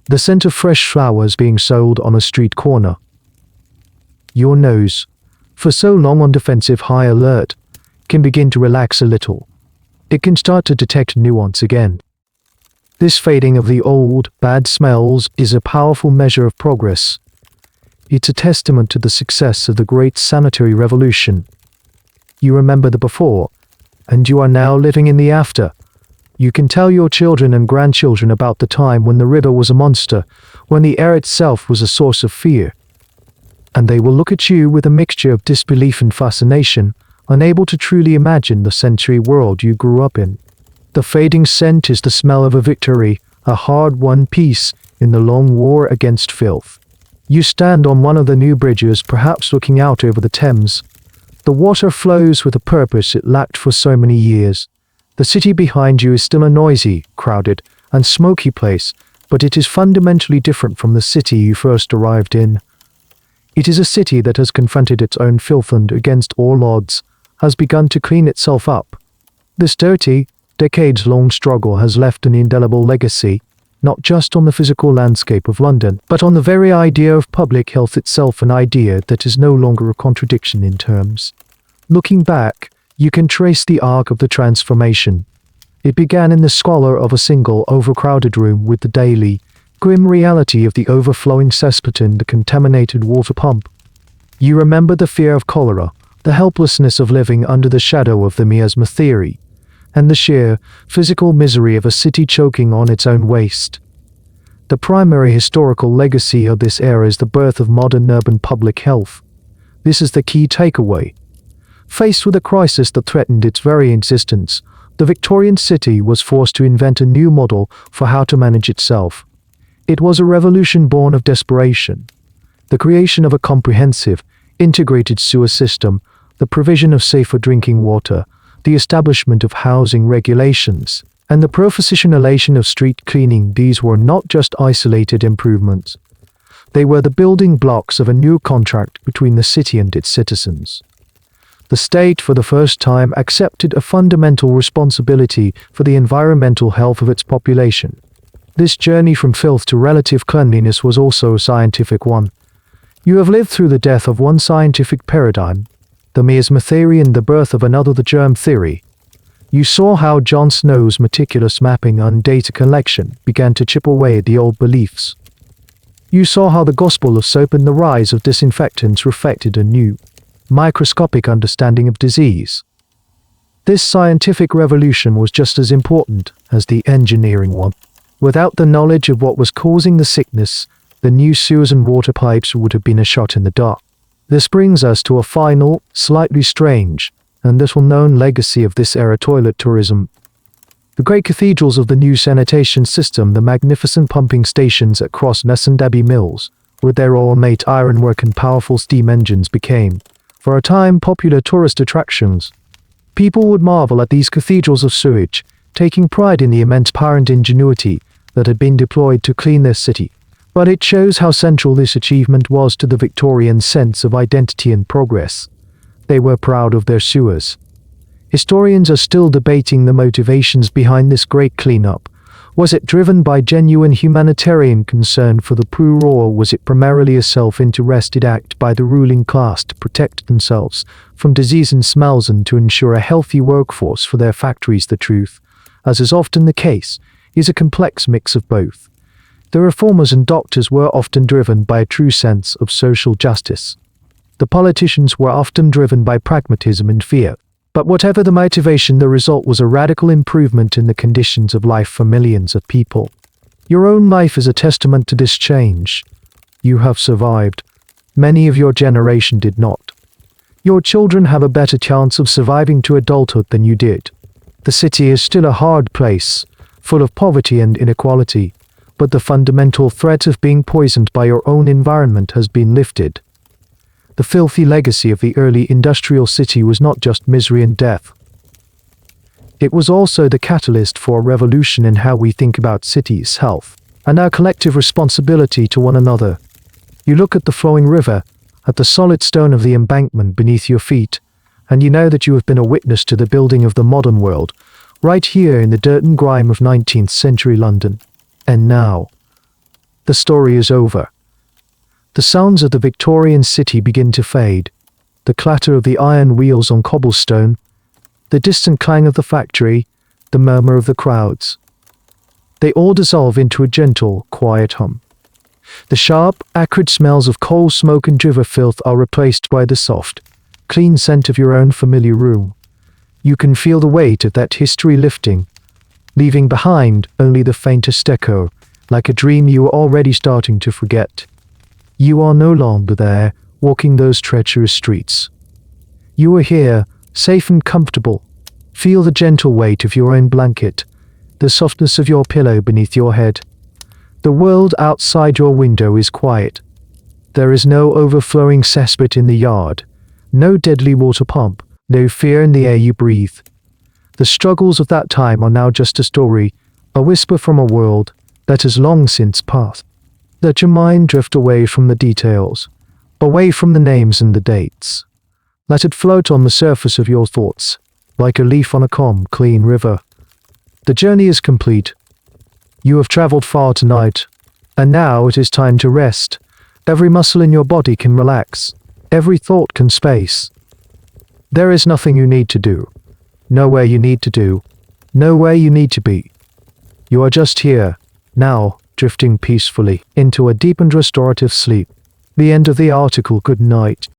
Speaker 1: the scent of fresh flowers being sold on a street corner. Your nose, for so long on defensive high alert, can begin to relax a little. It can start to detect nuance again. This fading of the old, bad smells is a powerful measure of progress. It's a testament to the success of the great sanitary revolution. You remember the before, and you are now living in the after. You can tell your children and grandchildren about the time when the river was a monster, when the air itself was a source of fear. And they will look at you with a mixture of disbelief and fascination, unable to truly imagine the sensory world you grew up in. The fading scent is the smell of a victory, a hard-won peace in the long war against filth. You stand on one of the new bridges, perhaps looking out over the Thames. The water flows with a purpose it lacked for so many years. The city behind you is still a noisy, crowded, and smoky place, but it is fundamentally different from the city you first arrived in. It is a city that has confronted its own filth and, against all odds, has begun to clean itself up. This dirty, decades-long struggle has left an indelible legacy, not just on the physical landscape of London, but on the very idea of public health itself, an idea that is no longer a contradiction in terms. Looking back, you can trace the arc of the transformation. It began in the squalor of a single, overcrowded room with the daily, grim reality of the overflowing cesspit and the contaminated water pump. You remember the fear of cholera, the helplessness of living under the shadow of the miasma theory, and the sheer, physical misery of a city choking on its own waste. The primary historical legacy of this era is the birth of modern urban public health. This is the key takeaway. Faced with a crisis that threatened its very existence, the Victorian city was forced to invent a new model for how to manage itself. It was a revolution born of desperation. The creation of a comprehensive, integrated sewer system, the provision of safer drinking water, the establishment of housing regulations, and the professionalization of street cleaning. These were not just isolated improvements. They were the building blocks of a new contract between the city and its citizens. The state, for the first time, accepted a fundamental responsibility for the environmental health of its population. This journey from filth to relative cleanliness was also a scientific one. You have lived through the death of one scientific paradigm, the miasma theory, and the birth of another, the germ theory. You saw how John Snow's meticulous mapping and data collection began to chip away at the old beliefs. You saw how the gospel of soap and the rise of disinfectants reflected a new, microscopic understanding of disease. This scientific revolution was just as important as the engineering one. Without the knowledge of what was causing the sickness, the new sewers and water pipes would have been a shot in the dark. This brings us to a final, slightly strange, and little-known legacy of this era: toilet tourism. The great cathedrals of the new sanitation system, the magnificent pumping stations at Crossness and Abbey Mills, with their ornate ironwork and powerful steam engines, became, for a time, popular tourist attractions. People would marvel at these cathedrals of sewage, taking pride in the immense power and ingenuity that had been deployed to clean their city. But it shows how central this achievement was to the Victorian sense of identity and progress. They were proud of their sewers. Historians are still debating the motivations behind this great cleanup. Was it driven by genuine humanitarian concern for the poor, or was it primarily a self-interested act by the ruling class to protect themselves from disease and smells and to ensure a healthy workforce for their factories? The truth, as is often the case, is a complex mix of both. The reformers and doctors were often driven by a true sense of social justice. The politicians were often driven by pragmatism and fear. But whatever the motivation, the result was a radical improvement in the conditions of life for millions of people. Your own life is a testament to this change. You have survived. Many of your generation did not. Your children have a better chance of surviving to adulthood than you did. The city is still a hard place, full of poverty and inequality, but the fundamental threat of being poisoned by your own environment has been lifted. The filthy legacy of the early industrial city was not just misery and death. It was also the catalyst for a revolution in how we think about cities, health, and our collective responsibility to one another. You look at the flowing river, at the solid stone of the embankment beneath your feet, and you know that you have been a witness to the building of the modern world, right here in the dirt and grime of 19th century London. And now, the story is over. The sounds of the Victorian city begin to fade, the clatter of the iron wheels on cobblestone, the distant clang of the factory, the murmur of the crowds. They all dissolve into a gentle, quiet hum. The sharp, acrid smells of coal smoke and river filth are replaced by the soft, clean scent of your own familiar room. You can feel the weight of that history lifting, leaving behind only the faintest echo, like a dream you are already starting to forget. You are no longer there, walking those treacherous streets. You are here, safe and comfortable. Feel the gentle weight of your own blanket, the softness of your pillow beneath your head. The world outside your window is quiet. There is no overflowing cesspit in the yard, no deadly water pump, no fear in the air you breathe. The struggles of that time are now just a story, a whisper from a world that has long since passed. Let your mind drift away from the details, away from the names and the dates. Let it float on the surface of your thoughts, like a leaf on a calm, clean river. The journey is complete. You have traveled far tonight, and now it is time to rest. Every muscle in your body can relax. Every thought can space. There is nothing you need to do, nowhere you need to do, nowhere you need to be. You are just here, now, drifting peacefully into a deep and restorative sleep. The end of the article. Good night.